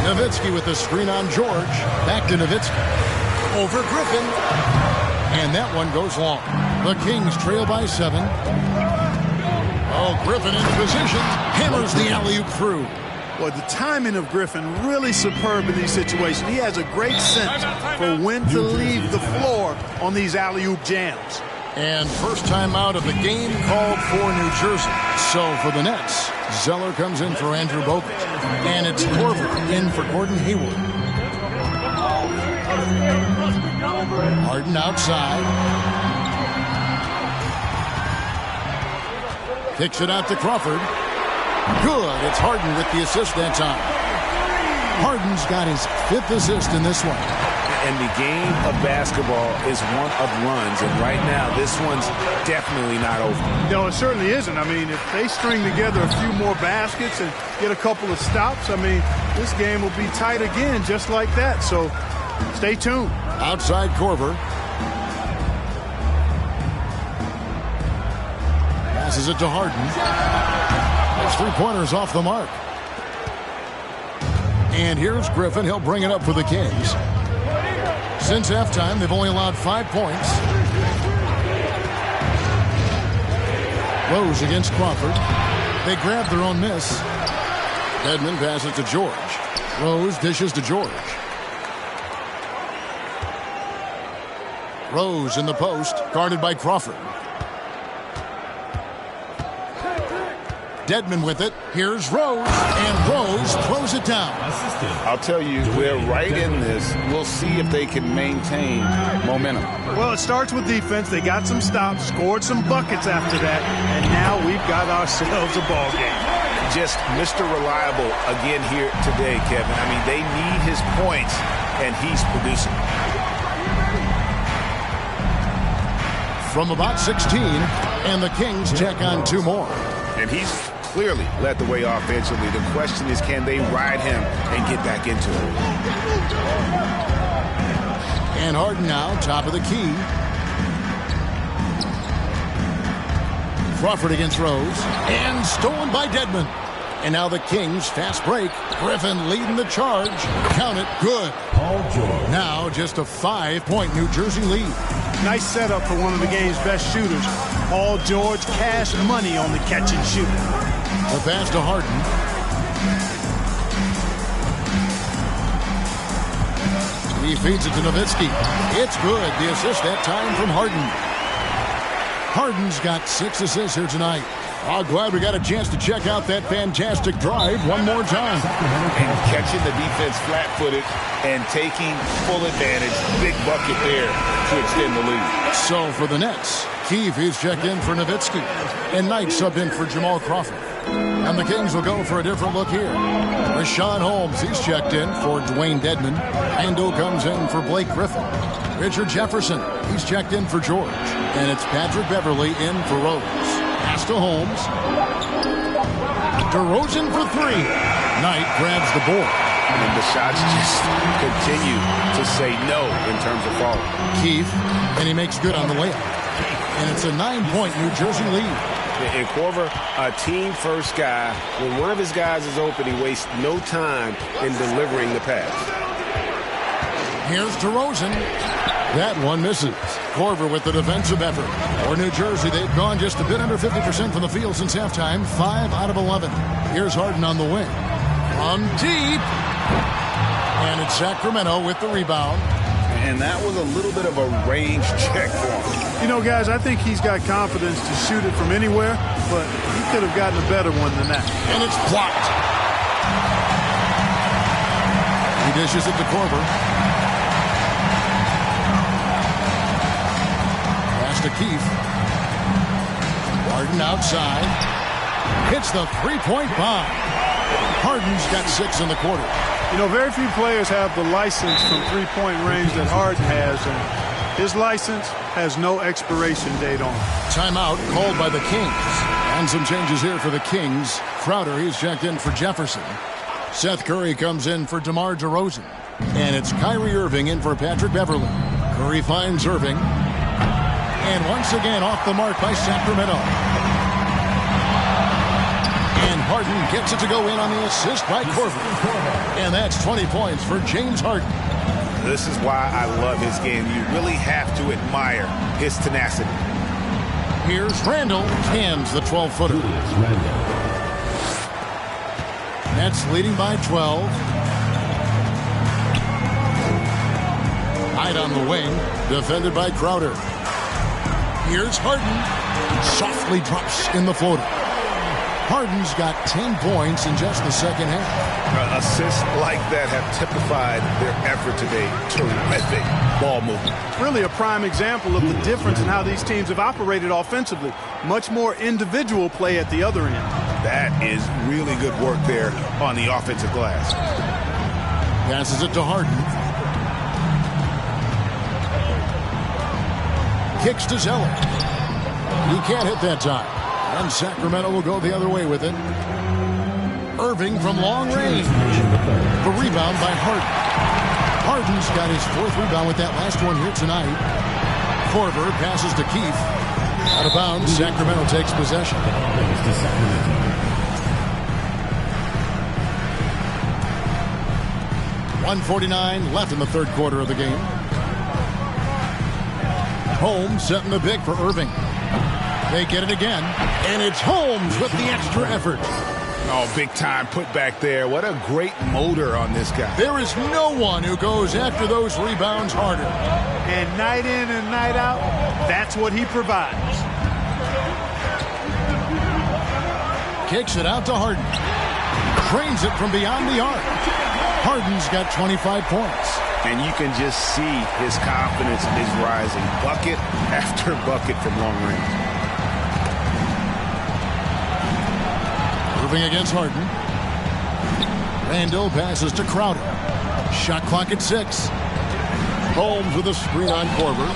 Nowitzki with the screen on George. Back to Nowitzki. Over Griffin. And that one goes long. The Kings trail by 7. Oh, Griffin in position. Hammers the alley-oop through. Well, the timing of Griffin really superb in these situations. He has a great sense for when to leave the floor on these alley-oop jams. And first time out of the game called for New Jersey. So for the Nets, Zeller comes in for Andrew Bogut. And it's Korver in for Gordon Hayward. Harden outside. Kicks it out to Crawford. Good. It's Harden with the assist that time. Harden's got his 5th assist in this one. And the game of basketball is one of runs, and right now this one's definitely not over. No, it certainly isn't. I mean, if they string together a few more baskets and get a couple of stops, I mean, this game will be tight again just like that. So stay tuned. Outside Korver. Passes it to Harden. His 3-pointers off the mark. And here's Griffin. He'll bring it up for the Kings. Since halftime, they've only allowed 5 points. Rose against Crawford. They grab their own miss. Dedmon passes to George. Rose dishes to George. Rose in the post, guarded by Crawford. Dedmon with it. Here's Rose, and Rose throws it down. I'll tell you, we're right in this. We'll see if they can maintain momentum. Well, it starts with defense. They got some stops, scored some buckets after that, and now we've got ourselves a ball game. Just Mr. Reliable again here today, Kevin. I mean, they need his points, and he's producing. From about 16, and the Kings check on 2 more. And he's clearly led the way offensively. The question is, can they ride him and get back into it? And Harden now, top of the key. Crawford against Rose. And stolen by Dedmon. And now the Kings, fast break. Griffin leading the charge. Count it, good. Now just a 5-point New Jersey lead. Nice setup for one of the game's best shooters. Paul George, cash money on the catch and shoot. The pass to Harden. He feeds it to Nowitzki. It's good. The assist that time from Harden. Harden's got 6 assists here tonight. Oh, glad we got a chance to check out that fantastic drive one more time. And catching the defense flat-footed and taking full advantage. Big bucket there to extend the lead. So for the Nets, Keefe is checked in for Nowitzki. And Knight subbed in for Jamal Crawford. And the Kings will go for a different look here. Rashawn Holmes, he's checked in for Dwayne Dedmon. Ando comes in for Blake Griffin. Richard Jefferson, he's checked in for George. And it's Patrick Beverly in for Rose. Pass to Holmes. DeRozan for 3. Knight grabs the board. And the shots just continue to say no in terms of falling. Keefe, and he makes good on the layup. And it's a 9-point New Jersey lead. And Korver, a team-first guy. When one of his guys is open, he wastes no time in delivering the pass. Here's DeRozan. That one misses. Korver with the defensive effort. For New Jersey, they've gone just a bit under 50% from the field since halftime. 5 out of 11. Here's Harden on the wing. From deep. And it's Sacramento with the rebound. And that was a little bit of a range check for him. You know, guys, I think he's got confidence to shoot it from anywhere, but he could have gotten a better one than that. And it's blocked. He dishes it to Korver. Pass to Keefe. Harden outside. Hits the 3-point bomb. Harden's got 6 in the quarter. You know, very few players have the license from 3-point range that Harden has, and His license has no expiration date on it. Timeout called by the Kings. And some changes here for the Kings. Crowder, he's checked in for Jefferson. Seth Curry comes in for DeMar DeRozan. And it's Kyrie Irving in for Patrick Beverley. Curry finds Irving. And once again off the mark by Sacramento. And Harden gets it to go in on the assist by Korver. And that's 20 points for James Harden. This is why I love his game. You really have to admire his tenacity. Here's Randall. Cans the 12-footer. Nets leading by 12. Hyde on the wing. Defended by Crowder. Here's Harden. Softly drops in the floater. Harden's got 10 points in just the second half. Assists like that have typified their effort today. Terrific ball movement. Really a prime example of the difference in how these teams have operated offensively. Much more individual play at the other end. That is really good work there on the offensive glass. Passes it to Harden. Kicks to Zeller. He can't hit that time. And Sacramento will go the other way with it. Irving from long range. The rebound by Harden. Harden's got his 4th rebound with that last one here tonight. Korver passes to Keith. Out of bounds, Sacramento takes possession. 1:49 left in the third quarter of the game. Holmes setting the big for Irving. They get it again, and it's Holmes with the extra effort. Oh, big time put back there. What a great motor on this guy. There is no one who goes after those rebounds harder. And night in and night out, that's what he provides. Kicks it out to Harden. Trains it from beyond the arc. Harden's got 25 points. And you can just see his confidence is rising. Bucket after bucket from long range. Irving against Harden. Randall passes to Crowder. Shot clock at 6. Holmes with a screen on Korver.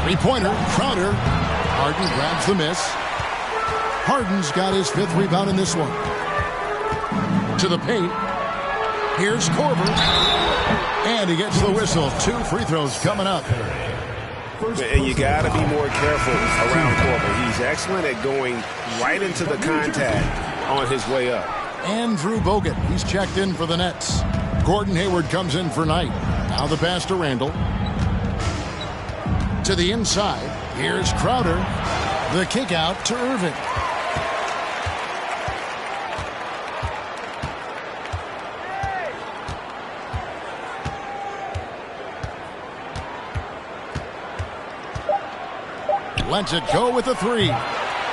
Three-pointer, Crowder. Harden grabs the miss. Harden's got his 5th rebound in this one. To the paint. Here's Korver. And he gets the whistle. 2 free throws coming up. And you got to be more careful around Korver. He's excellent at going right into the contact on his way up. Andrew Bogut, he's checked in for the Nets. Gordon Hayward comes in for Knight. Now the pass to Randall. To the inside. Here's Crowder. The kick out to Irving. Lets it go with a 3.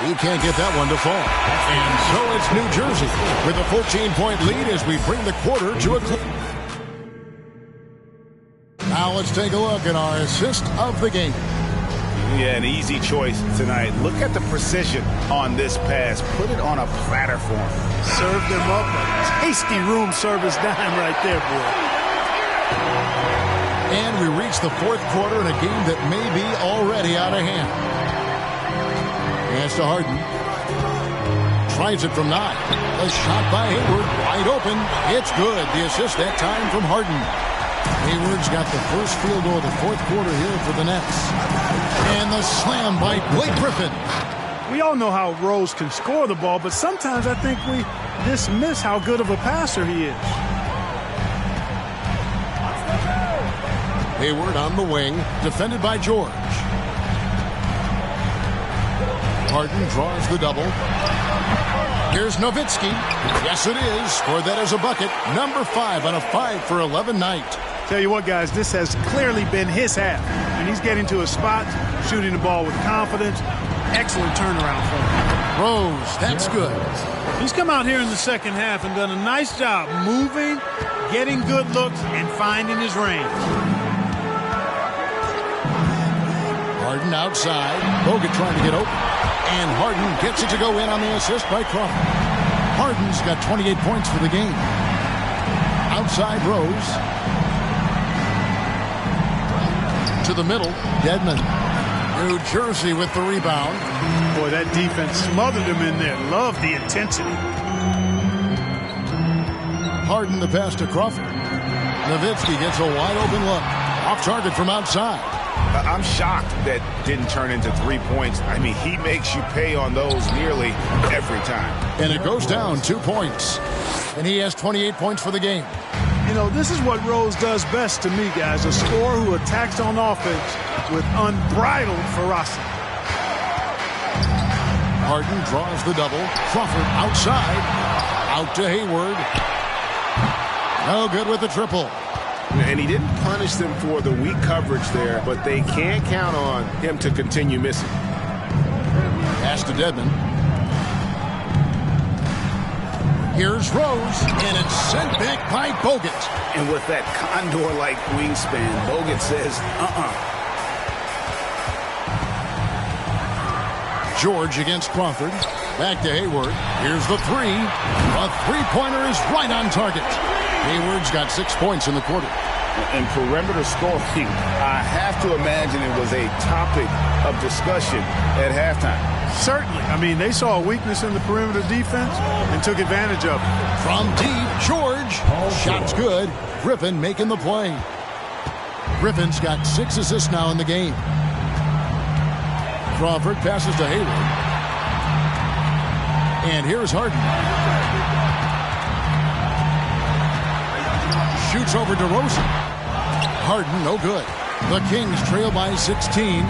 He can't get that one to fall. And so it's New Jersey with a 14-point lead as we bring the quarter to a close. Now let's take a look at our assist of the game. Yeah, an easy choice tonight. Look at the precision on this pass. Put it on a platter for him. Served them up a tasty room service dime right there, boy. And we reach the 4th quarter in a game that may be already out of hand. Pass to Harden. Tries it from 9. A shot by Hayward. Wide open. It's good. The assist that time from Harden. Hayward's got the first field goal of the 4th quarter here for the Nets. And the slam by Blake Griffin. We all know how Rose can score the ball, but sometimes I think we dismiss how good of a passer he is. Hayward on the wing, defended by George. Harden draws the double. Here's Nowitzki. Yes, it is. Scored that as a bucket. Number 5 on a 5-for-11 night. Tell you what, guys, this has clearly been his half. And he's getting to a spot, shooting the ball with confidence. Excellent turnaround for him. Rose, that's good. He's come out here in the second half and done a nice job moving, getting good looks, and finding his range. Harden outside. Bogut trying to get open. And Harden gets it to go in on the assist by Crawford. Harden's got 28 points for the game. Outside Rose. To the middle, Dedmon. New Jersey with the rebound. Boy, that defense smothered him in there. Love the intensity. Harden the pass to Crawford. Nowitzki gets a wide open look. Off target from outside. I'm shocked that didn't turn into 3 points. I mean, he makes you pay on those nearly every time. And it goes down 2 points. And he has 28 points for the game. You know, this is what Rose does best to me, guys. A scorer who attacks on offense with unbridled ferocity. Harden draws the double. Crawford outside. Out to Hayward. No good with the triple. And he didn't punish them for the weak coverage there, but they can't count on him to continue missing. Pass to Dedmon. Here's Rose, and it's sent back by Bogut. And with that condor-like wingspan, Bogut says, George against Crawford. Back to Hayward. Here's the three. A three-pointer is right on target. Hayward's got 6 points in the quarter. In perimeter scoring, I have to imagine it was a topic of discussion at halftime. Certainly. I mean, they saw a weakness in the perimeter defense and took advantage of it. From deep, George. Shot's good. Griffin making the play. Griffin's got 6 assists now in the game. Crawford passes to Hayward. And here's Harden. Shoots over DeRozan. Harden, no good. The Kings trail by 16.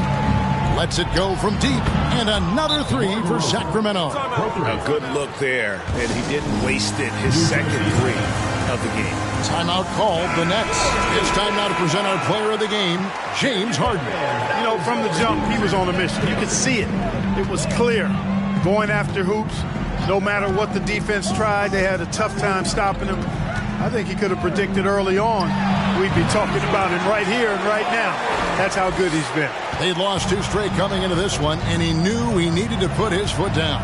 Lets it go from deep. And another three for Sacramento. A good look there, and he didn't waste it. His second three of the game. Timeout called, the Nets. It's time now to present our player of the game, James Harden. You know, from the jump, he was on a mission. You could see it. It was clear. Going after hoops. No matter what the defense tried, they had a tough time stopping him. I think he could have predicted early on we'd be talking about him right here and right now. That's how good he's been. They'd lost 2 straight coming into this one, and he knew he needed to put his foot down.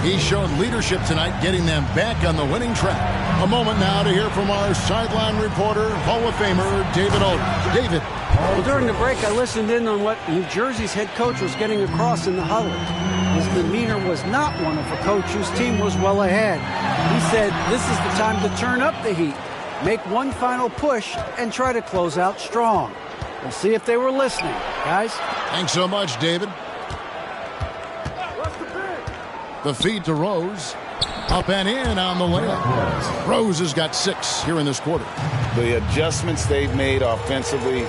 He showed leadership tonight, getting them back on the winning track. A moment now to hear from our sideline reporter, Hall of Famer David Aldridge. David. Well, during the break, I listened in on what New Jersey's head coach was getting across in the huddle. His demeanor was not one of a coach whose team was well ahead. He said, this is the time to turn up the heat, make one final push, and try to close out strong. We'll see if they were listening, guys. Thanks so much, David. The feed to Rose. Up and in on the layup. Rose has got 6 here in this quarter. The adjustments they've made offensively,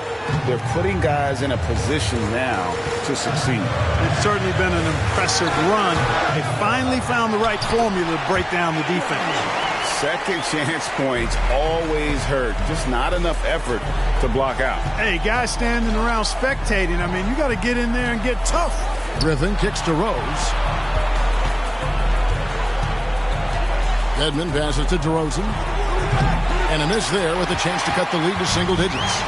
they're putting guys in a position now to succeed. It's certainly been an impressive run. They finally found the right formula to break down the defense. Second chance points always hurt. Just not enough effort to block out. Hey, guys standing around spectating, I mean, you got to get in there and get tough. Griffin kicks to Rose. Dedmon passes to DeRozan. And a miss there with a chance to cut the lead to single digits.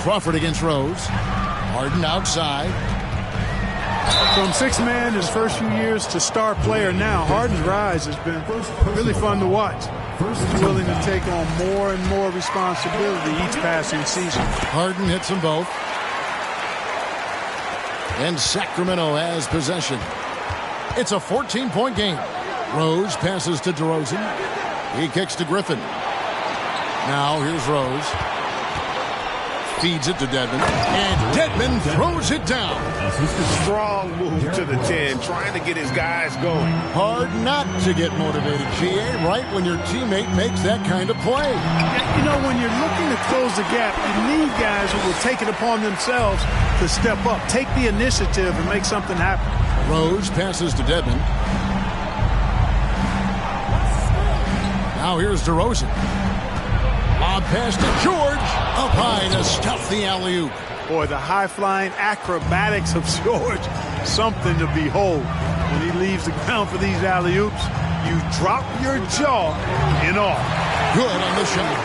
Crawford against Rose. Harden outside. From 6-man his first few years to star player now, Harden's rise has been really fun to watch. He's willing to take on more and more responsibility each passing season. Harden hits them both. And Sacramento has possession. It's a 14-point game. Rose passes to DeRozan. He kicks to Griffin. Now here's Rose. Feeds it to Dedmon. And Dedmon throws it down. Strong move to the 10, trying to get his guys going. Hard not to get motivated, GA, right when your teammate makes that kind of play. You know, when you're looking to close the gap, you need guys who will take it upon themselves to step up, take the initiative, and make something happen. Rose passes to Dedmon. Now here's DeRozan. Lob pass to George. Up high to stuff the alley-oop. Boy, the high-flying acrobatics of George, something to behold. When he leaves the ground for these alley-oops, you drop your jaw in awe. Good on the shot.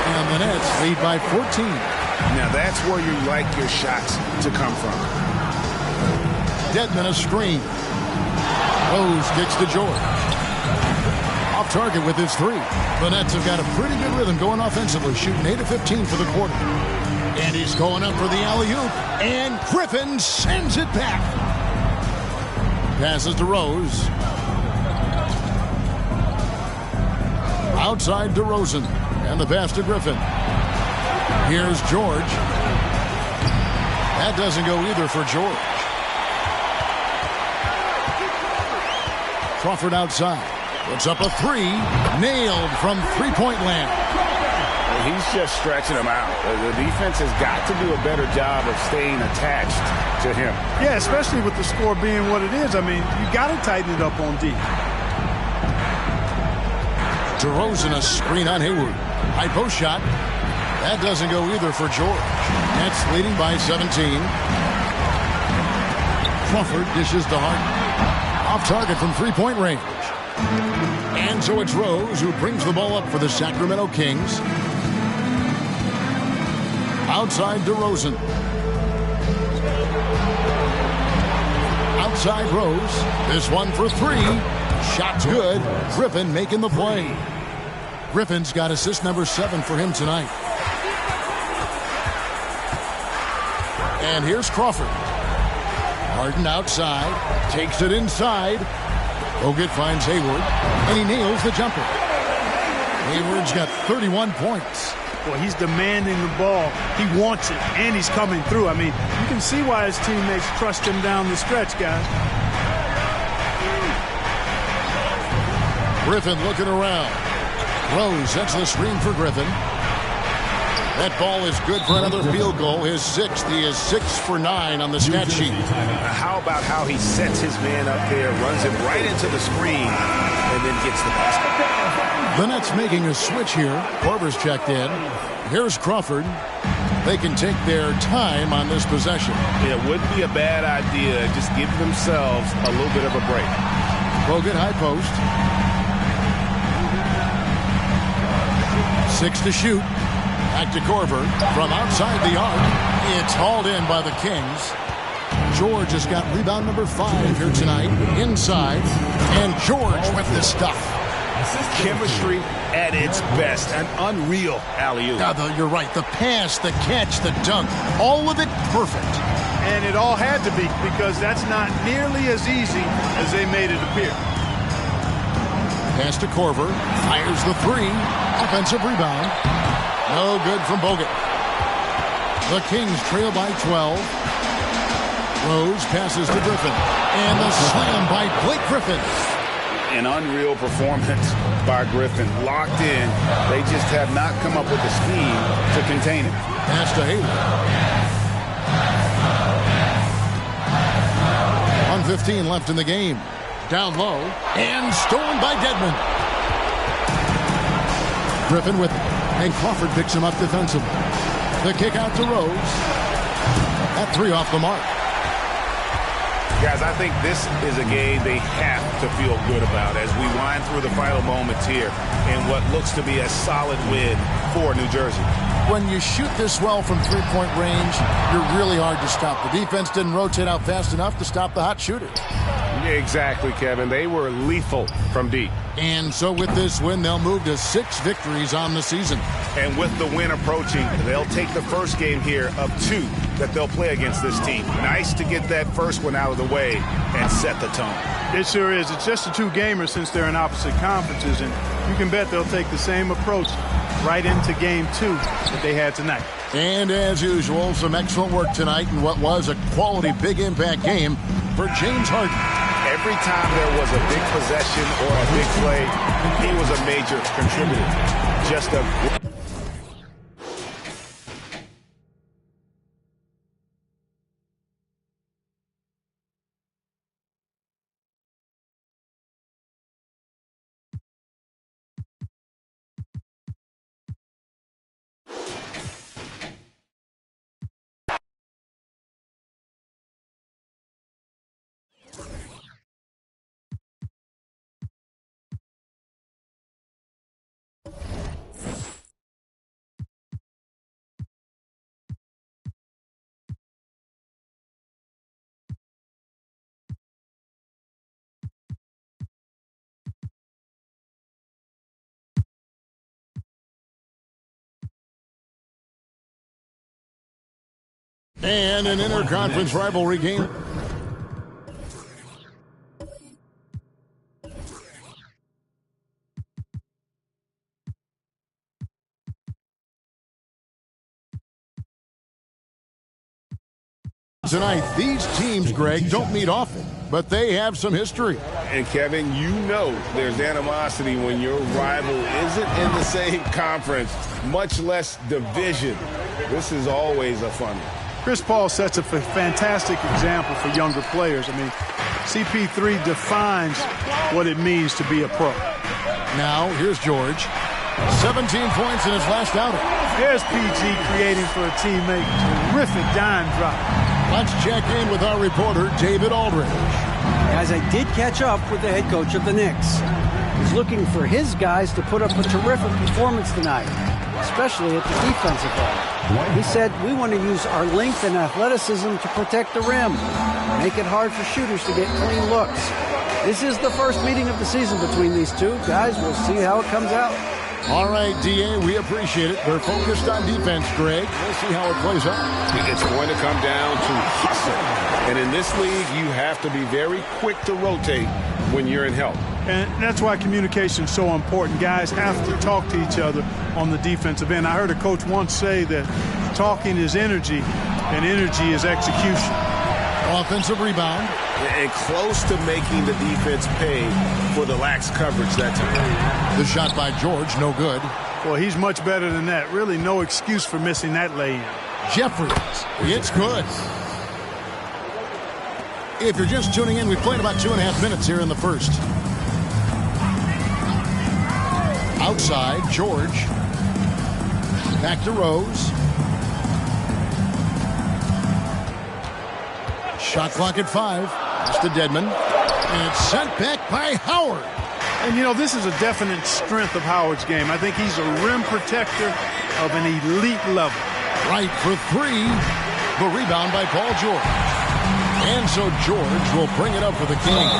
And the Nets lead by 14. Now that's where you like your shots to come from. Dedmon a screen. Rose kicks to George. Off target with his three. The Nets have got a pretty good rhythm going offensively, shooting 8 of 15 for the quarter. And he's going up for the alley-oop, and Griffin sends it back. Passes to Rose. Outside DeRozan, and the pass to Griffin. Here's George. That doesn't go either for George. Crawford outside. Puts up a three. Nailed from three-point land. He's just stretching him out. The defense has got to do a better job of staying attached to him. Yeah, especially with the score being what it is. I mean, you got to tighten it up on D. DeRozan a screen on Hayward. High post shot. That doesn't go either for George. Nets leading by 17. Crawford dishes to Harden. Off target from three-point range. And so it's Rose who brings the ball up for the Sacramento Kings. Outside DeRozan. Outside Rose. This one for three. Shot's good. Griffin making the play. Griffin's got assist number 7 for him tonight. And here's Crawford. Harden outside. Takes it inside. Bogut finds Hayward. And he nails the jumper. Hayward's got 31 points. Well, he's demanding the ball. He wants it, and he's coming through. I mean, you can see why his teammates trust him down the stretch, guys. Griffin looking around. Rose sets the screen for Griffin. That ball is good for another field goal. His 6th. He is 6 for 9 on the stat sheet. How about how he sets his man up there, runs it right into the screen, and then gets the basket. The Nets making a switch here. Korver's checked in. Here's Crawford. They can take their time on this possession. It wouldn't be a bad idea. Just give themselves a little bit of a break. Bogut high post. 6 to shoot. Back to Korver from outside the arc. It's hauled in by the Kings. George has got rebound number 5 here tonight. Inside. And George with the stuff. Chemistry at its best. An unreal alley-oop. You're right. The pass, the catch, the dunk. All of it perfect. And it all had to be, because that's not nearly as easy as they made it appear. Pass to Korver. Fires the 3. Offensive rebound. No good from Bogut. The Kings trail by 12. Rose passes to Griffin. And the slam by Blake Griffin. An unreal performance by Griffin. Locked in. They just have not come up with the scheme to contain him. Pass to Hayward. 1:15 left in the game. Down low. And stolen by Dedmon. Griffin with it. And Crawford picks him up defensively. The kick out to Rose. That 3 off the mark. Guys, I think this is a game they have to feel good about as we wind through the final moments here in what looks to be a solid win for New Jersey. When you shoot this well from three-point range, you're really hard to stop. The defense didn't rotate out fast enough to stop the hot shooter. Exactly, Kevin. They were lethal from deep. And so with this win, they'll move to 6 victories on the season. And with the win approaching, they'll take the first game here of 2 that they'll play against this team. Nice to get that first one out of the way and set the tone. It sure is. It's just a 2-gamer since they're in opposite conferences, and you can bet they'll take the same approach right into game 2 that they had tonight. And as usual, some excellent work tonight in what was a quality big impact game for James Harden. Every time there was a big possession or a big play, he was a major contributor. Just a And an interconference rivalry game. Tonight, these teams, Greg, don't meet often, but they have some history. And, Kevin, you know there's animosity when your rival isn't in the same conference, much less division. This is always a fun one. Chris Paul sets a fantastic example for younger players. I mean, CP3 defines what it means to be a pro. Now, here's George. 17 points in his last outing. There's PG creating for a teammate. Terrific dime drop. Let's check in with our reporter, David Aldridge. Guys, I did catch up with the head coach of the Knicks. He's looking for his guys to put up a terrific performance tonight, especially at the defensive end. He said, we want to use our length and athleticism to protect the rim, make it hard for shooters to get clean looks. This is the first meeting of the season between these two. Guys, we'll see how it comes out. All right, D.A., we appreciate it. They're focused on defense, Greg. We'll see how it plays out. It's going to come down to hustle. And in this league, you have to be very quick to rotate when you're in help. And that's why communication is so important. Guys have to talk to each other on the defensive end. I heard a coach once say that talking is energy, and energy is execution. Offensive rebound. And close to making the defense pay for the lax coverage that time. The shot by George, no good. Well, he's much better than that. Really no excuse for missing that lay-in. Jeffries, it's good. If you're just tuning in, we've played about 2.5 minutes here in the first. Outside, George. Back to Rose. Shot clock at 5. Pass to Dedmon. And it's sent back by Howard. And, you know, this is a definite strength of Howard's game. I think he's a rim protector of an elite level. Right for 3. The rebound by Paul George. And so George will bring it up for the Kings.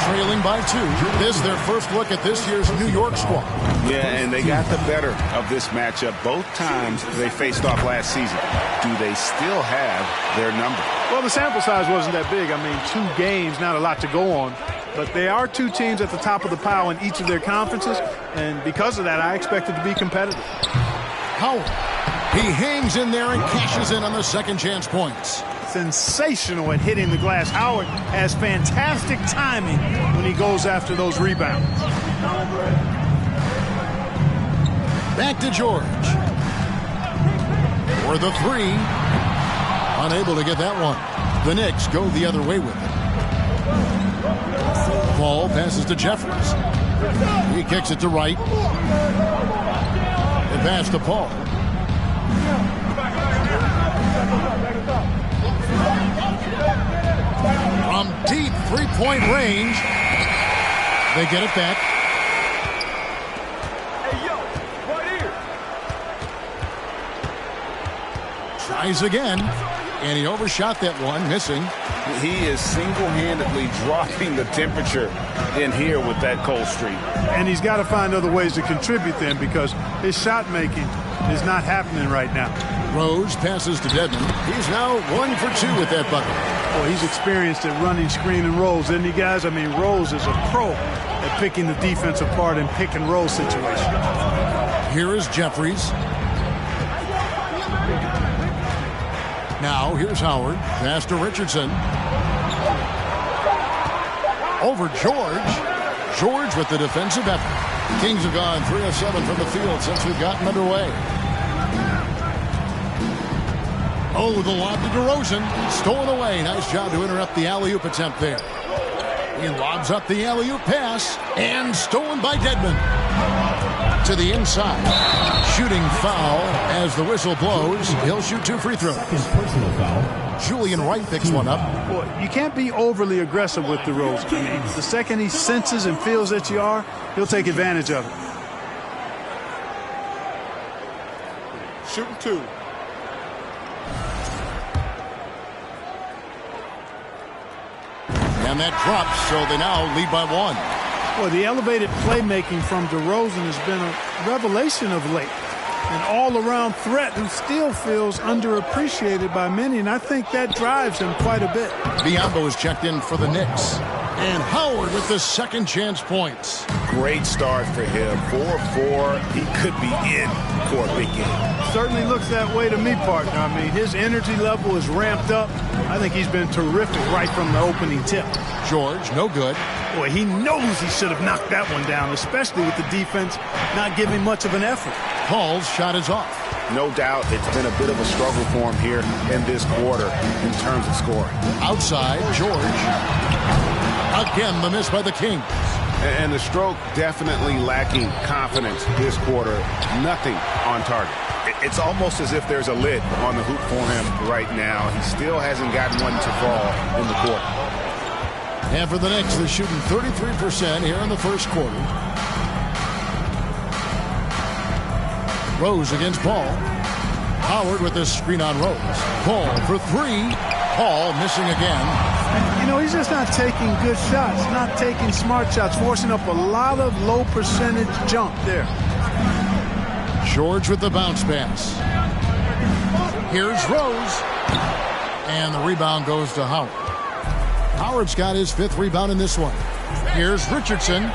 Trailing by 2. This is their first look at this year's New York squad. Yeah, and they got the better of this matchup both times they faced off last season. Do they still have their number? Well, the sample size wasn't that big. I mean, 2 games, not a lot to go on. But they are 2 teams at the top of the pile in each of their conferences. And because of that, I expect it to be competitive. Howard. He hangs in there and cashes in on the second chance points. Sensational at hitting the glass. Howard has fantastic timing when he goes after those rebounds. Back to George. For the 3. Unable to get that one. The Knicks go the other way with it. Ball passes to Jeffries. He kicks it to Wright. And pass to Paul. From deep three-point range, they get it back. Tries again, and he overshot that one, missing. He is single-handedly dropping the temperature in here with that cold streak. And he's got to find other ways to contribute then, because his shot making is not happening right now. Rose passes to Dedmon. He's now 1 for 2 with that bucket. Well, he's experienced at running screen and rolls, isn't he, guys? I mean, Rose is a pro at picking the defense apart in pick and roll situations. Here is Jeffries. Now, here's Howard. Pass to Richardson. Over George. George with the defensive effort. Kings have gone 3 of 7 from the field since we've gotten underway. Oh, the lob to DeRozan. Stolen away. Nice job to interrupt the alley-oop attempt there. He lobs up the alley-oop pass. And stolen by Dedmon. To the inside. Shooting foul as the whistle blows. He'll shoot 2 free throws. Personal foul. Julian Wright picks one up. Well, you can't be overly aggressive with DeRozan. I mean, the second he senses and feels that you are, he'll take advantage of it. Shooting 2. And that drops, so they now lead by 1. Well, the elevated playmaking from DeRozan has been a revelation of late. an all-around threat who still feels underappreciated by many, and I think that drives him quite a bit. Biyombo is checked in for the Knicks. And Howard with the second chance points. Great start for him. 4-4. He could be in for a big game. Certainly looks that way to me, partner. I mean, his energy level is ramped up. I think he's been terrific right from the opening tip. George, no good. Boy, he knows he should have knocked that one down, especially with the defense not giving much of an effort. Paul's shot is off. No doubt it's been a bit of a struggle for him here in this quarter in terms of scoring. Outside, George. Again, the miss by the Kings. And the stroke definitely lacking confidence this quarter. Nothing on target. It's almost as if there's a lid on the hoop for him right now. He still hasn't gotten one to fall in the quarter. And for the Knicks, they're shooting 33% here in the first quarter. Rose against Paul. Howard with this screen on Rose. Paul for three. Paul missing again. You know, he's just not taking good shots, not taking smart shots, forcing up a lot of low percentage jump there. George with the bounce pass. Here's Rose. And the rebound goes to Howard. Howard's got his fifth rebound in this one. Here's Richardson.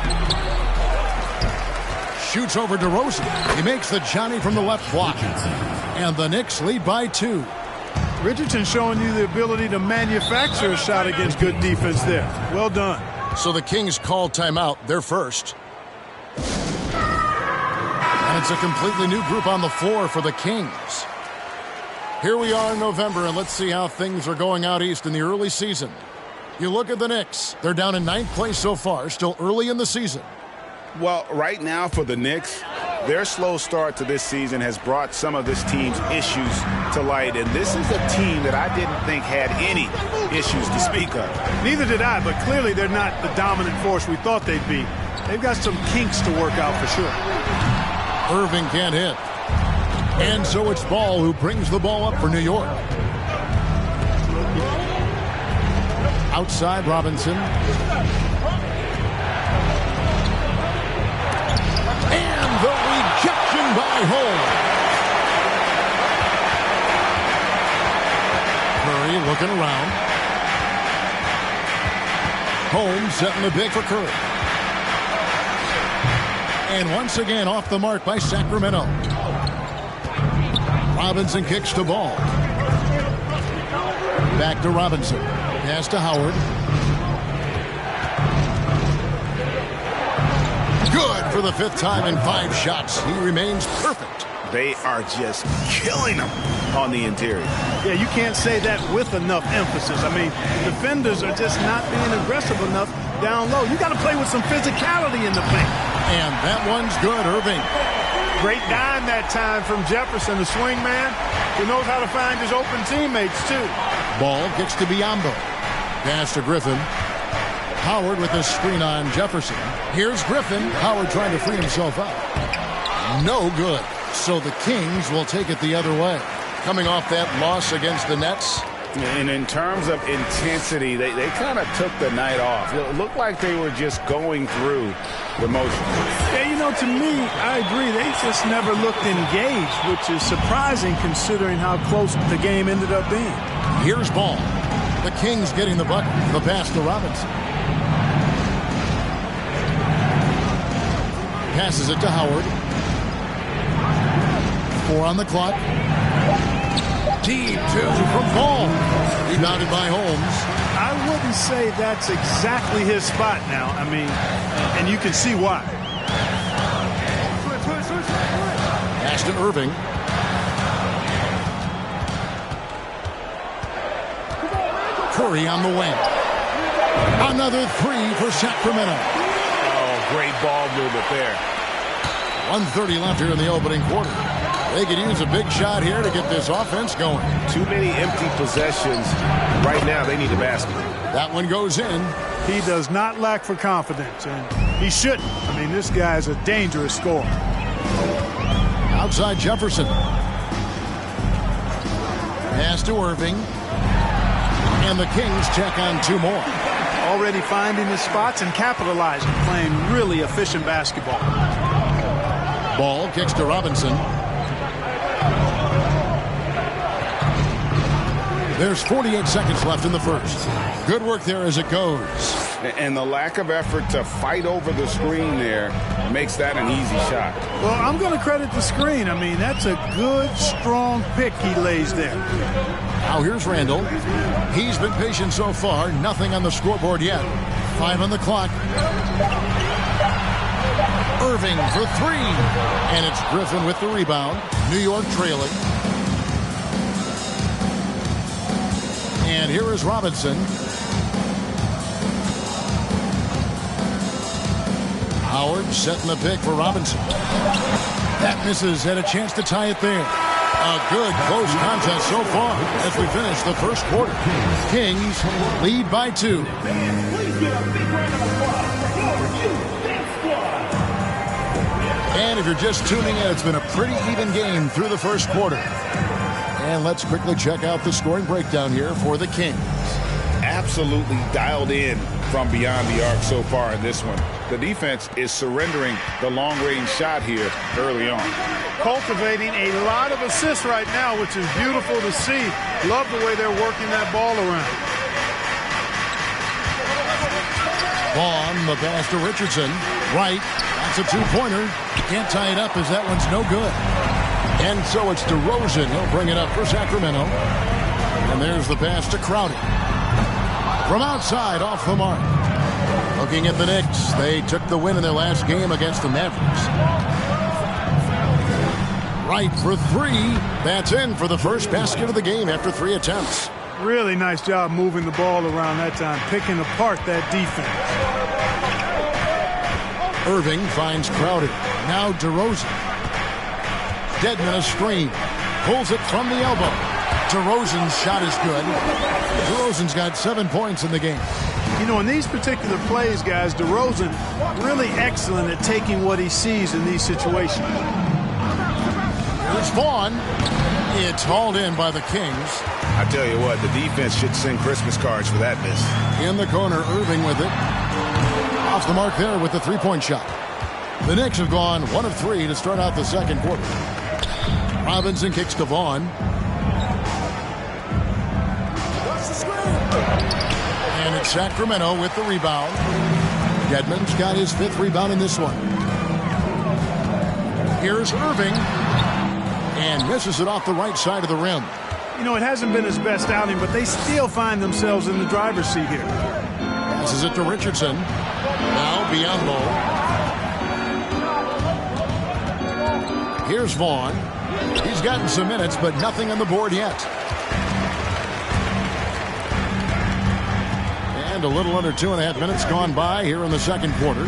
Shoots over DeRozan. He makes the Johnny from the left block. And the Knicks lead by 2. Richardson showing you the ability to manufacture a shot against good defense there. Well done. So the Kings call timeout. They're first. And it's a completely new group on the floor for the Kings. Here we are in November, and let's see how things are going out east in the early season. You look at the Knicks. They're down in 9th place so far, still early in the season. Well, right now for the Knicks, their slow start to this season has brought some of this team's issues to light. And this is a team that I didn't think had any issues to speak of. Neither did I, but clearly they're not the dominant force we thought they'd be. They've got some kinks to work out for sure. Irving can't hit. And so it's Ball who brings the ball up for New York. Outside, Robinson. And the rejection by Holmes. Curry looking around. Holmes setting the big for Curry. And once again off the mark by Sacramento. Robinson kicks the ball. Back to Robinson. Pass to Howard. Good for the 5th time in 5 shots. He remains perfect. They are just killing them on the interior. Yeah, you can't say that with enough emphasis. I mean, defenders are just not being aggressive enough down low. You got to play with some physicality in the paint. And that one's good, Irving. Great dime that time from Jefferson, the swing man, who knows how to find his open teammates, too. Ball gets to Biyombo. Pass to Griffin. Howard with a screen on Jefferson. Here's Griffin. Howard trying to free himself up. No good. So the Kings will take it the other way. Coming off that loss against the Nets. And in terms of intensity, they kind of took the night off. It looked like they were just going through the motions. Yeah, you know, to me, I agree. They just never looked engaged, which is surprising considering how close the game ended up being. Here's Ball. The Kings getting the bucket. The pass to Robinson. Passes it to Howard. 4 on the clock. Deep 2 from Ball. Rebounded by Holmes. I wouldn't say that's exactly his spot now. I mean, and you can see why. Pass to Irving. Curry on the wing. Another 3 for Sacramento. Oh, great ball movement there. 1:30 left here in the opening quarter. They could use a big shot here to get this offense going. Too many empty possessions. Right now, they need a basket. That one goes in. He does not lack for confidence, and he shouldn't. I mean, this guy's a dangerous scorer. Outside Jefferson. Pass to Irving. And the Kings check on 2 more. Already finding his spots and capitalizing, playing really efficient basketball. Ball kicks to Robinson. There's 48 seconds left in the first. Good work there as it goes. And the lack of effort to fight over the screen there makes that an easy shot. Well, I'm going to credit the screen. I mean, that's a good, strong pick he lays there. Now here's Randall. He's been patient so far. Nothing on the scoreboard yet. 5 on the clock. Irving for 3. And it's Griffin with the rebound. New York trailing. And here is Robinson. Howard setting the pick for Robinson. That misses. Had a chance to tie it there. A good close contest so far as we finish the first quarter. Kings lead by 2. And if you're just tuning in, it's been a pretty even game through the first quarter. And let's quickly check out the scoring breakdown here for the Kings. Absolutely dialed in from beyond the arc so far in this one. The defense is surrendering the long-range shot here early on. Cultivating a lot of assists right now, which is beautiful to see. Love the way they're working that ball around. Vaughn, the pass to Richardson. Right, that's a two-pointer. Can't tie it up as that one's no good. And so it's DeRozan. He'll bring it up for Sacramento. And there's the pass to Crowder. From outside, off the mark. Looking at the Knicks, they took the win in their last game against the Mavericks. Right for 3. That's in for the first basket of the game after 3 attempts. Really nice job moving the ball around that time, picking apart that defense. Irving finds Crowder. Now DeRozan. Dedmon a screen. Pulls it from the elbow. DeRozan's shot is good. DeRozan's got 7 points in the game. You know, in these particular plays, guys, DeRozan really excellent at taking what he sees in these situations. Here's Vaughn. It's hauled in by the Kings. I tell you what, the defense should send Christmas cards for that miss. In the corner, Irving with it. Off the mark there with the three-point shot. The Knicks have gone 1 of 3 to start out the second quarter. Robinson kicks to Vaughn. And it's Sacramento with the rebound. Dedmon's got his 5th rebound in this one. Here's Irving. And misses it off the right side of the rim. You know, it hasn't been his best outing, but they still find themselves in the driver's seat here. Passes it to Richardson. Now Biombo. Here's Vaughn. He's gotten some minutes, but nothing on the board yet. And a little under 2.5 minutes gone by here in the second quarter.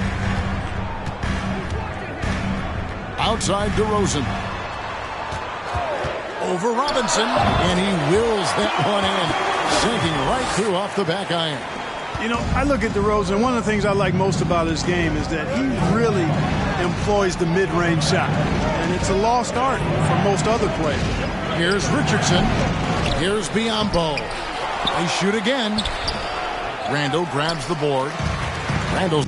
Outside DeRozan. Over Robinson. And he wills that one in. Sinking right through off the back iron. You know, I look at DeRozan. One of the things I like most about his game is that he really employs the mid-range shot. And it's a lost art for most other players. Here's Richardson. Here's Biombo. They shoot again. Randall grabs the board. Randall.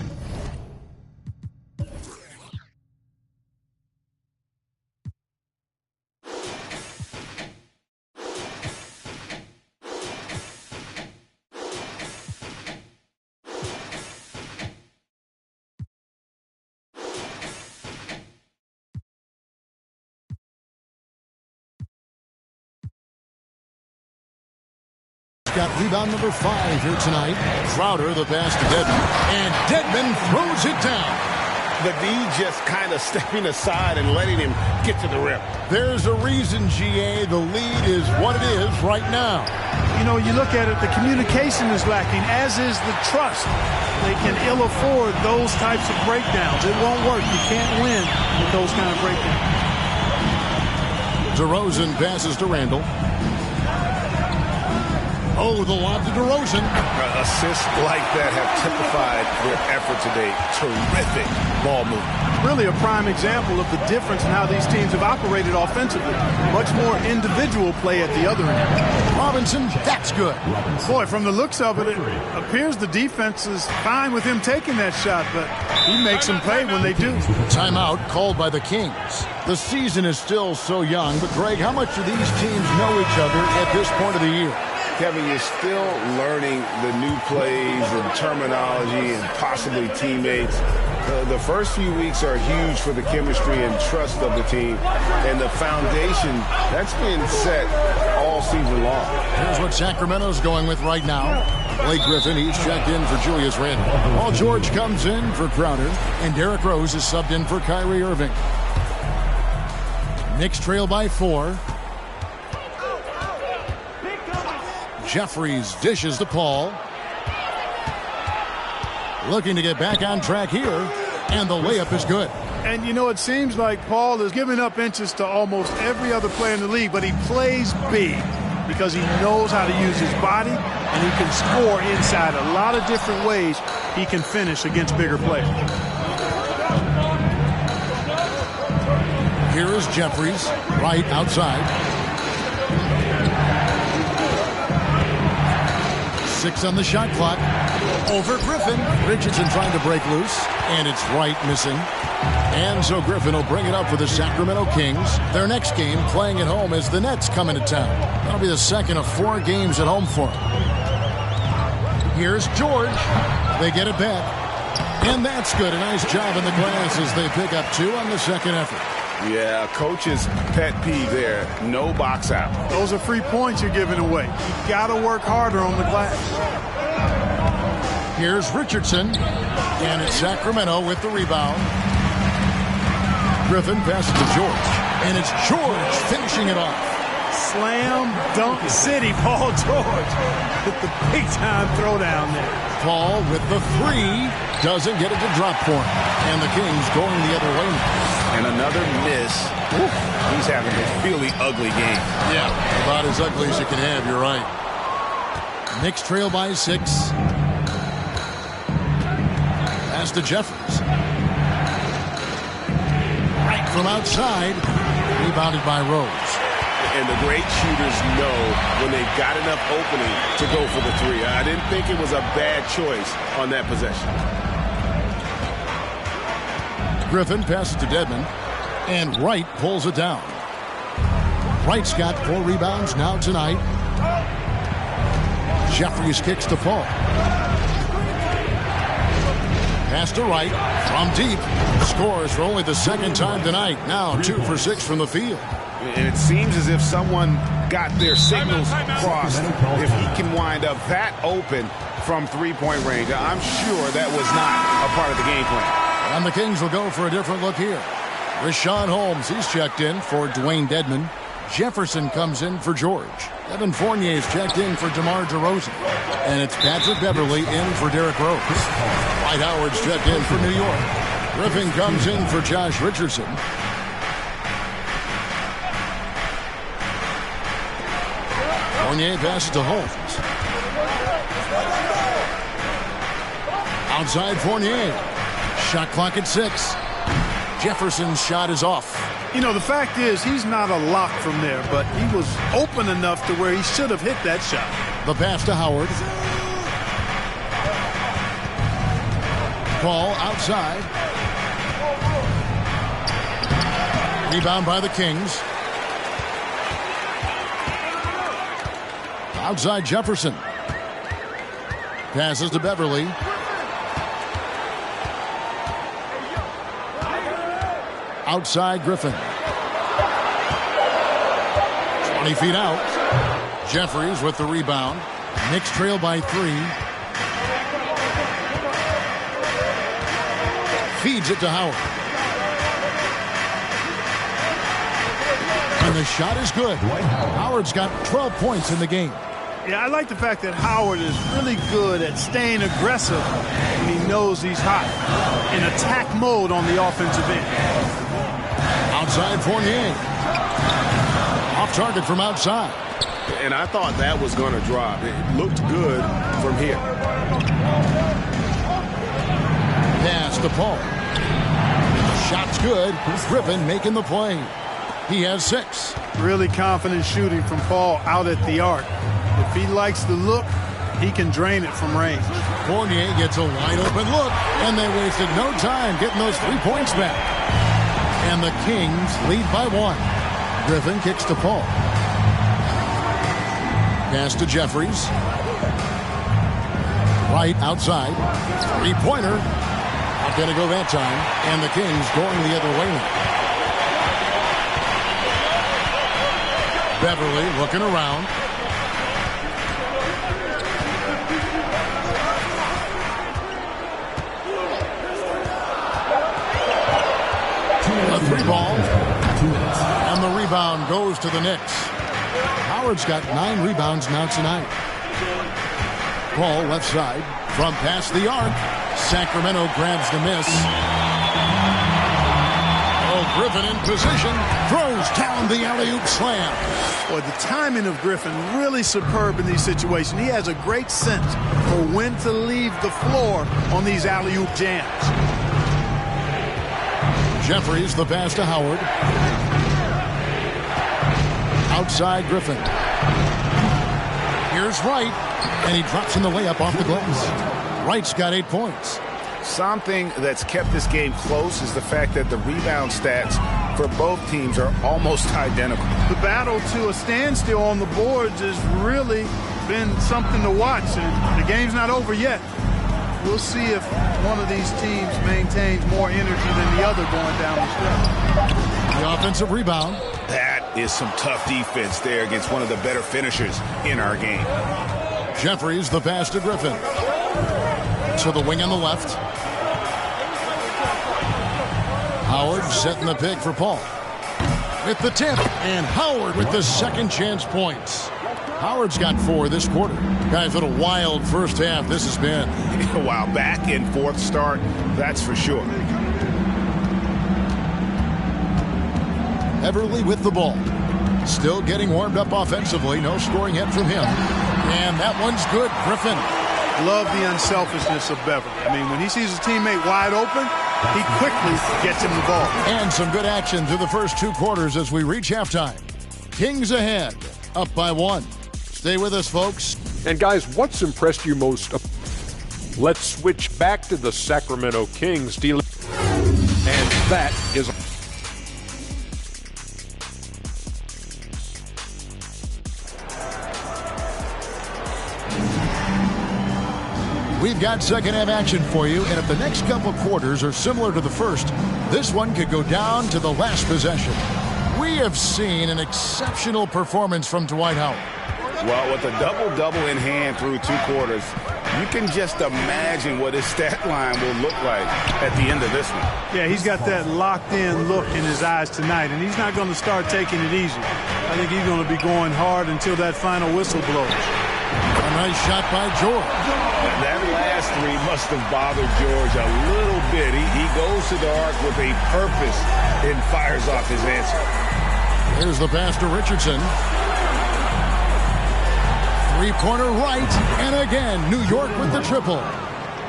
Got rebound number 5 here tonight. Crowder, the pass to Dedmon. And Dedmon throws it down. The D just kind of stepping aside and letting him get to the rim. There's a reason, GA, the lead is what it is right now. You know, you look at it, the communication is lacking, as is the trust. They can ill afford those types of breakdowns. It won't work. You can't win with those kind of breakdowns. DeRozan passes to Randall. Oh, the lob to DeRozan. Assists like that have typified their effort today. Terrific ball movement. Really a prime example of the difference in how these teams have operated offensively. Much more individual play at the other end. Robinson, that's good. Boy, from the looks of it, it appears the defense is fine with him taking that shot, but he makes them pay when they do. Timeout called by the Kings. The season is still so young, but Greg, how much do these teams know each other at this point of the year? Kevin, you're still learning the new plays and terminology and possibly teammates. The first few weeks are huge for the chemistry and trust of the team. And the foundation, that's been set all season long. Here's what Sacramento's going with right now. Blake Griffin, he's checked in for Julius Randle. Paul George comes in for Crowder. And Derrick Rose is subbed in for Kyrie Irving. Knicks trail by 4. Jeffries dishes to Paul. Looking to get back on track here, and the layup is good. And, you know, it seems like Paul is giving up inches to almost every other player in the league, but he plays big because he knows how to use his body, and he can score inside a lot of different ways. He can finish against bigger players. Here is Jeffries, right outside. 6 on the shot clock. Over Griffin. Richardson trying to break loose, and it's right missing. And so Griffin will bring it up for the Sacramento Kings. Their next game, playing at home, as the Nets come into town. That'll be the second of 4 games at home for them. Here's George. They get it back. And that's good. A nice job in the glass as they pick up 2 on the second effort. Yeah, coach's pet peeve there. No box out. Those are free points you're giving away. You got to work harder on the glass. Here's Richardson, and it's Sacramento with the rebound. Griffin passes to George, and it's George finishing it off. Slam dunk city, Paul George with the big-time throwdown there. Paul with the 3, doesn't get it to drop for him, and the Kings going the other way now. And another miss. Oof, he's having a really ugly game. Yeah, about as ugly as you can have, you're right. Knicks trail by 6. Pass to Jeffries. Right from outside. Rebounded by Rose. And the great shooters know when they've got enough opening to go for the 3. I didn't think it was a bad choice on that possession. Griffin passes to Dedmon, and Wright pulls it down. Wright's got 4 rebounds now tonight. Jeffries kicks to Paul. Pass to Wright from deep. Scores for only the 2nd time tonight. Now 2 for 6 from the field. And it seems as if someone got their signals crossed. If he can wind up that open from 3-point range, I'm sure that was not a part of the game plan. And the Kings will go for a different look here. Richaun Holmes, he's checked in for Dwayne Dedmon. Jefferson comes in for George. Evan Fournier's checked in for DeMar DeRozan. And it's Patrick Beverley in for Derrick Rose. Dwight Howard's checked in for New York. Griffin comes in for Josh Richardson. Fournier passes to Holmes. Outside Fournier. Shot clock at 6. Jefferson's shot is off. You know, the fact is he's not a lock from there, but he was open enough to where he should have hit that shot. The pass to Howard. Paul outside. Rebound by the Kings. Outside Jefferson. Passes to Beverley. Outside Griffin. 20 feet out. Jeffries with the rebound. Knicks trail by 3. Feeds it to Howard. And the shot is good. Howard's got 12 points in the game. Yeah, I like the fact that Howard is really good at staying aggressive when he knows he's hot. In attack mode on the offensive end. Outside Fournier. Off target from outside. And I thought that was going to drop. It looked good from here. Pass to Paul. Shot's good. Griffin making the play. He has 6. Really confident shooting from Paul out at the arc. If he likes the look, he can drain it from range. Fournier gets a wide open look, and they wasted no time getting those 3 points back. And the Kings lead by 1. Griffin kicks to Paul. Pass to Jeffries. Right outside. Three-pointer. Not going to go that time. And the Kings going the other way now. Beverly looking around. A three ball. And the rebound goes to the Knicks. Howard's got 9 rebounds now tonight. Ball left side from past the arc. Sacramento grabs the miss. Oh, Griffin in position. Throws down the alley-oop slam. Boy, the timing of Griffin really superb in these situations. He has a great sense for when to leave the floor on these alley-oop jams. Jeffries the pass to Howard. Outside Griffin. Here's Wright, and he drops in the layup off the glass. Wright's got 8 points. Something that's kept this game close is the fact that the rebound stats for both teams are almost identical. The battle to a standstill on the boards has really been something to watch, and the game's not over yet. We'll see if one of these teams maintains more energy than the other going down the stretch. The offensive rebound. That is some tough defense there against one of the better finishers in our game. Jeffries the pass to Griffin. To the wing on the left. Howard setting the pick for Paul. With the tip, and Howard with the second chance points. Howard's got 4 this quarter. Guys, what a wild first half this has been. Wow, back and forth start, that's for sure. Everly with the ball. Still getting warmed up offensively. No scoring hit from him. And that one's good. Griffin. Love the unselfishness of Beverly. I mean, when he sees his teammate wide open, he quickly gets him the ball. And some good action through the first 2 quarters as we reach halftime. Kings ahead, up by 1. Stay with us, folks. And guys, what's impressed you most? Let's switch back to the Sacramento Kings. And that is... We've got second half action for you, and if the next couple quarters are similar to the first, this one could go down to the last possession. We have seen an exceptional performance from Dwight Howard. Well, with a double-double in hand through 2 quarters, you can just imagine what his stat line will look like at the end of this one. Yeah, he's got that locked-in look in his eyes tonight, and he's not going to start taking it easy. I think he's going to be going hard until that final whistle blows. A nice shot by George. That last 3 must have bothered George a little bit. He goes to the arc with a purpose and fires off his answer. Here's the pass to Richardson. Three-pointer right, and again, New York with the triple.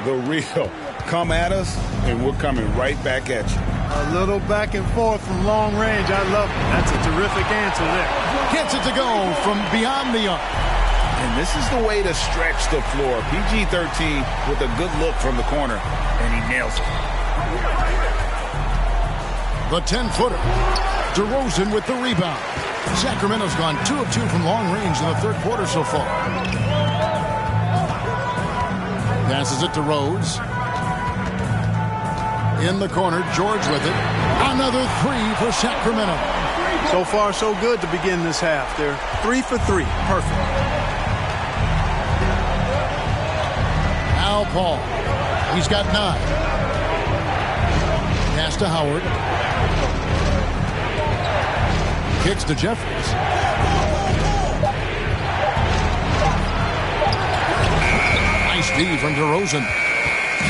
The real. Come at us, and we're coming right back at you. A little back and forth from long range. I love it. That's a terrific answer there. Gets it to go from beyond the arc. And this is the way to stretch the floor. PG-13 with a good look from the corner, and he nails it. The 10-footer. DeRozan with the rebound. Sacramento's gone 2 of 2 from long range in the third quarter so far. Passes it to Rhodes. In the corner, George with it. Another 3 for Sacramento. So far, so good to begin this half. They're 3 for 3. Perfect. Al Paul. He's got 9. Pass to Howard. Kicks to Jeffries. Nice D from DeRozan.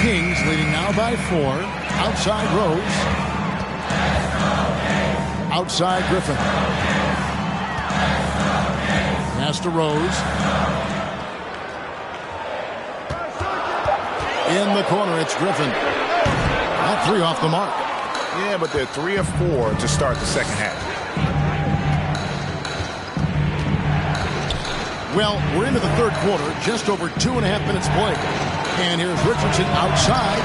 Kings leading now by 4. Outside Rose. Outside Griffin. Pass to Rose. In the corner, it's Griffin. That 3 off the mark. Yeah, but they're 3 of 4 to start the second half. Well, we're into the third quarter, just over 2.5 minutes played. And here's Richardson outside.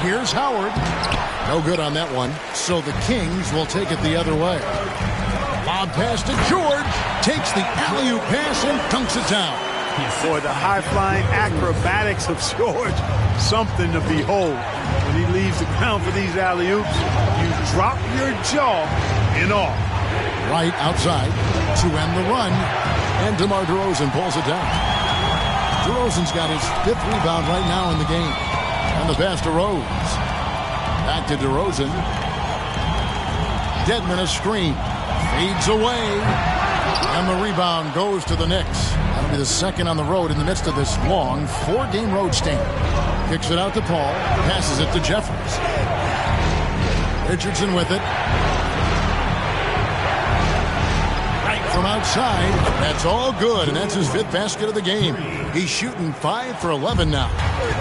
Here's Howard. No good on that one. So the Kings will take it the other way. Lob pass to George. Takes the alley-oop pass and dunks it down. Boy, the high-flying acrobatics of George, something to behold. When he leaves the ground for these alley-oops, you drop your jaw in awe. Right outside to end the run. And DeMar DeRozan pulls it down. DeRozan's got his 5th rebound right now in the game. And the pass to Rose. Back to DeRozan. Dedmon a screen. Fades away. And the rebound goes to the Knicks. That'll be the second on the road in the midst of this long 4-game road stint. Kicks it out to Paul. Passes it to Jeffers. Richardson with it. Right from outside. That's all good, and that's his 5th basket of the game. He's shooting 5 for 11 now.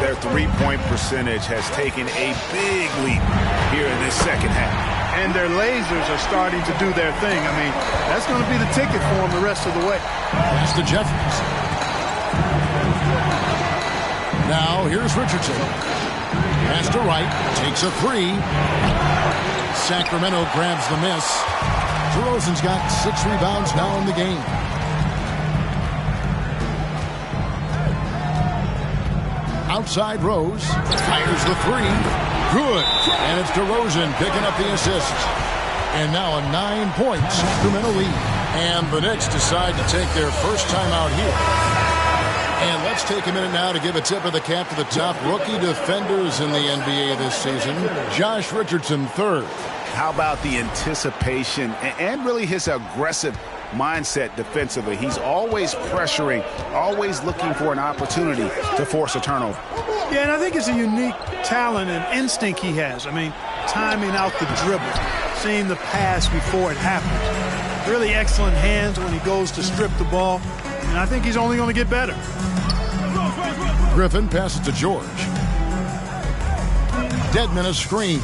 Their three-point percentage has taken a big leap here in this second half. And their lasers are starting to do their thing. I mean, that's going to be the ticket for them the rest of the way. Pass to Jeffers. Now here's Richardson. Pass to Wright. Takes a 3. Sacramento grabs the miss. DeRozan's got 6 rebounds now in the game. Outside Rose. Fires the 3. Good. And it's DeRozan picking up the assist. And now a 9-point Sacramento lead. And the Knicks decide to take their first time out here. And let's take a minute now to give a tip of the cap to the top rookie defenders in the NBA this season. Josh Richardson, 3rd. How about the anticipation and really his aggressive mindset defensively? He's always pressuring, always looking for an opportunity to force a turnover. Yeah, and I think it's a unique talent and instinct he has. I mean, timing out the dribble, seeing the pass before it happens. Really excellent hands when he goes to strip the ball, and I think he's only going to get better. Griffin passes to George. Dedmon a screen.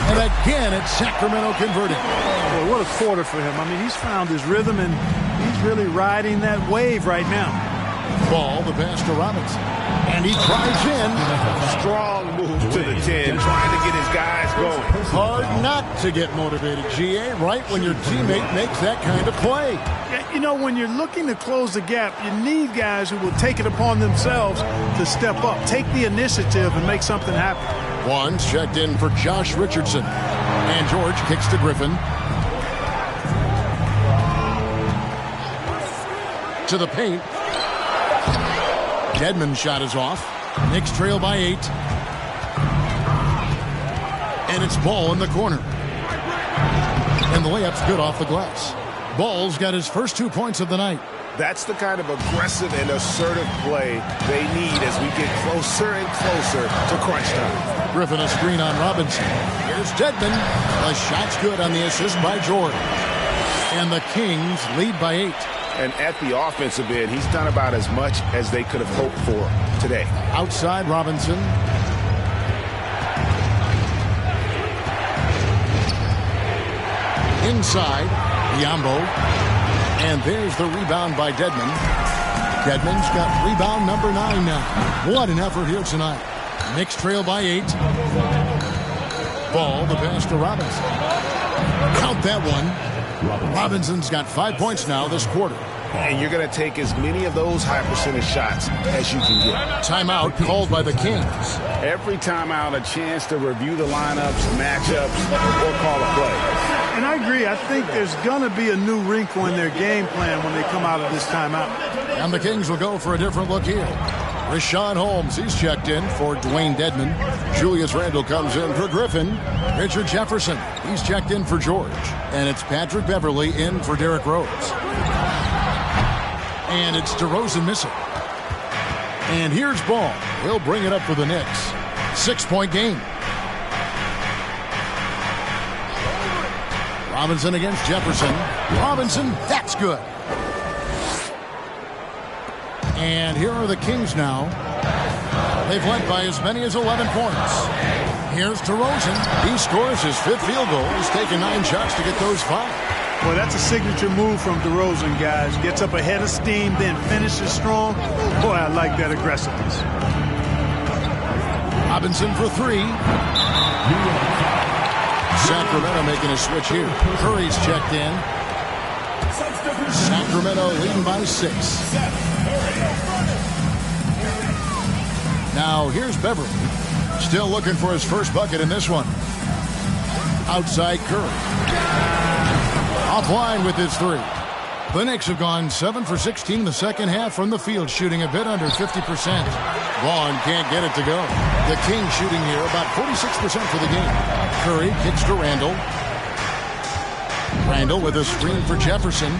And again, it's Sacramento converting. Boy, what a quarter for him. I mean, he's found his rhythm, and he's really riding that wave right now. Ball, the pass to Robinson. And he drives in. Strong move to the 10, trying to get his guys going. Hard not to get motivated, GA, right when your teammate makes that kind of play. Yeah, you know, when you're looking to close the gap, you need guys who will take it upon themselves to step up, take the initiative, and make something happen. One's checked in for Josh Richardson. And George kicks to Griffin. To the paint. Dedmon shot is off. Knicks trail by 8. And it's Ball in the corner. And the layup's good off the glass. Ball's got his first 2 points of the night. That's the kind of aggressive and assertive play they need as we get closer and closer to crunch time. Griffin a screen on Robinson. Here's Dedmon. The shot's good on the assist by George. And the Kings lead by 8. And at the offensive end, he's done about as much as they could have hoped for today. Outside Robinson. Inside, Biyombo. And there's the rebound by Dedmon. Dedmon's got rebound number 9 now. What an effort here tonight. Knicks trail by 8. Ball, the pass to Robinson. Count that one. Robinson's got 5 points now this quarter. And you're going to take as many of those high percentage shots as you can get. Timeout called by the Kings. Every timeout, a chance to review the lineups, matchups, or call a play. And I agree. I think there's going to be a new wrinkle in their game plan when they come out of this timeout. And the Kings will go for a different look here. Rashawn Holmes, he's checked in for Dwayne Dedmon. Julius Randle comes in for Griffin. Richard Jefferson, he's checked in for George. And it's Patrick Beverly in for Derrick Rose. And it's DeRozan missing. And here's Ball. He'll bring it up for the Knicks. 6-point game. Robinson against Jefferson. Robinson, that's good. And here are the Kings now. They've led by as many as 11 points. Here's DeRozan. He scores his 5th field goal. He's taken 9 shots to get those 5. Well, that's a signature move from DeRozan, guys. Gets up ahead of steam, then finishes strong. Boy, I like that aggressiveness. Robinson for 3. Sacramento making a switch here. Curry's checked in. Sacramento leading by 6. Now here's Beverly. Still looking for his first bucket in this one. Outside Curry. Offline with his 3. The Knicks have gone 7 for 16 in the second half from the field, shooting a bit under 50%. Vaughn can't get it to go. The Kings shooting here about 46% for the game. Curry kicks to Randall. Randall with a screen for Jefferson.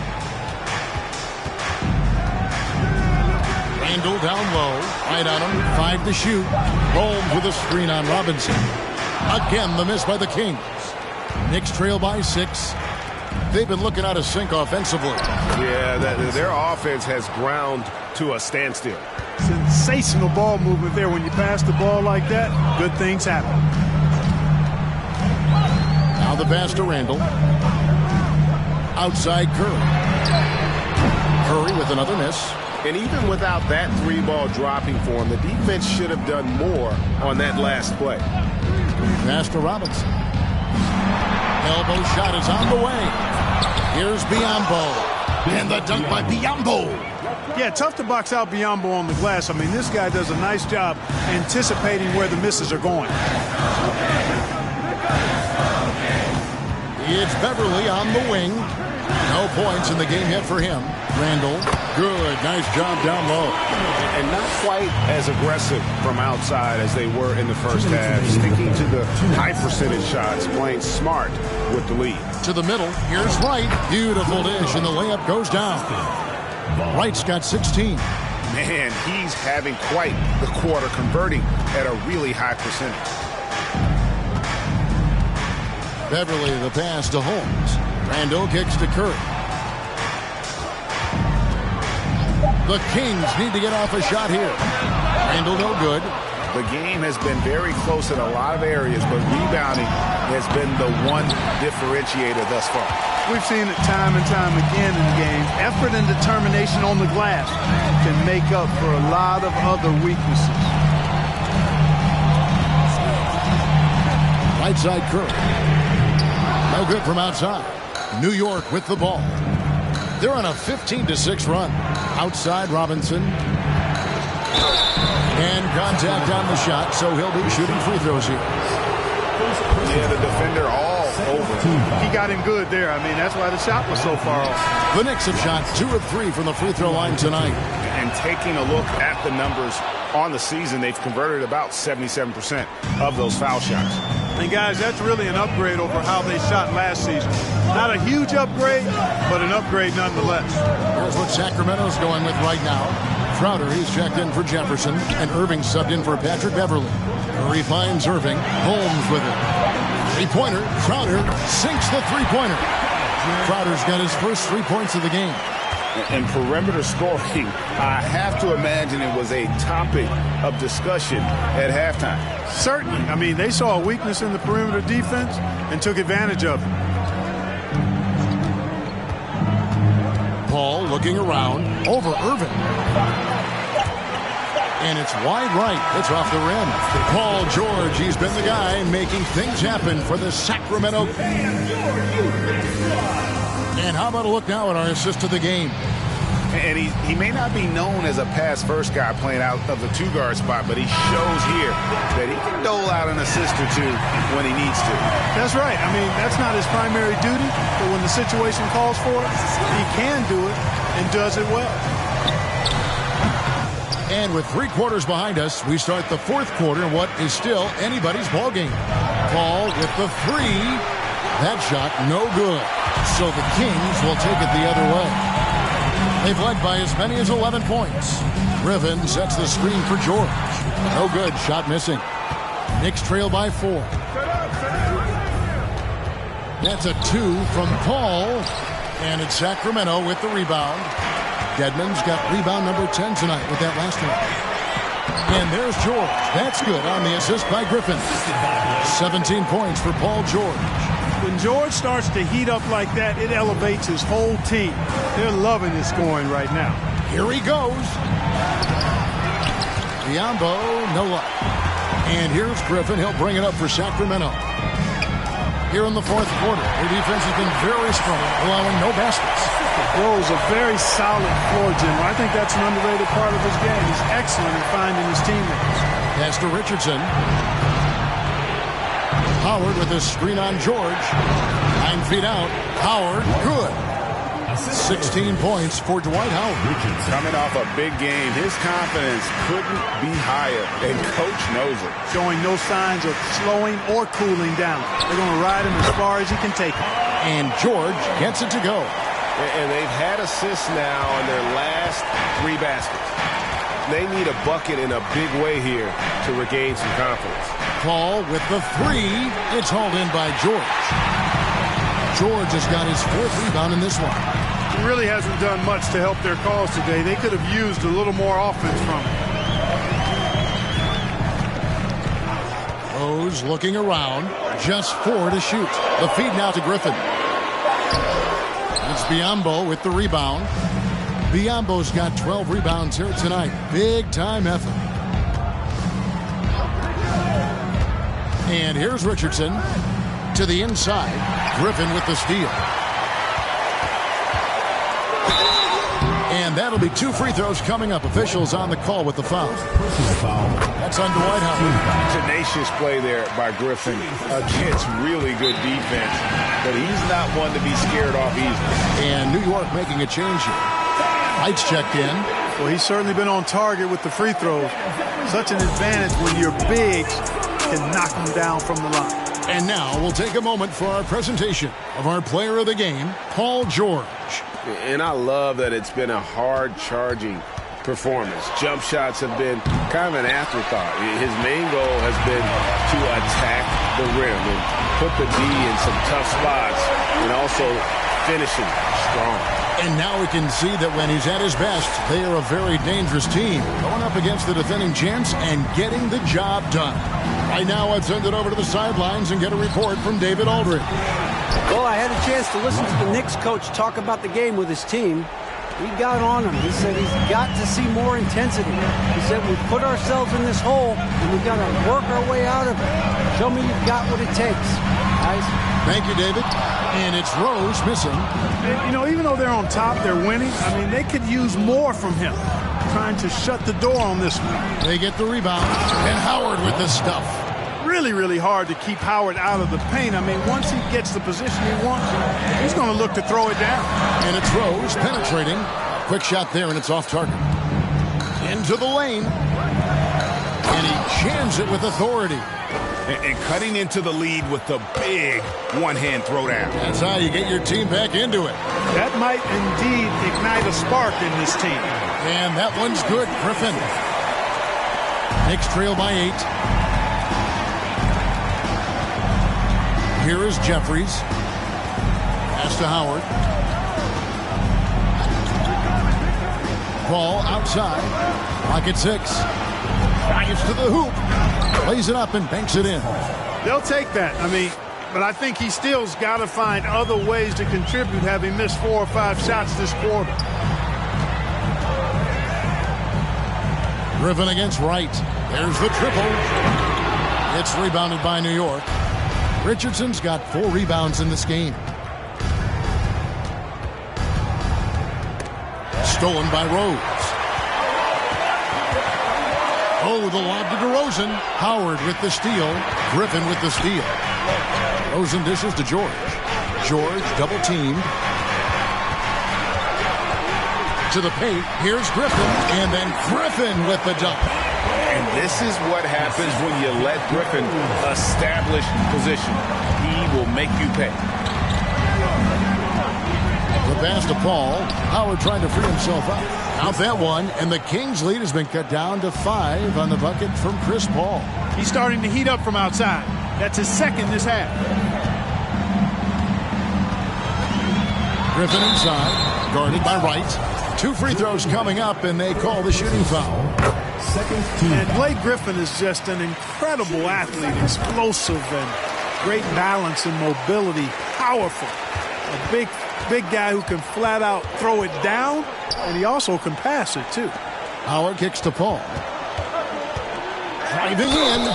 Randall down low. Right on him. 5 to shoot. Holmes with a screen on Robinson. Again, the miss by the Kings. Knicks trail by 6. They've been looking out of sync offensively. Yeah, their offense has ground to a standstill. Sensational ball movement there. When you pass the ball like that, good things happen. Now the pass to Randall. Outside Curry. Curry with another miss. And even without that 3-ball dropping for him, the defense should have done more on that last play. Pass to Robinson. Elbow shot is on the way. Here's Biyombo. And the dunk by Biyombo. Yeah, tough to box out Biyombo on the glass. I mean, this guy does a nice job anticipating where the misses are going. It's Beverly on the wing. No points in the game yet for him. Randall, good, nice job down low. And not quite as aggressive from outside as they were in the first half. Sticking to the high percentage shots, playing smart with the lead. To the middle, here's Wright. Beautiful dish, and the layup goes down. Wright's got 16. Man, he's having quite the quarter, converting at a really high percentage. Beverly, the pass to Holmes. Randall kicks to Curry. The Kings need to get off a shot here. Randall no good. The game has been very close in a lot of areas, but rebounding has been the one differentiator thus far. We've seen it time and time again in games. Effort and determination on the glass can make up for a lot of other weaknesses. Right side Curry. No good from outside. New York with the ball. They're on a 15-6 run. Outside Robinson. And contact on the shot, so he'll be shooting free throws here. Yeah, the defender all over. He got him good there. I mean, that's why the shot was so far off. The Knicks have shot 2 of 3 from the free throw line tonight. And taking a look at the numbers on the season, they've converted about 77% of those foul shots. And guys, that's really an upgrade over how they shot last season. Not a huge upgrade, but an upgrade nonetheless. Here's what Sacramento's going with right now. Crowder, he's checked in for Jefferson, and Irving subbed in for Patrick Beverly. Curry finds Irving. Holmes with it. Three-pointer. Crowder sinks the three-pointer. Crowder's got his first 3 points of the game. And perimeter scoring, I have to imagine it was a topic of discussion at halftime. Certainly. I mean, they saw a weakness in the perimeter defense and took advantage of it. Paul looking around over Irving. And it's wide right. It's off the rim. Paul George, he's been the guy making things happen for the Sacramento. And how about a look now at our assist to the game? And he may not be known as a pass-first guy playing out of the two-guard spot, but he shows here that he can dole out an assist or two when he needs to. That's right. I mean, that's not his primary duty, but when the situation calls for it, he can do it and does it well. And with 3 quarters behind us, we start the 4th quarter in what is still anybody's ball game. Paul with the 3. That shot no good. So the Kings will take it the other way. They've led by as many as 11 points. Riven sets the screen for George. No good. Shot missing. Knicks trail by 4. That's a 2 from Paul. And it's Sacramento with the rebound. Dedmon's got rebound number 10 tonight with that last one. And there's George. That's good on the assist by Griffin. 17 points for Paul George. When George starts to heat up like that, it elevates his whole team. They're loving his scoring right now. Here he goes. Biyombo, no luck. And here's Griffin. He'll bring it up for Sacramento. here in the fourth quarter. Their defense has been very strong, allowing no baskets. Rose, a very solid floor general. I think that's an underrated part of his game. He's excellent in finding his teammates. Pass to Richardson. Howard with a screen on George. 9 feet out. Howard, good. 16 points for Dwight Howard. Coming off a big game, his confidence couldn't be higher, and Coach knows it. Showing no signs of slowing or cooling down. They're going to ride him as far as he can take him. And George gets it to go. And they've had assists now on their last 3 baskets. They need a bucket in a big way here to regain some confidence. Paul with the 3. It's hauled in by George. George has got his 4th rebound in this one. He really hasn't done much to help their cause today. They could have used a little more offense from him. Rose looking around. Just 4 to shoot. The feed now to Griffin. It's Biyombo with the rebound. Biyombo's got 12 rebounds here tonight. Big time effort. And here's Richardson to the inside. Griffin with the steal. And that'll be 2 free throws coming up. Officials on the call with the foul. That's on Dwight Howard. Tenacious play there by Griffin against really good defense. But he's not one to be scared off easily. And New York making a change here. Heights checked in. Well, he's certainly been on target with the free throws. Such an advantage when your bigs can knock them down from the line. And now we'll take a moment for our presentation of our player of the game, Paul George. And I love that it's been a hard-charging performance. Jump shots have been kind of an afterthought. His main goal has been to attack the rim and put the D in some tough spots and also finishing strong. And now we can see that when he's at his best, they are a very dangerous team. Going up against the defending champs and getting the job done. Right now, I'd send it over to the sidelines and get a report from David Aldridge. Well, I had a chance to listen to the Knicks coach talk about the game with his team. He got on him. He said he's got to see more intensity. He said we put ourselves in this hole and we've got to work our way out of it. Show me you've got what it takes, guys. Thank you, David. And it's Rose missing. And, you know, even though they're on top, they're winning. I mean, they could use more from him. Trying to shut the door on this one. They get the rebound. And Howard with the stuff. Really, really hard to keep Howard out of the paint. I mean, once he gets the position he wants, he's going to look to throw it down. And it's Rose penetrating. Quick shot there, and it's off target. Into the lane. And he jams it with authority. And cutting into the lead with the big one-hand throwdown. That's how you get your team back into it. That might indeed ignite a spark in this team. And that one's good, Griffin. Knicks trail by 8. Here is Jeffries. Pass to Howard. Ball outside. Pocket 6. Drives to the hoop. Lays it up and banks it in. They'll take that. I mean, but I think he still's got to find other ways to contribute, having missed 4 or 5 shots this quarter. Griffin against Wright. There's the triple. It's rebounded by New York. Richardson's got 4 rebounds in this game. Stolen by Rose. Oh, the lob to DeRozan. Howard with the steal. Griffin with the steal. DeRozan dishes to George. George double teamed. To the paint. Here's Griffin. And then Griffin with the dunk. And this is what happens when you let Griffin establish position. He will make you pay. The pass to Paul. Howard trying to free himself up. Out that one, and the Kings' lead has been cut down to 5 on the bucket from Chris Paul. He's starting to heat up from outside. That's his second this half. Griffin inside, guarded by Wright. 2 free throws coming up, and they call the shooting foul. And Blake Griffin is just an incredible athlete, explosive and great balance and mobility, powerful. A big guy who can flat out throw it down, and he also can pass it too. Howard kicks to Paul. Driving in.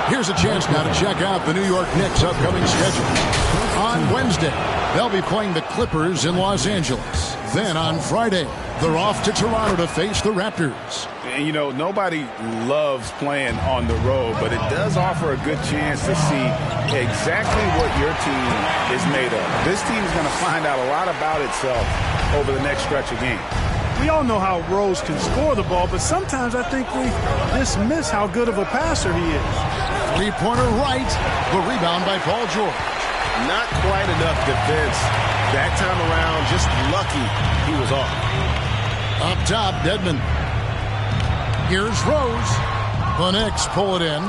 Here's a chance now to check out the New York Knicks' upcoming schedule. On Wednesday, they'll be playing the Clippers in Los Angeles. Then on Friday, they're off to Toronto to face the Raptors. And, you know, nobody loves playing on the road, but it does offer a good chance to see exactly what your team is made of. This team is going to find out a lot about itself over the next stretch of games. We all know how Rose can score the ball, but sometimes I think we dismiss how good of a passer he is. Three-pointer right. The rebound by Paul George. Not quite enough defense that time around. Just lucky he was off. Up top, Dedmon. Here's Rose. The Knicks pull it in.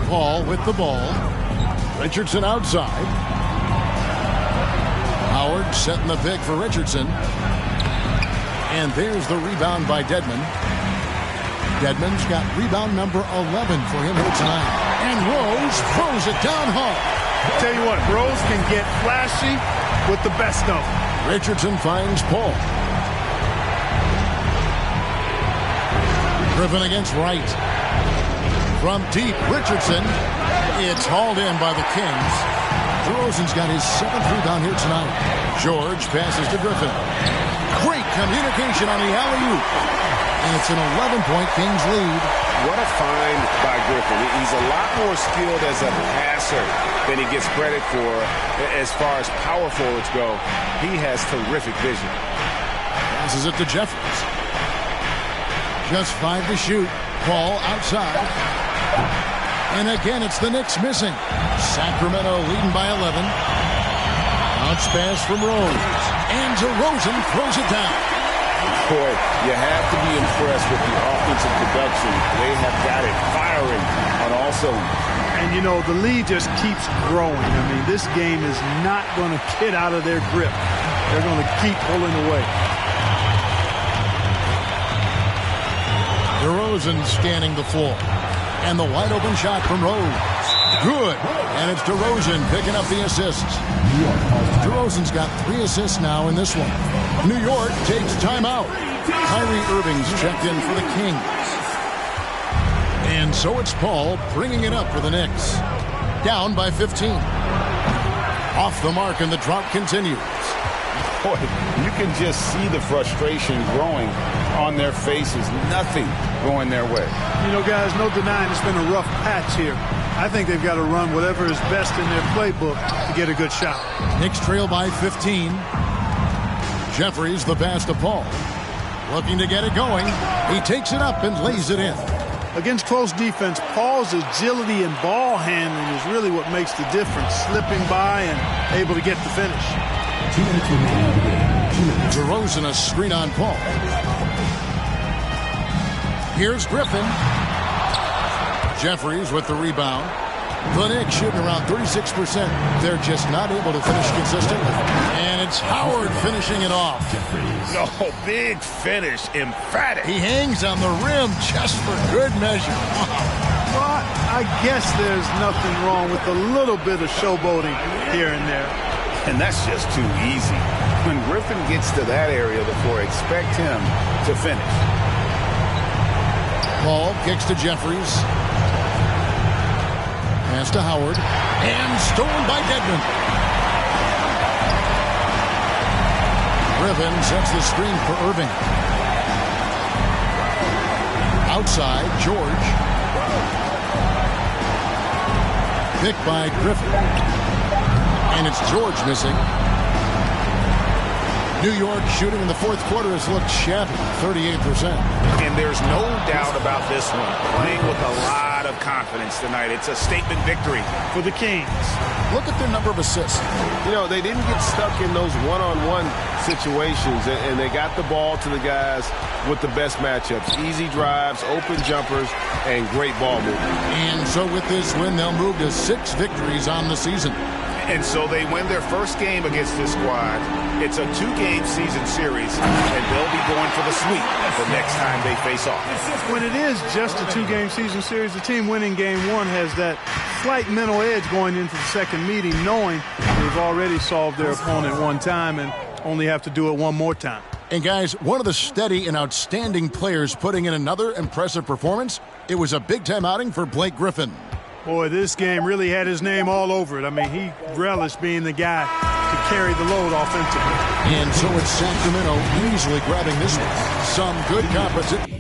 Paul with the ball. Richardson outside. Howard setting the pick for Richardson. And there's the rebound by Dedmon. Dedmon's got rebound number 11 for him here tonight. And Rose throws it down hard. Tell you what, Rose can get flashy with the best of them. Richardson finds Paul. Griffin against Wright. From deep, Richardson. It's hauled in by the Kings. DeRozan's got his 7th rebound here tonight. George passes to Griffin. Great communication on the alley-oop. And it's an 11-point Kings lead. What a find by Griffin. He's a lot more skilled as a passer than he gets credit for as far as power forwards go. He has terrific vision. Passes it to Jeffries. Just 5 to shoot. Paul outside. And again, it's the Knicks missing. Sacramento leading by 11. Bounce pass from Rose. And DeRozan throws it down. Boy, you have to be impressed with the offensive production. They have got it firing on all cylinders. And, you know, the lead just keeps growing. I mean, this game is not going to get out of their grip. They're going to keep pulling away. DeRozan scanning the floor. And the wide open shot from Rose. Good. And it's DeRozan picking up the assists. DeRozan's got 3 assists now in this one. New York takes timeout. Kyrie Irving's checked in for the Kings. And so it's Paul bringing it up for the Knicks. Down by 15. Off the mark and the drought continues. Boy, you can just see the frustration growing on their faces. Nothing going their way. You know, guys, no denying it's been a rough patch here. I think they've got to run whatever is best in their playbook to get a good shot. Knicks trail by 15. Jeffries the pass to Paul. Looking to get it going. He takes it up and lays it in. Against close defense, Paul's agility and ball handling is really what makes the difference. Slipping by and able to get the finish. 2 minutes remaining in the game. 2 minutes. DeRozan a screen on Paul. Here's Griffin. Jeffries with the rebound. The Knicks shooting around 36%. They're just not able to finish consistently. And it's Howard finishing it off. No, big finish. Emphatic. He hangs on the rim just for good measure. Well, I guess there's nothing wrong with a little bit of showboating here and there. And that's just too easy. When Griffin gets to that area, the floor, expect him to finish. Paul kicks to Jeffries. Pass to Howard. And stolen by Dedmon. Griffin sets the screen for Irving. Outside, George. Picked by Griffin. And it's George missing. New York shooting in the fourth quarter has looked shabby, 38%. And there's no doubt about this one. Playing with a lot of confidence tonight. It's a statement victory For the Kings. Look at their number of assists. You know, they didn't get stuck in those one-on-one situations, and they got the ball to the guys with the best matchups. Easy drives, open jumpers, and great ball movement. And so with this win, they'll move to 6 victories on the season. And so they win their first game against this squad. It's a 2-game season series, and they'll be going for the sweep the next time they face off. When it is just a 2-game season series, the team winning game 1 has that slight mental edge going into the second meeting, knowing they've already solved their opponent one time and only have to do it one more time. And guys, one of the steady and outstanding players putting in another impressive performance. It was a big-time outing for Blake Griffin. Boy, this game really had his name all over it. I mean, he relished being the guy to carry the load offensively. And so it's Sacramento easily grabbing this one. Some good conference.